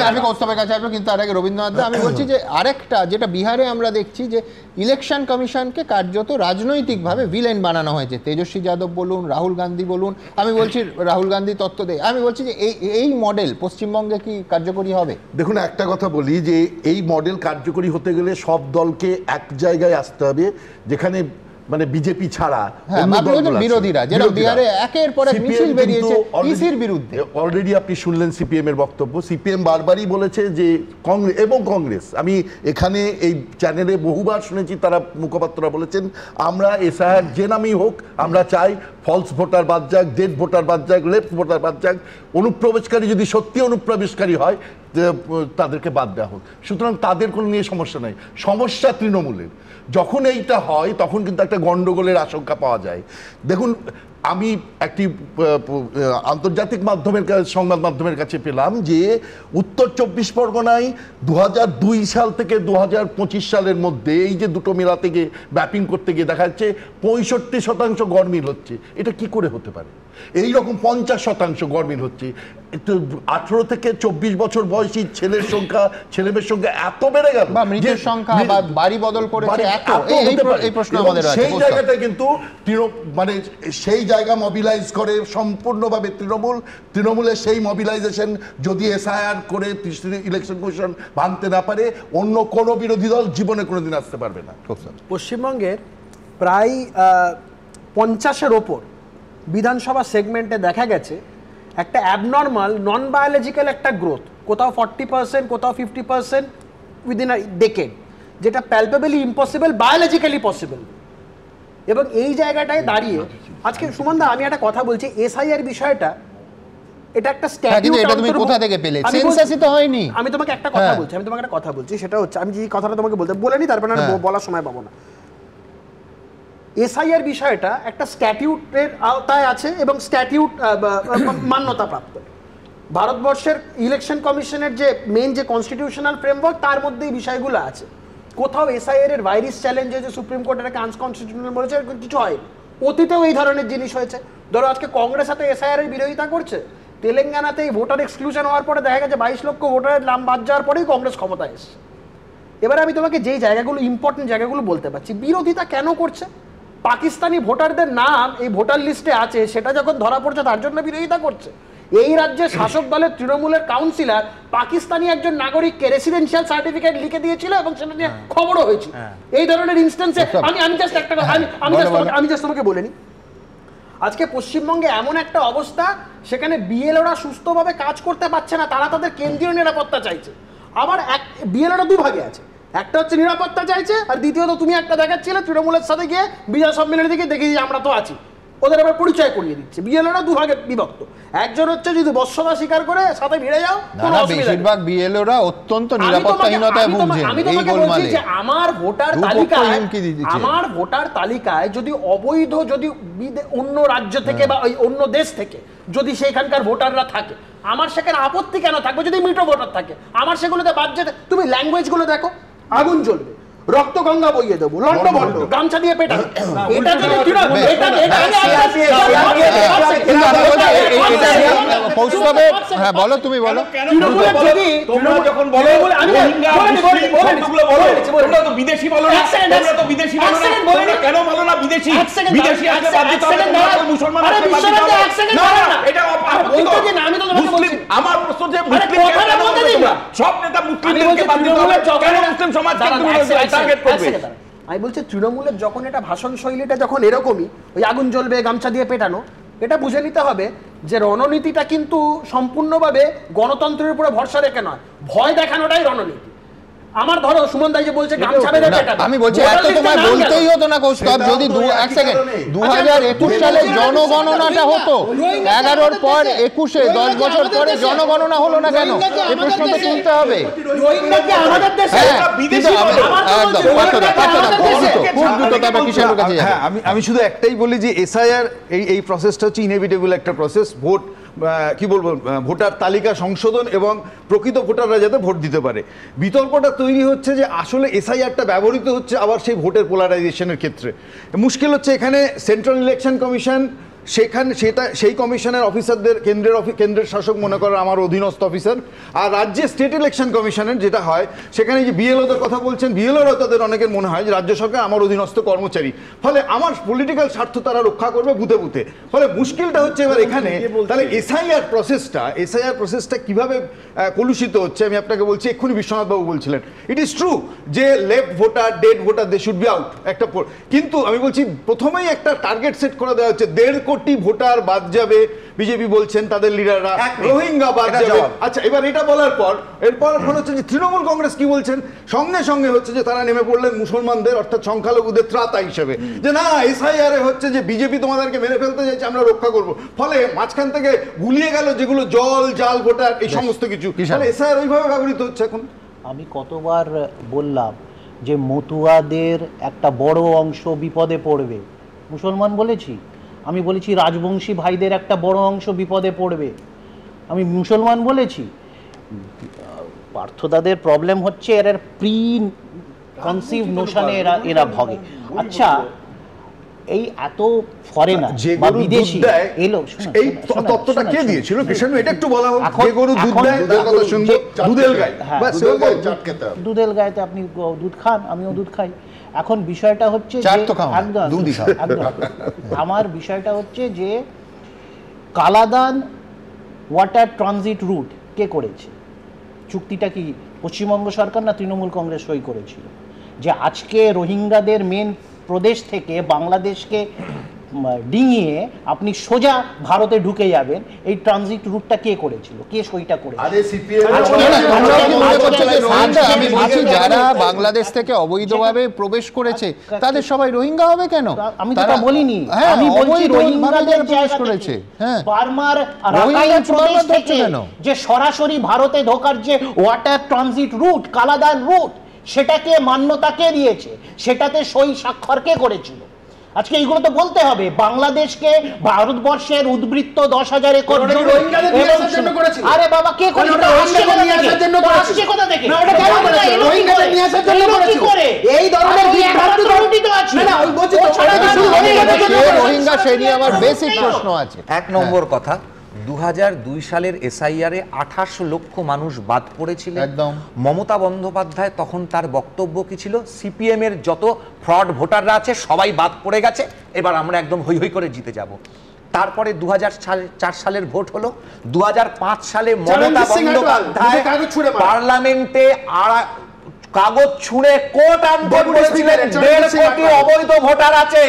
আমি কৌস্তবের কাছে আসবো, কিন্তু তার আগে রবীন্দ্রনাথ দা, আমি বলছি যে আরেকটা যেটা বিহারে আমরা দেখছি যে ইলেকশন কমিশনকে কার্যত রাজনৈতিকভাবে ভিলেন বানানো হয়েছে। তেজস্বী যাদব বলুন, রাহুল গান্ধী বলুন, আমি বলছি রাহুল গান্ধী তত্ত্ব দেয়, আমি বলছি যে এই মডেল পশ্চিমবঙ্গে কি কার্যকরী হবে? দেখুন, একটা কথা বলি যে এই মডেল কার্যকরী হতে গেলে সব দলকে এক জায়গায় আসতে হবে, যেখানে মানে বিজেপি ছাড়া বিরোধীরা, যেটা বিহারে একের পর এক মিছিল বেরিয়েছে ইসির বিরুদ্ধে। অলরেডি আপনি শুনলেন সিপিএম এর বক্তব্য। সিপিএম বারবারই বলেছে যে কংগ্রেস, আমি এখানে এই চ্যানেলে বহুবার শুনেছি, তারা মুখপাত্ররা বলেছেন আমরা এসআইআর যে নামেই হোক আমরা চাই ফলস ভোটার বাদ যাক, ডেড ভোটার বাদ যাক, লেফট ভোটার বাদ যাক, অনুপ্রবেশকারী যদি সত্যি অনুপ্রবেশকারী হয় তাদেরকে বাদ দেওয়া হোক। সুতরাং তাদের কোনো নিয়ে সমস্যা নেই, সমস্যা তৃণমূলের। যখন এইটা হয় তখন কিন্তু একটা গন্ডগোলের আশঙ্কা পাওয়া যায়। দেখুন, আমি একটি আন্তর্জাতিক সংবাদ মাধ্যমের কাছে পেলাম যে উত্তর 24 পরগনায় 2002 সাল থেকে 2025 সালের মধ্যে এই যে দুটো মেলা থেকে ম্যাপিং করতে গিয়ে দেখা যাচ্ছে 65% গড়মিল হচ্ছে। এটা কি করে হতে পারে? এই রকম 50% গড়মিল হচ্ছে। 18 থেকে 24 বছর বয়সী ছেলের সংখ্যা, ছেলেমেয়ের সংখ্যা এত বেড়ে গেল, বা মৃতের সংখ্যা বা বাড়ি বদল করেছে এত, এই প্রশ্ন আমাদের আছে। সেই জায়গাটা কিন্তু মানে সেই জায়গা মোবিলাইজ করে সম্পূর্ণভাবে তৃণমূলের সেই মোবিলাইজেশন যদি এসআইআর করে ইলেকশন কমিশন ভাঙতে না পারে, অন্য কোনো বিরোধী দল জীবনে কোনোদিন আসতে পারবে না। পশ্চিমবঙ্গের প্রায় 50-এর ওপর বিধানসভা সেগমেন্টে দেখা গেছে একটা অ্যাবনর্মাল নন বায়োলজিক্যাল একটা গ্রোথ, কোথাও 40%, কোথাও 50% উইদিন আ ডেকেড, যেটা প্যালপেবলি ইম্পসিবল, বায়োলজিক্যালি পসিবল। এবং এই জায়গাটায় দাঁড়িয়ে আজকে সুমনদা আমি একটা কথা বলছি, এসআইআর বিষয়টা এটা একটা স্ট্যাটিউট, এটা তুমি কোথা থেকে পেলে? সেন্সাসই তো হয়নি। আমি তোমাকে একটা কথা বলছি, সেটা হচ্ছে, আমি যে কথাটা তোমাকে বলিনি, তারপরে বলার সময় পাবো না। এসআইআর বিষয়টা একটা স্ট্যাটিউটের আওতায় আছে এবং স্ট্যাটিউট মান্যতা প্রাপ্ত। ভারতবর্ষের ইলেকশন কমিশনের যে মেন যে কনস্টিটিউশনাল ফ্রেমওয়ার্ক, তার মধ্যে এই বিষয়গুলো আছে। কোথাও এসআইআর এর ভাইরাস চ্যালেঞ্জ হয়েছে, সুপ্রিম কোর্ট এটাকে আনকনস্টিটিউশনাল বলেছে, কিছু হয়নি। অতীতেও এই ধরনের জিনিস হয়েছে। ধরো আজকে কংগ্রেস হাতে এসআইআর এর বিরোধিতা করছে, তেলেঙ্গানাতে এই ভোটার এক্সক্লুশন হওয়ার পরে দেখা গেছে 22 লক্ষ ভোটারের নাম বাদ যাওয়ার পরেই কংগ্রেস ক্ষমতায় এসেছে। এবার আমি তোমাকে যেই জায়গাগুলো ইম্পর্টেন্ট জায়গাগুলো বলতে পারছি, বিরোধিতা কেন করছে? পাকিস্তানি ভোটারদের নাম এই ভোটার লিস্টে আছে, সেটা যখন ধরা পড়ছে তার জন্য বিরোধিতা করছে। এই রাজ্যের শাসক দলের তৃণমূলের কাউন্সিলর পাকিস্তানি একজন নাগরিককে রেসিডেন্সিয়াল সার্টিফিকেট লিখে দিয়েছিল এবং সেটা নিয়ে খবরও হয়েছিল। এই ধরনের ইনস্ট্যান্সে আমি জাস্ট তোমাকে বলে নিই, আজকে পশ্চিমবঙ্গে এমন একটা অবস্থা, সেখানে বিএলওরা সুস্থভাবে কাজ করতে পারছে না, তারা তাদের কেন্দ্রীয় নিরাপত্তা চাইছে। আবার বিএলওরা দুভাগে আছে, একটা হচ্ছে নিরাপত্তা চাইছে, আর দ্বিতীয়ত তুমি একটা দেখাচ্ছিলে তৃণমূলের সাথে গিয়ে বিজয় সম্মেলনের দিকে দেখি আমরা তো আছি, ওদের আবার পরিচয় করিয়ে দিচ্ছে। বিএলওরা দুভাগে বিভক্ত, একজন হচ্ছে যদি বশ্যতা স্বীকার করে সাথে ভিড়ে যাও, বেশিরভাগ বিএলওরা অত্যন্ত নিরাপত্তাহীনতায় ভুগছেন। আমি তোমাকে বলছি যে আমার ভোটার তালিকায় যদি অবৈধ, যদি অন্য রাজ্য থেকে বা অন্য দেশ থেকে যদি সেখানকার ভোটাররা থাকে, আমার সেখানে আপত্তি কেন থাকবে? যদি মিটো ভোটার থাকে আমার সেগুলোতে বাদ যেতে, তুমি ল্যাঙ্গুয়েজ গুলো দেখো, আগুন জ্বলবে, রক্ত গঙ্গা বইয়ে দেবো, লন্ড ভন্ড, গামছা দিয়ে পেটা, এটা যদি হ্যাঁ বলো, তুমি বলো। বিদেশি বলো না, তো বিদেশি বলো না, কেন বলো না বিদেশি? বিদেশি আছে মুসলমান, আমার প্রশ্ন যে সব নেতা মুসলিমদেরকে বাদ দিতে হবে, কেন মুসলিম সমাজকে টার্গেট করবে? আমি বলছি তৃণমূলের যখন এটা ভাষণ শৈলীটা যখন এরকমই, ওই আগুন জ্বলবে, গামছা দিয়ে পেটানো, এটা বুঝে নিতে হবে যে রণনীতিটা কিন্তু সম্পূর্ণভাবে গণতন্ত্রের উপরে ভরসা রেখে নয়, ভয় দেখানোটাই রণনীতি। আমার ধরো সুমন দাই যে বলছে গামছা বেঁধে পেটানো, আমি বলছি এত তোমায় বলতেই হতো না কৌস্তব, যদি 1 সেকেন্ড 2021 সালে জনগণনাটা হতো, 11-র পর 21-এ 10 বছর পরে জনগণনা হলো না কেন? এই প্রশ্ন তো তুলতে হবে। আমি শুধু একটাই বলি যে এসআইআর এই প্রসেসটা হচ্ছে ইনএভিটেবল একটা প্রসেস। ভোট কি বলবো, ভোটার তালিকা সংশোধন এবং প্রকৃত ভোটাররা যাতে ভোট দিতে পারে। বিতর্কটা তৈরি হচ্ছে যে আসলে এসআইআরটা ব্যবহৃত হচ্ছে আবার সেই ভোটের পোলারাইজেশনের ক্ষেত্রে। মুশকিল হচ্ছে এখানে সেন্ট্রাল ইলেকশন কমিশন, সেই কমিশনের অফিসারদের কেন্দ্রের শাসক মনে করেন আমার অধীনস্থ অফিসার, আর রাজ্যে স্টেট ইলেকশন কমিশনের যেটা হয় সেখানে যে বিএলওদের কথা বলছেন, বিএলওরা তাদের অনেকের মনে হয় যে রাজ্য সরকার আমার অধীনস্থ কর্মচারী, ফলে আমার পলিটিক্যাল স্বার্থ তারা রক্ষা করবে বুথে বুথে। ফলে মুশকিলটা হচ্ছে এবার এখানে তাহলে এসআইআর প্রসেসটা কিভাবে কলুষিত হচ্ছে। আমি আপনাকে বলছি, এক্ষুনি বিশ্বনাথবাবু বলছিলেন ইট ইজ ট্রু যে left voter, dead voter they should be out একটা, কিন্তু আমি বলছি প্রথমেই একটা টার্গেট সেট করে দেওয়া হচ্ছে 1.5 কোটি ভোটার বাদ যাবে, বিজেপি বলছেন তাদের লিডাররা, রোহিঙ্গা বাদ যাবে। আচ্ছা, এবার এটা বলার পর এরপর হচ্ছে যে তৃণমূল কংগ্রেস কি বলছেন, সঙ্গে সঙ্গে হচ্ছে যে তারা নেমে পড়লেন মুসলমানদের অর্থাৎ সংখ্যালঘুদের ত্রাতা হিসেবে, যে না এসআইআর হচ্ছে যে বিজেপি তোমাদেরকে মেরে ফেলতে চাইছে, আমরা রক্ষা করব। ফলে মাঝখান থেকে গুলিয়ে গেল যেগুলো জাল ভোটার, এই সমস্ত কিছু, ফলে এসআইআর ওইভাবে ব্যবহৃত হচ্ছে এখন। আমি কতবার বললাম যে মতুয়াদের একটা বড় অংশ বিপদে পড়বে, মুসলমান বলেছি, আমি বলেছি রাজবংশী ভাইদের একটা বড় অংশ বিপদে পড়বে, আমি মুসলমান বলেছি। পার্থদাদের প্রবলেম হচ্ছে এর প্রি কনসিভ নোশনে এরা ভগে। আচ্ছা, এই এত ফরেনার বা বিদেশি এলো, এই তত্ত্বটা কে দিয়েছিল কৃষ্ণ, এটা একটু বলা হোক। যে গরু দুধ দেয় তার কথা শুনবো, দুধেল গায়, দুধেল গায়তে আপনি দুধ খান, আমিও দুধ খাই। এখন বিষয়টা হচ্ছে আমার বিষয়টা হচ্ছে যে কালাদান ওয়াটার ট্রানজিট রুট কে করেছে? চুক্তিটা কি পশ্চিমবঙ্গ সরকার না তৃণমূল কংগ্রেস সই করেছিল? যে আজকে রোহিঙ্গাদের মেন প্রদেশ থেকে বাংলাদেশকে ডিঙিয়ে আপনি সোজা ভারতে ঢুকে যাবেন, এই ট্রানজিট রুটটা কে করেছিল, কে সইটা করেছিল? আমি বলছি যারা বাংলাদেশ থেকে অবৈধভাবে প্রবেশ করেছে তাদের সবাই রোহিঙ্গা হবে কেন? আমি তো বলিনি, আমি বলছি রোহিঙ্গাদের প্রবেশ করেছে বার্মার রাখাইন প্রদেশ থেকে যে সরাসরি ভারতে ঢোকার যে water transit route, Kaladan route, সেটাকে মান্যতা কে দিয়েছে? সেটাতে সই স্বাক্ষর কে করেছিল? আজকে এইগুলো তো বলতে হবে। বাংলাদেশকে ভারতবর্ষের উদ্বৃত্ত 10,000 একর, আরে বাবা কে করেছিল? আসছে কোথা থেকে? এই ধরনের রোহিঙ্গা সেই নিয়ে আমার বেসিক প্রশ্ন আছে। 1 নম্বর কথা, 2002 সালের এসআইআরে 28 লক্ষ মানুষ বাদ পড়েছিলেন। একদম। মমতা বন্দ্যোপাধ্যায় তখন তার বক্তব্য কি ছিল? সিপিএম এর যত ফ্রড ভোটাররা আছে সবাই বাদ পড়ে গেছে, এবার আমরা একদম হই হই করে জিতে যাব। তারপরে 2004 সালের ভোট হলো। 2005 সালে মমতা বন্দ্যোপাধ্যায় পার্লামেন্টে কাগজ ছুঁড়ে কোট আনতে বলেছিলেন 1.5 কোটি অবৈধ ভোটার আছে।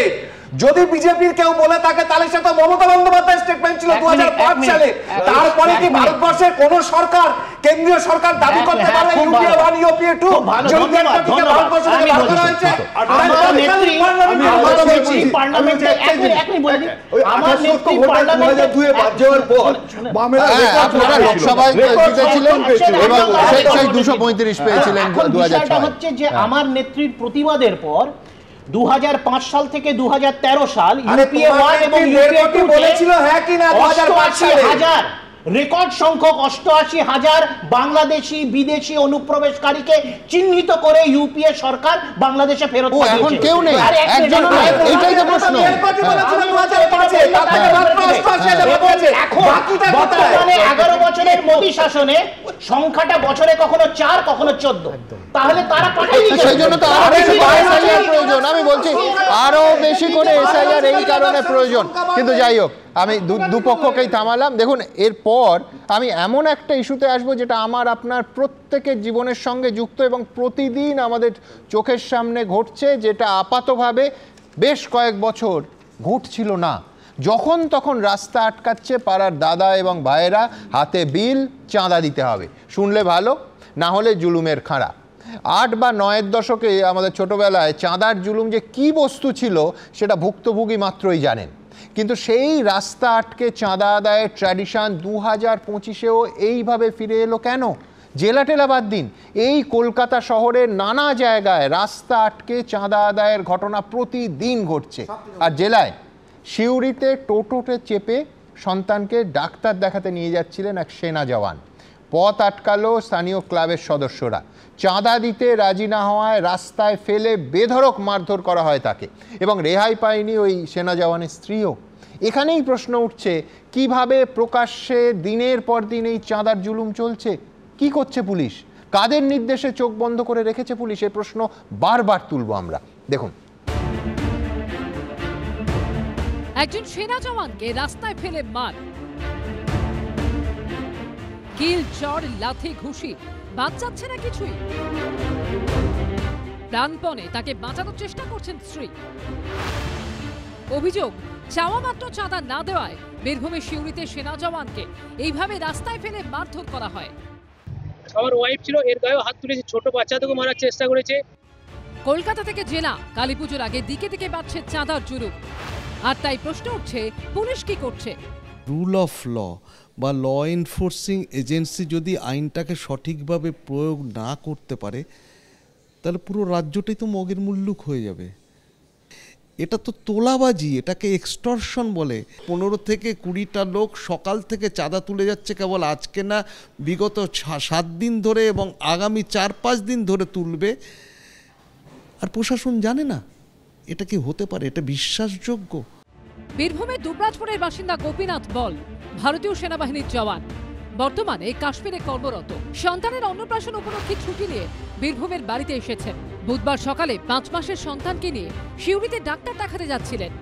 যদি বিজেপির কেউ বলে থাকে তাহলে সে তো মমতা বন্দ্যোপাধ্যায়ের স্টেটমেন্ট ছিল 2005 সালে। তারপরে কি ভারতবর্ষের কোন সরকার, কেন্দ্রীয় সরকার দাবি করতে পারে ইউপিএ 1 ইউপিএ 2 ভারতবর্ষ থেকে বার করা হয়েছে? আমার নেত্রী পার্লামেন্টে আমার নেত্রী পার্লামেন্টে 2002 এ বাদ যাওয়ার পর আপনারা লোকসভায় জিতেছিলেন এবং সেই 235 পেয়েছিলেন 2006 হচ্ছে যে আমার নেত্রীর প্রতিবাদের পর 2005 সাল থেকে 2013 সাল ইউপিএ 1 এবং ইউপিএ 2 বলেছিল হ্যাঁ কি না 2005 সালে রেকর্ড সংখ্যক 88,000 বাংলাদেশি বিদেশি অনুপ্রবেশকারীকে চিহ্নিত করে ইউপিএ সরকার বাংলাদেশে ফেরত পাঠিয়েছে। এখন কেউ নেই, একজন নাই, এটাই তো প্রশ্ন। বর্তমানে 11 বছরের মোদী শাসনে সংখ্যাটা বছরে কখনো 4 কখনো 14, তাহলে তারা পাঠায়নি। সেই জন্য তো আরো বেশি এসআইআর প্রয়োজন। আমি বলছি আরো বেশি করে এসআইআর এই কারণে প্রয়োজন। কিন্তু যাই হোক, আমি দুপক্ষকেই থামালাম। দেখুন, এরপর আমি এমন একটা ইস্যুতে আসবো যেটা আমার আপনার প্রত্যেকের জীবনের সঙ্গে যুক্ত এবং প্রতিদিন আমাদের চোখের সামনে ঘটছে, যেটা আপাতভাবে বেশ কয়েক বছর ঘটছিল না। যখন তখন রাস্তা আটকাচ্ছে পাড়ার দাদা এবং ভাইয়েরা, হাতে বিল, চাঁদা দিতে হবে, শুনলে ভালো, না হলে জুলুমের খাঁড়া। 8 বা 9-এর দশকে আমাদের ছোটবেলায় চাঁদার জুলুম যে কি বস্তু ছিল সেটা ভুক্তভোগী মাত্রই জানেন। কিন্তু সেই রাস্তা আটকে চাঁদা আদায়ের ট্র্যাডিশন 2025-এও এইভাবে ফিরে এলো কেন? জেলা টেলা বাদ দিন, এই কলকাতা শহরের নানা জায়গায় রাস্তা আটকে চাঁদা আদায়ের ঘটনা প্রতিদিন ঘটছে। আর জেলায় সিউড়িতে টোটোতে চেপে সন্তানকে ডাক্তার দেখাতে নিয়ে যাচ্ছিলেন এক সেনা জওয়ান, পথ আটকালো স্থানীয় ক্লাবের সদস্যরা, চাঁদা দিতে রাজি না হওয়ায় রাস্তায় ফেলে বেধড়ক মারধর করা হয় তাকে, এবং রেহাই পায়নি ওই সেনা জওয়ানের স্ত্রীও। এখানেই প্রশ্ন উঠছে, কিভাবে প্রকাশ্যে দিনের পর দিন এই চাঁদার জুলুম চলছে? কি করছে পুলিশ? কাদের নির্দেশে চোখ বন্ধ করে রেখেছে পুলিশ? এই প্রশ্ন বারবার তুলব আমরা। দেখুন, একজন সেনা জওয়ানকে রাস্তায় ফেলে মার, কিল, চড়, লাথি, ঘুষি, বাদ যাচ্ছে না কিছুই। প্রাণপণে তাকে বাঁচানোর চেষ্টা করছেন স্ত্রী। অভিযোগ, চাওয়া মাত্র চাঁদা না দেওয়ায় বীরভূমের সিউড়িতে সেনা জওয়ানকে এইভাবে রাস্তায় ফেলে মারধর করা হয়। আমার ওয়াইফ ছিল, এর গায়েও হাত তুলেছে, ছোট বাচ্চাদেরকে মারার চেষ্টা করেছে। কলকাতা থেকে জেলা কালীপুজোর আগে দিকে দিকে বাড়ছে চাঁদার জুলুম। আর তাই প্রশ্ন উঠছে, পুলিশ কি করছে? রুল অফ ল বা ল এনফোর্সিং এজেন্সি যদি আইনটাকে সঠিকভাবে প্রয়োগ না করতে পারে, তাহলে পুরো রাজ্যটাই তো মগের মুল্লুক হয়ে যাবে। এটা তো তোলাবাজি, এটাকে এক্সটর্শন বলে। 15 থেকে 20টা লোক সকাল থেকে চাঁদা তুলে যাচ্ছে, কেবল আজকে না, বিগত 7 দিন ধরে এবং আগামী 4-5 দিন ধরে তুলবে, আর প্রশাসন জানে না। এটা কি হতে পারে? এটা বিশ্বাসযোগ্য? বীরভূমের দুবরাজপুরের বাসিন্দা গোপীনাথ বল ভারতীয় সেনাবাহিনীর জওয়ান, বর্তমানে কাশ্মীরে কর্মরত। সন্তানের অন্নপ্রাশন উপলক্ষে ছুটি নিয়ে বীরভূমের বাড়িতে এসেছেন। বুধবার সকালে 5 মাসের সন্তানকে নিয়ে সিউড়িতে ডাক্তার দেখাতে যাচ্ছিলেন,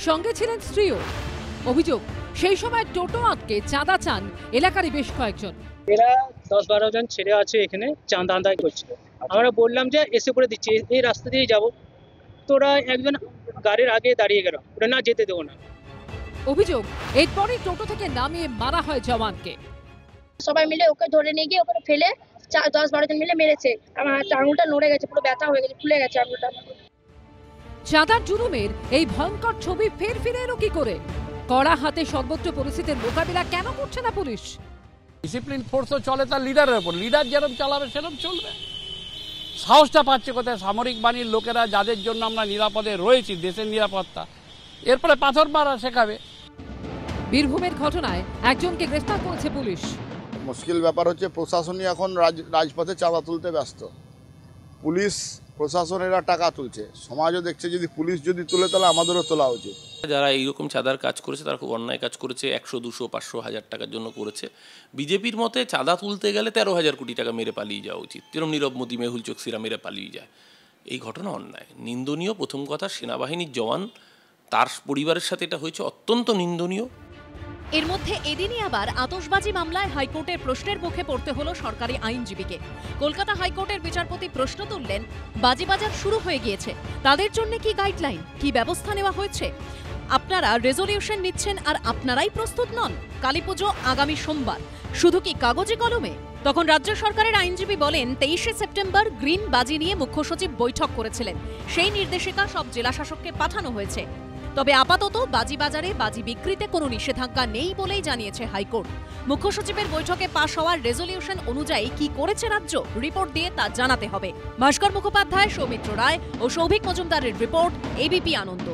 সঙ্গে ছিলেন স্ত্রীও। অভিযোগ, সেই সময় টোটো আটকে চাঁদা চান এলাকারই বেশ কয়েকজন। এরা 10-12 জন ছেলে আছে এখানে, চাঁদা আদায় করছিল। আমরা বললাম যে এসে করে দিচ্ছি, এই রাস্তা দিয়ে যাবো। তোরা একজন গাড়ির আগে দাঁড়িয়ে গেল, ওরা না যেতে দেবো না। অভিযোগ, এরপরই টোটো থেকে নামিয়ে মারা হয় জওয়ানকে। সবাই মিলে ওকে ধরে নিয়ে গিয়ে ওখানে ফেলে 10-12 জন মিলে মেরেছে। আমার আঙুলটা নড়ে গেছে, পুরো ব্যথা হয়ে গেছে, ফুলে গেছে আঙুলটা। চাঁদার জুলুমের এই ভয়ঙ্কর ছবি ফের ফিরে এলো কি করে? কড়া হাতে সর্বোচ্চ পরিস্থিতির মোকাবিলা কেন করছে না পুলিশ? ডিসিপ্লিন ফোর্সও চলে তার লিডারের উপর, লিডার যেরকম চালাবে সেরকম চলবে। সাহসটা পাচ্ছে কোথায় সামরিক বাহিনীর লোকেরা, যাদের জন্য আমরা নিরাপদে রয়েছি, দেশের নিরাপত্তা, এরপরে পাথর মারা শেখাবে। বীরভূমের ঘটনায় একজনকে গ্রেফতার করেছে পুলিশ। মুশকিল ব্যাপার হচ্ছে প্রশাসনই এখন রাজপথে চাঁদা তুলতে ব্যস্ত। পুলিশ প্রশাসনেরা টাকা তুলছে, সমাজও দেখছে যদি পুলিশ যদি তুলে তাহলে আমাদেরও তোলা উচিত। যারা এইরকম চাঁদার কাজ করেছে তারা খুব অন্যায় কাজ করেছে। 100, 200, 500, 1000 টাকার জন্য করেছে। বিজেপির মতে চাঁদা তুলতে গেলে 13,000 কোটি টাকা মেরে পালিয়ে যাওয়া উচিত। যেরকম নীরব মোদী, মেহুল চোকসিরা মেরে পালিয়ে যায়। এই ঘটনা অন্যায়, নিন্দনীয়। প্রথম কথা, সেনাবাহিনীর জওয়ান, তার পরিবারের সাথে এটা হয়েছে, অত্যন্ত নিন্দনীয়। এর মধ্যে এদিনই আবার আতশবাজি মামলায় হাইকোর্টের প্রশ্নের মুখে পড়তে হলো সরকারি আইনজীবীকে। কলকাতা হাইকোর্টের বিচারপতি প্রশ্ন তুললেন, বাজিবাজার শুরু হয়ে গিয়েছে, তাদের জন্য কি গাইডলাইন, কি ব্যবস্থা নেওয়া হয়েছে? আপনারা রেজলিউশন নিচ্ছেন আর আপনারাই প্রস্তুত নন। কালীপুজো আগামী সোমবার, শুধু কি কাগজে কলমে? তখন রাজ্য সরকারের আইনজীবী বলেন, 23শে সেপ্টেম্বর গ্রিন বাজি নিয়ে মুখ্য সচিব বৈঠক করেছিলেন, সেই নির্দেশিকা সব জেলাশাসককে পাঠানো হয়েছে। তবে আপাতত বাজি বাজারে বাজি বিক্রিতে কোনো নিষেধাজ্ঞা নেই বলেই জানিয়েছে হাইকোর্ট। মুখ্য সচিবের বৈঠকে পাশ হওয়ার রেজলিউশন অনুযায়ী কি করেছে রাজ্য, রিপোর্ট দিয়ে তা জানাতে হবে। ভাস্কর মুখোপাধ্যায়, সৌমিত্র রায় ও সৌভিক মজুমদারের রিপোর্ট, এবিপি আনন্দ।